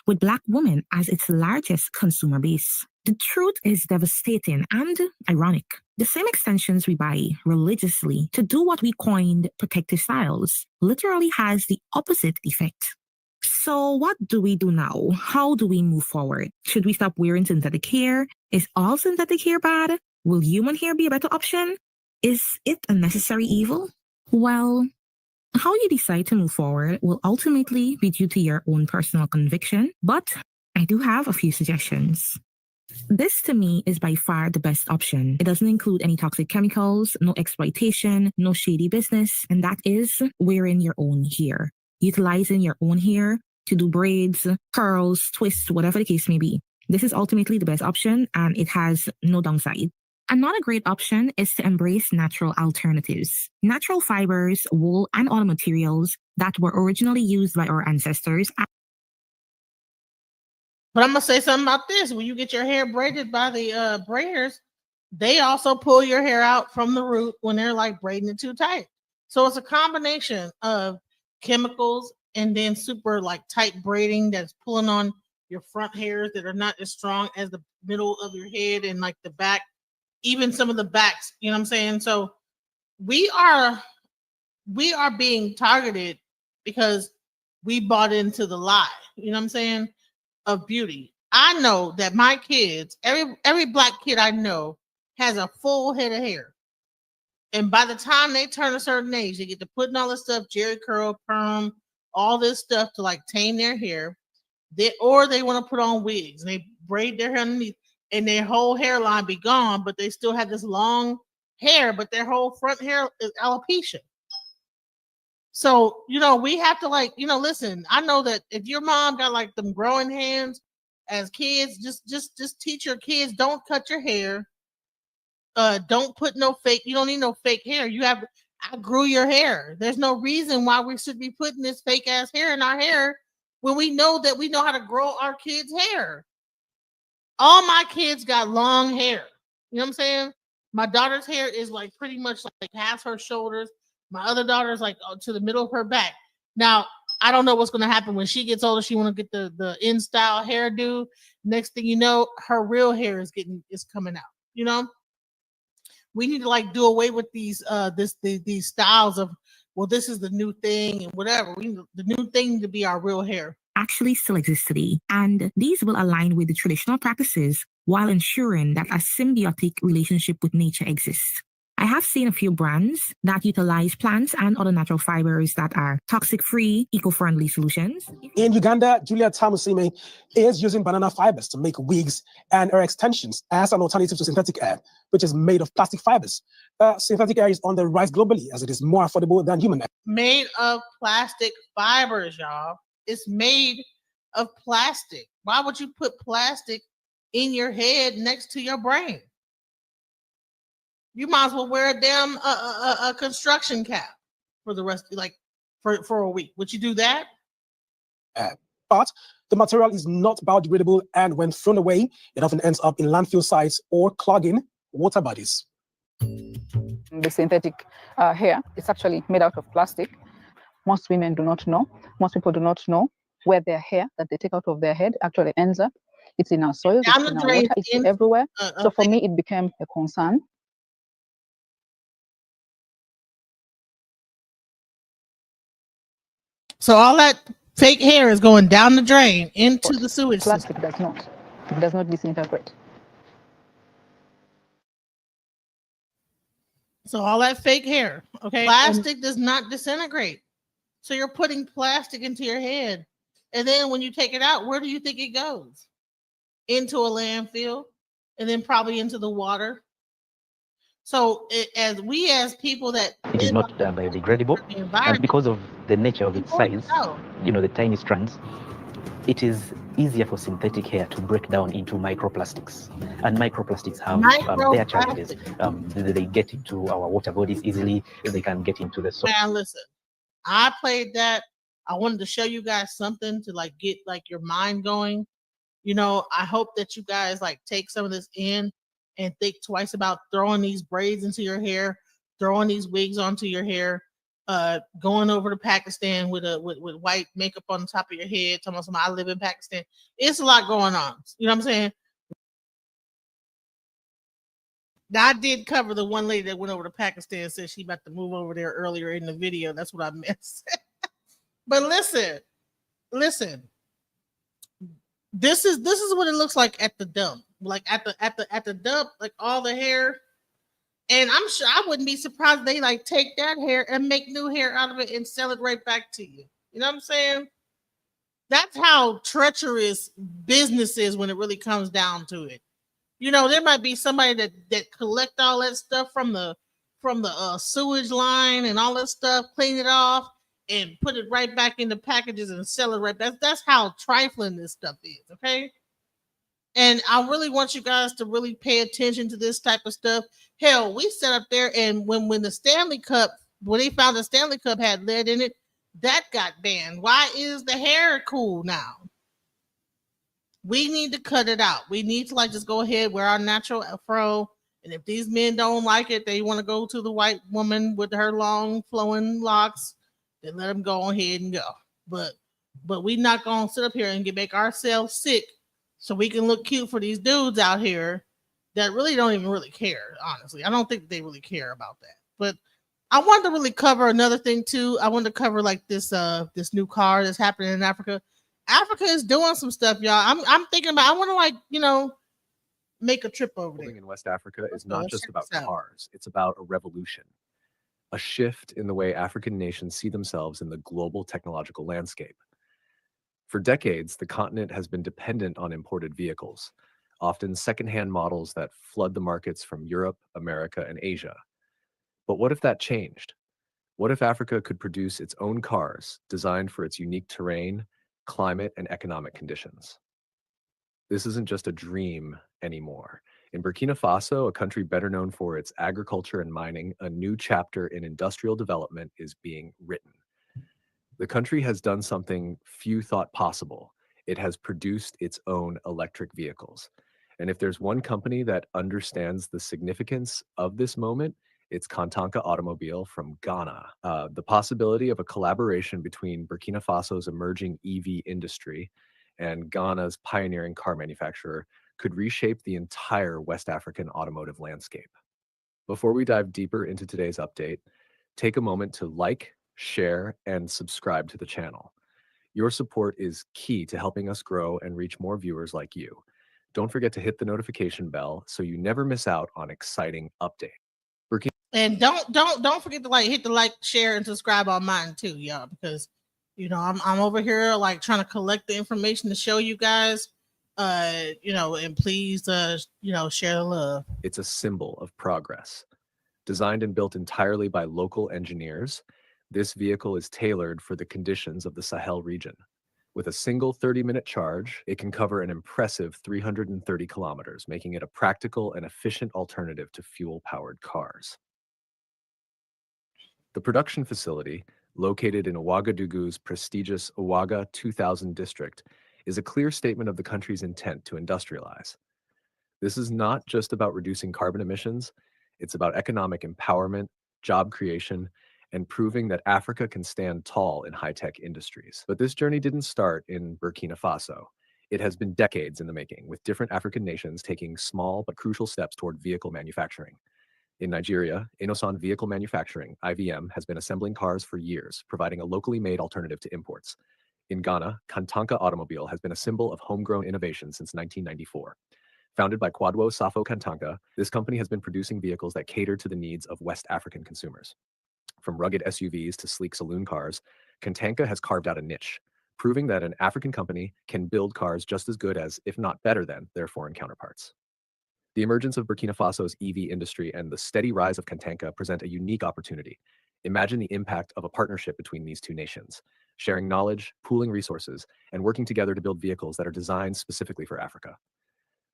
with Black women as its largest consumer base. The truth is devastating and ironic. The same extensions we buy religiously to do what we coined protective styles literally has the opposite effect. So what do we do now? How do we move forward? Should we stop wearing synthetic hair? Is all synthetic hair bad? Will human hair be a better option? Is it a necessary evil? Well, how you decide to move forward will ultimately be due to your own personal conviction, but I do have a few suggestions. This to me is by far the best option. It doesn't include any toxic chemicals, no exploitation, no shady business, and that is wearing your own hair. Utilizing your own hair to do braids, curls, twists, whatever the case may be. This is ultimately the best option and it has no downside. Another great option is to embrace natural alternatives. Natural fibers, wool, and other materials that were originally used by our ancestors. But I'm going to say something about this. When you get your hair braided by the braiders, they also pull your hair out from the root when they're like braiding it too tight. So it's a combination of chemicals and then super like tight braiding that's pulling on your front hairs that are not as strong as the middle of your head and like the back. Even some of the backs, you know what I'm saying? So we are being targeted because we bought into the lie, you know what I'm saying, of beauty. I know that my kids, every Black kid I know has a full head of hair. And by the time they turn a certain age, they get to putting all this stuff, Jerry curl, perm, all this stuff to like tame their hair. They want to put on wigs and they braid their hair underneath. And their whole hairline be gone, but they still have this long hair, but their whole front hair is alopecia. So, we have to listen, I know that if your mom got like them growing hands as kids, just teach your kids, don't cut your hair. Don't put you don't need no fake hair. I grew your hair. There's no reason why we should be putting this fake ass hair in our hair when we know how to grow our kids' hair. All my kids got long hair. You know what I'm saying? My daughter's hair is like pretty much like half her shoulders. My other daughter's like to the middle of her back. Now, I don't know what's going to happen when she gets older. She want to get the in style hairdo. Next thing you know, her real hair is coming out. We need to do away with these these styles of, well, this is the new thing and whatever. The new thing to be our real hair. Actually still exist today, and these will align with the traditional practices while ensuring that a symbiotic relationship with nature exists. I have seen a few brands that utilize plants and other natural fibers that are toxic-free, eco-friendly solutions. In Uganda, Julia Tamusime is using banana fibers to make wigs and hair extensions as an alternative to synthetic hair, which is made of plastic fibers. Synthetic hair is on the rise globally as it is more affordable than human hair. Made of plastic fibers, y'all. It's made of plastic. Why would you put plastic in your head next to your brain? You might as well wear a damn a construction cap for the rest, for a week. Would you do that? But the material is not biodegradable, and when thrown away, it often ends up in landfill sites or clogging water bodies. The synthetic hair is actually made out of plastic. Most women do not know. Most people do not know where their hair that they take out of their head actually ends up. It's in our soil, it's in our water, it's everywhere. So for me, it became a concern. So all that fake hair is going down the drain into the sewage system. Plastic does not disintegrate. So all that fake hair, okay? Plastic does not disintegrate. So you're putting plastic into your head. And then when you take it out, where do you think it goes? Into a landfill and then probably into the water. So as people that it is not biodegradable, and because of the nature of its size, the tiny strands, it is easier for synthetic hair to break down into microplastics, and microplastics have their challenges. They get into our water bodies easily. They can get into the soil. Man, listen, I played that. I wanted to show you guys something to get your mind going. I hope that you guys take some of this in and think twice about throwing these braids into your hair, throwing these wigs onto your hair. going over to Pakistan with white makeup on the top of your head, talking about I live in Pakistan. It's a lot going on. You know what I'm saying? Now, I did cover the one lady that went over to Pakistan and said she about to move over there earlier in the video. That's what I missed. But listen. This is what it looks like at the dump. Like at the dump, like all the hair. And I'm sure I wouldn't be surprised they like take that hair and make new hair out of it and sell it right back to you. You know what I'm saying? That's how treacherous business is when it really comes down to it. You know, there might be somebody that collect all that stuff from the sewage line and all that stuff, clean it off and put it right back into packages and sell it right back. That's how trifling this stuff is, okay? And I really want you guys to really pay attention to this type of stuff. Hell, we sat up there and when the Stanley Cup, when they found the Stanley Cup had lead in it, that got banned. Why is the hair cool now? We need to cut it out. We need to just go ahead, wear our natural afro. And if these men don't like it, they want to go to the white woman with her long flowing locks, then let them go ahead and go. But we not gonna sit up here and make ourselves sick so we can look cute for these dudes out here that really don't even really care. Honestly, I don't think they really care about that. But I wanted to really cover another thing too. I wanted to cover this new car that's happening in Africa. Africa is doing some stuff, y'all. I'm thinking about. I want to make a trip over there. Living in West Africa is not just about cars. It's about a revolution, a shift in the way African nations see themselves in the global technological landscape. For decades, the continent has been dependent on imported vehicles, often secondhand models that flood the markets from Europe, America, and Asia. But what if that changed? What if Africa could produce its own cars designed for its unique terrain, climate, and economic conditions? This isn't just a dream anymore. In Burkina Faso, a country better known for its agriculture and mining, a new chapter in industrial development is being written. The country has done something few thought possible. It has produced its own electric vehicles. And if there's one company that understands the significance of this moment, it's Kantanka Automobile from Ghana. The possibility of a collaboration between Burkina Faso's emerging EV industry and Ghana's pioneering car manufacturer could reshape the entire West African automotive landscape. Before we dive deeper into today's update, take a moment to like, share, and subscribe to the channel. Your support is key to helping us grow and reach more viewers like you. Don't forget to hit the notification bell so you never miss out on exciting updates. And don't forget to hit the like, share, and subscribe on mine too, y'all, because I'm over here trying to collect the information to show you guys. And please share the love. It's a symbol of progress. Designed and built entirely by local engineers, this vehicle is tailored for the conditions of the Sahel region. With a single 30-minute charge, it can cover an impressive 330 kilometers, making it a practical and efficient alternative to fuel-powered cars. The production facility, located in Ouagadougou's prestigious Ouaga 2000 district, is a clear statement of the country's intent to industrialize. This is not just about reducing carbon emissions, it's about economic empowerment, job creation, and proving that Africa can stand tall in high-tech industries. But this journey didn't start in Burkina Faso. It has been decades in the making, with different African nations taking small but crucial steps toward vehicle manufacturing. In Nigeria, Inosan Vehicle Manufacturing, IVM, has been assembling cars for years, providing a locally made alternative to imports. In Ghana, Kantanka Automobile has been a symbol of homegrown innovation since 1994. Founded by Kwadwo Safo Kantanka, this company has been producing vehicles that cater to the needs of West African consumers. From rugged SUVs to sleek saloon cars, Kantanka has carved out a niche, proving that an African company can build cars just as good as, if not better than, their foreign counterparts. The emergence of Burkina Faso's EV industry and the steady rise of Kantanka present a unique opportunity. Imagine the impact of a partnership between these two nations, sharing knowledge, pooling resources, and working together to build vehicles that are designed specifically for Africa.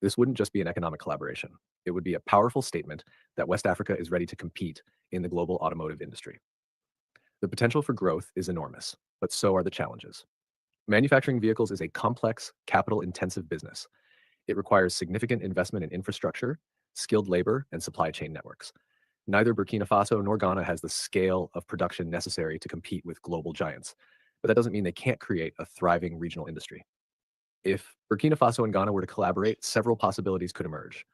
This wouldn't just be an economic collaboration. It would be a powerful statement that West Africa is ready to compete in the global automotive industry. The potential for growth is enormous, but so are the challenges. Manufacturing vehicles is a complex, capital-intensive business. It requires significant investment in infrastructure, skilled labor, and supply chain networks. Neither Burkina Faso nor Ghana has the scale of production necessary to compete with global giants, but that doesn't mean they can't create a thriving regional industry. If Burkina Faso and Ghana were to collaborate, several possibilities could emerge.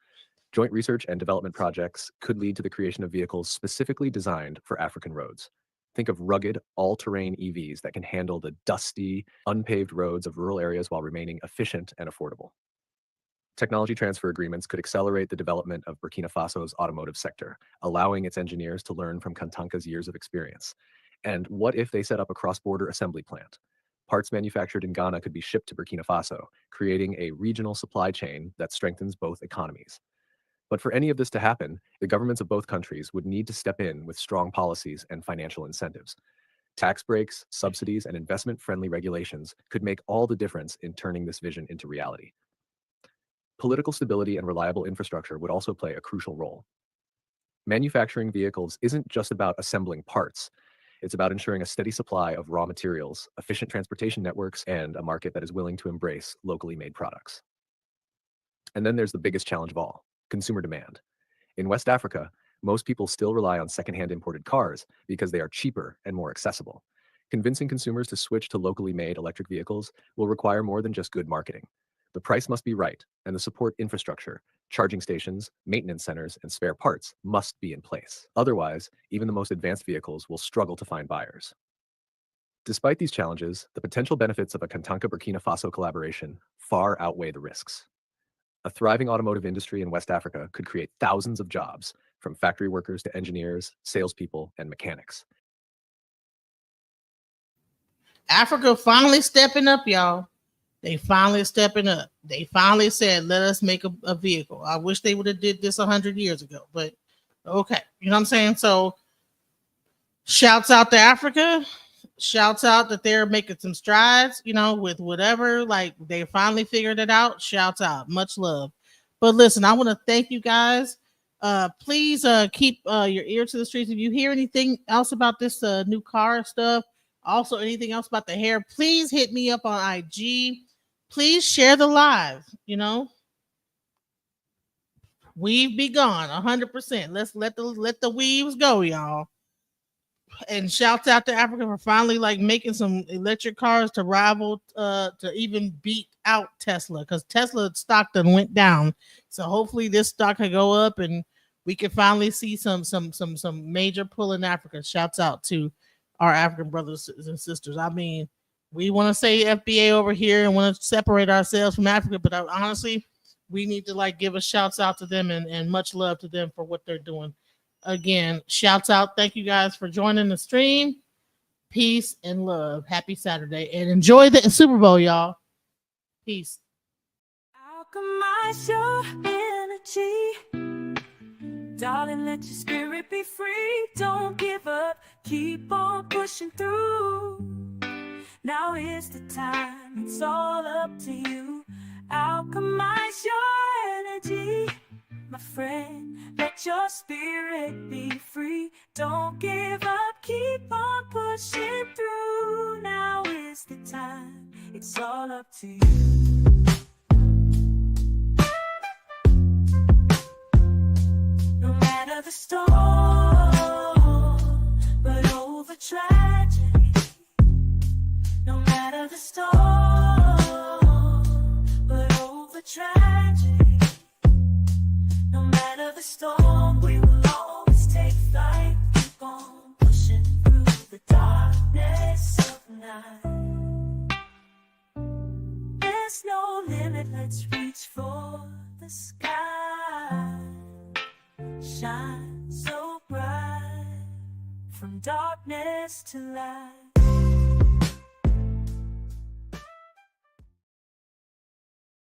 Joint research and development projects could lead to the creation of vehicles specifically designed for African roads. Think of rugged, all-terrain EVs that can handle the dusty, unpaved roads of rural areas while remaining efficient and affordable. Technology transfer agreements could accelerate the development of Burkina Faso's automotive sector, allowing its engineers to learn from Kantanka's years of experience. And what if they set up a cross-border assembly plant? Parts manufactured in Ghana could be shipped to Burkina Faso, creating a regional supply chain that strengthens both economies. But for any of this to happen, the governments of both countries would need to step in with strong policies and financial incentives. Tax breaks, subsidies, and investment-friendly regulations could make all the difference in turning this vision into reality. Political stability and reliable infrastructure would also play a crucial role. Manufacturing vehicles isn't just about assembling parts. It's about ensuring a steady supply of raw materials, efficient transportation networks, and a market that is willing to embrace locally made products. And then there's the biggest challenge of all, consumer demand. In West Africa, most people still rely on secondhand imported cars because they are cheaper and more accessible. Convincing consumers to switch to locally made electric vehicles will require more than just good marketing. The price must be right, and the support infrastructure, charging stations, maintenance centers, and spare parts must be in place. Otherwise, even the most advanced vehicles will struggle to find buyers. Despite these challenges, the potential benefits of a Kantanka-Burkina Faso collaboration far outweigh the risks. A thriving automotive industry in West Africa could create thousands of jobs, from factory workers to engineers, salespeople, and mechanics. Africa finally stepping up, y'all. They finally stepping up. They finally said, let us make a vehicle. I wish they would have did this 100 years ago, but okay. You know what I'm saying? So shouts out to Africa. Shouts out that they're making some strides, with whatever, like they finally figured it out. Shouts out. Much love. But listen, I want to thank you guys. Please keep your ear to the streets. If you hear anything else about this new car stuff, also anything else about the hair, please hit me up on IG. Please share the live. Weave be gone 100%. Let's let the weaves go, y'all. And shouts out to Africa for finally making some electric cars to rival to even beat out Tesla, because Tesla stock done went down. So hopefully this stock can go up and we can finally see some major pull in Africa. Shouts out to our African brothers and sisters. I mean, we want to say FBA over here and want to separate ourselves from Africa, but honestly, we need to give a shouts out to them and much love to them for what they're doing. Again, shouts out. Thank you guys for joining the stream. Peace and love. Happy Saturday and enjoy the Super Bowl, y'all. Peace. Alchemize your energy. Darling, let your spirit be free. Don't give up. Keep on pushing through. Now is the time. It's all up to you. Alchemize your energy. My friend, let your spirit be free. Don't give up, keep on pushing through. Now is the time, it's all up to you. No matter the storm, but over tragedy. No matter the storm, but over tragedy. No matter the storm, we will always take flight. Keep on pushing through the darkness of night. There's no limit, let's reach for the sky. Shine so bright, from darkness to light.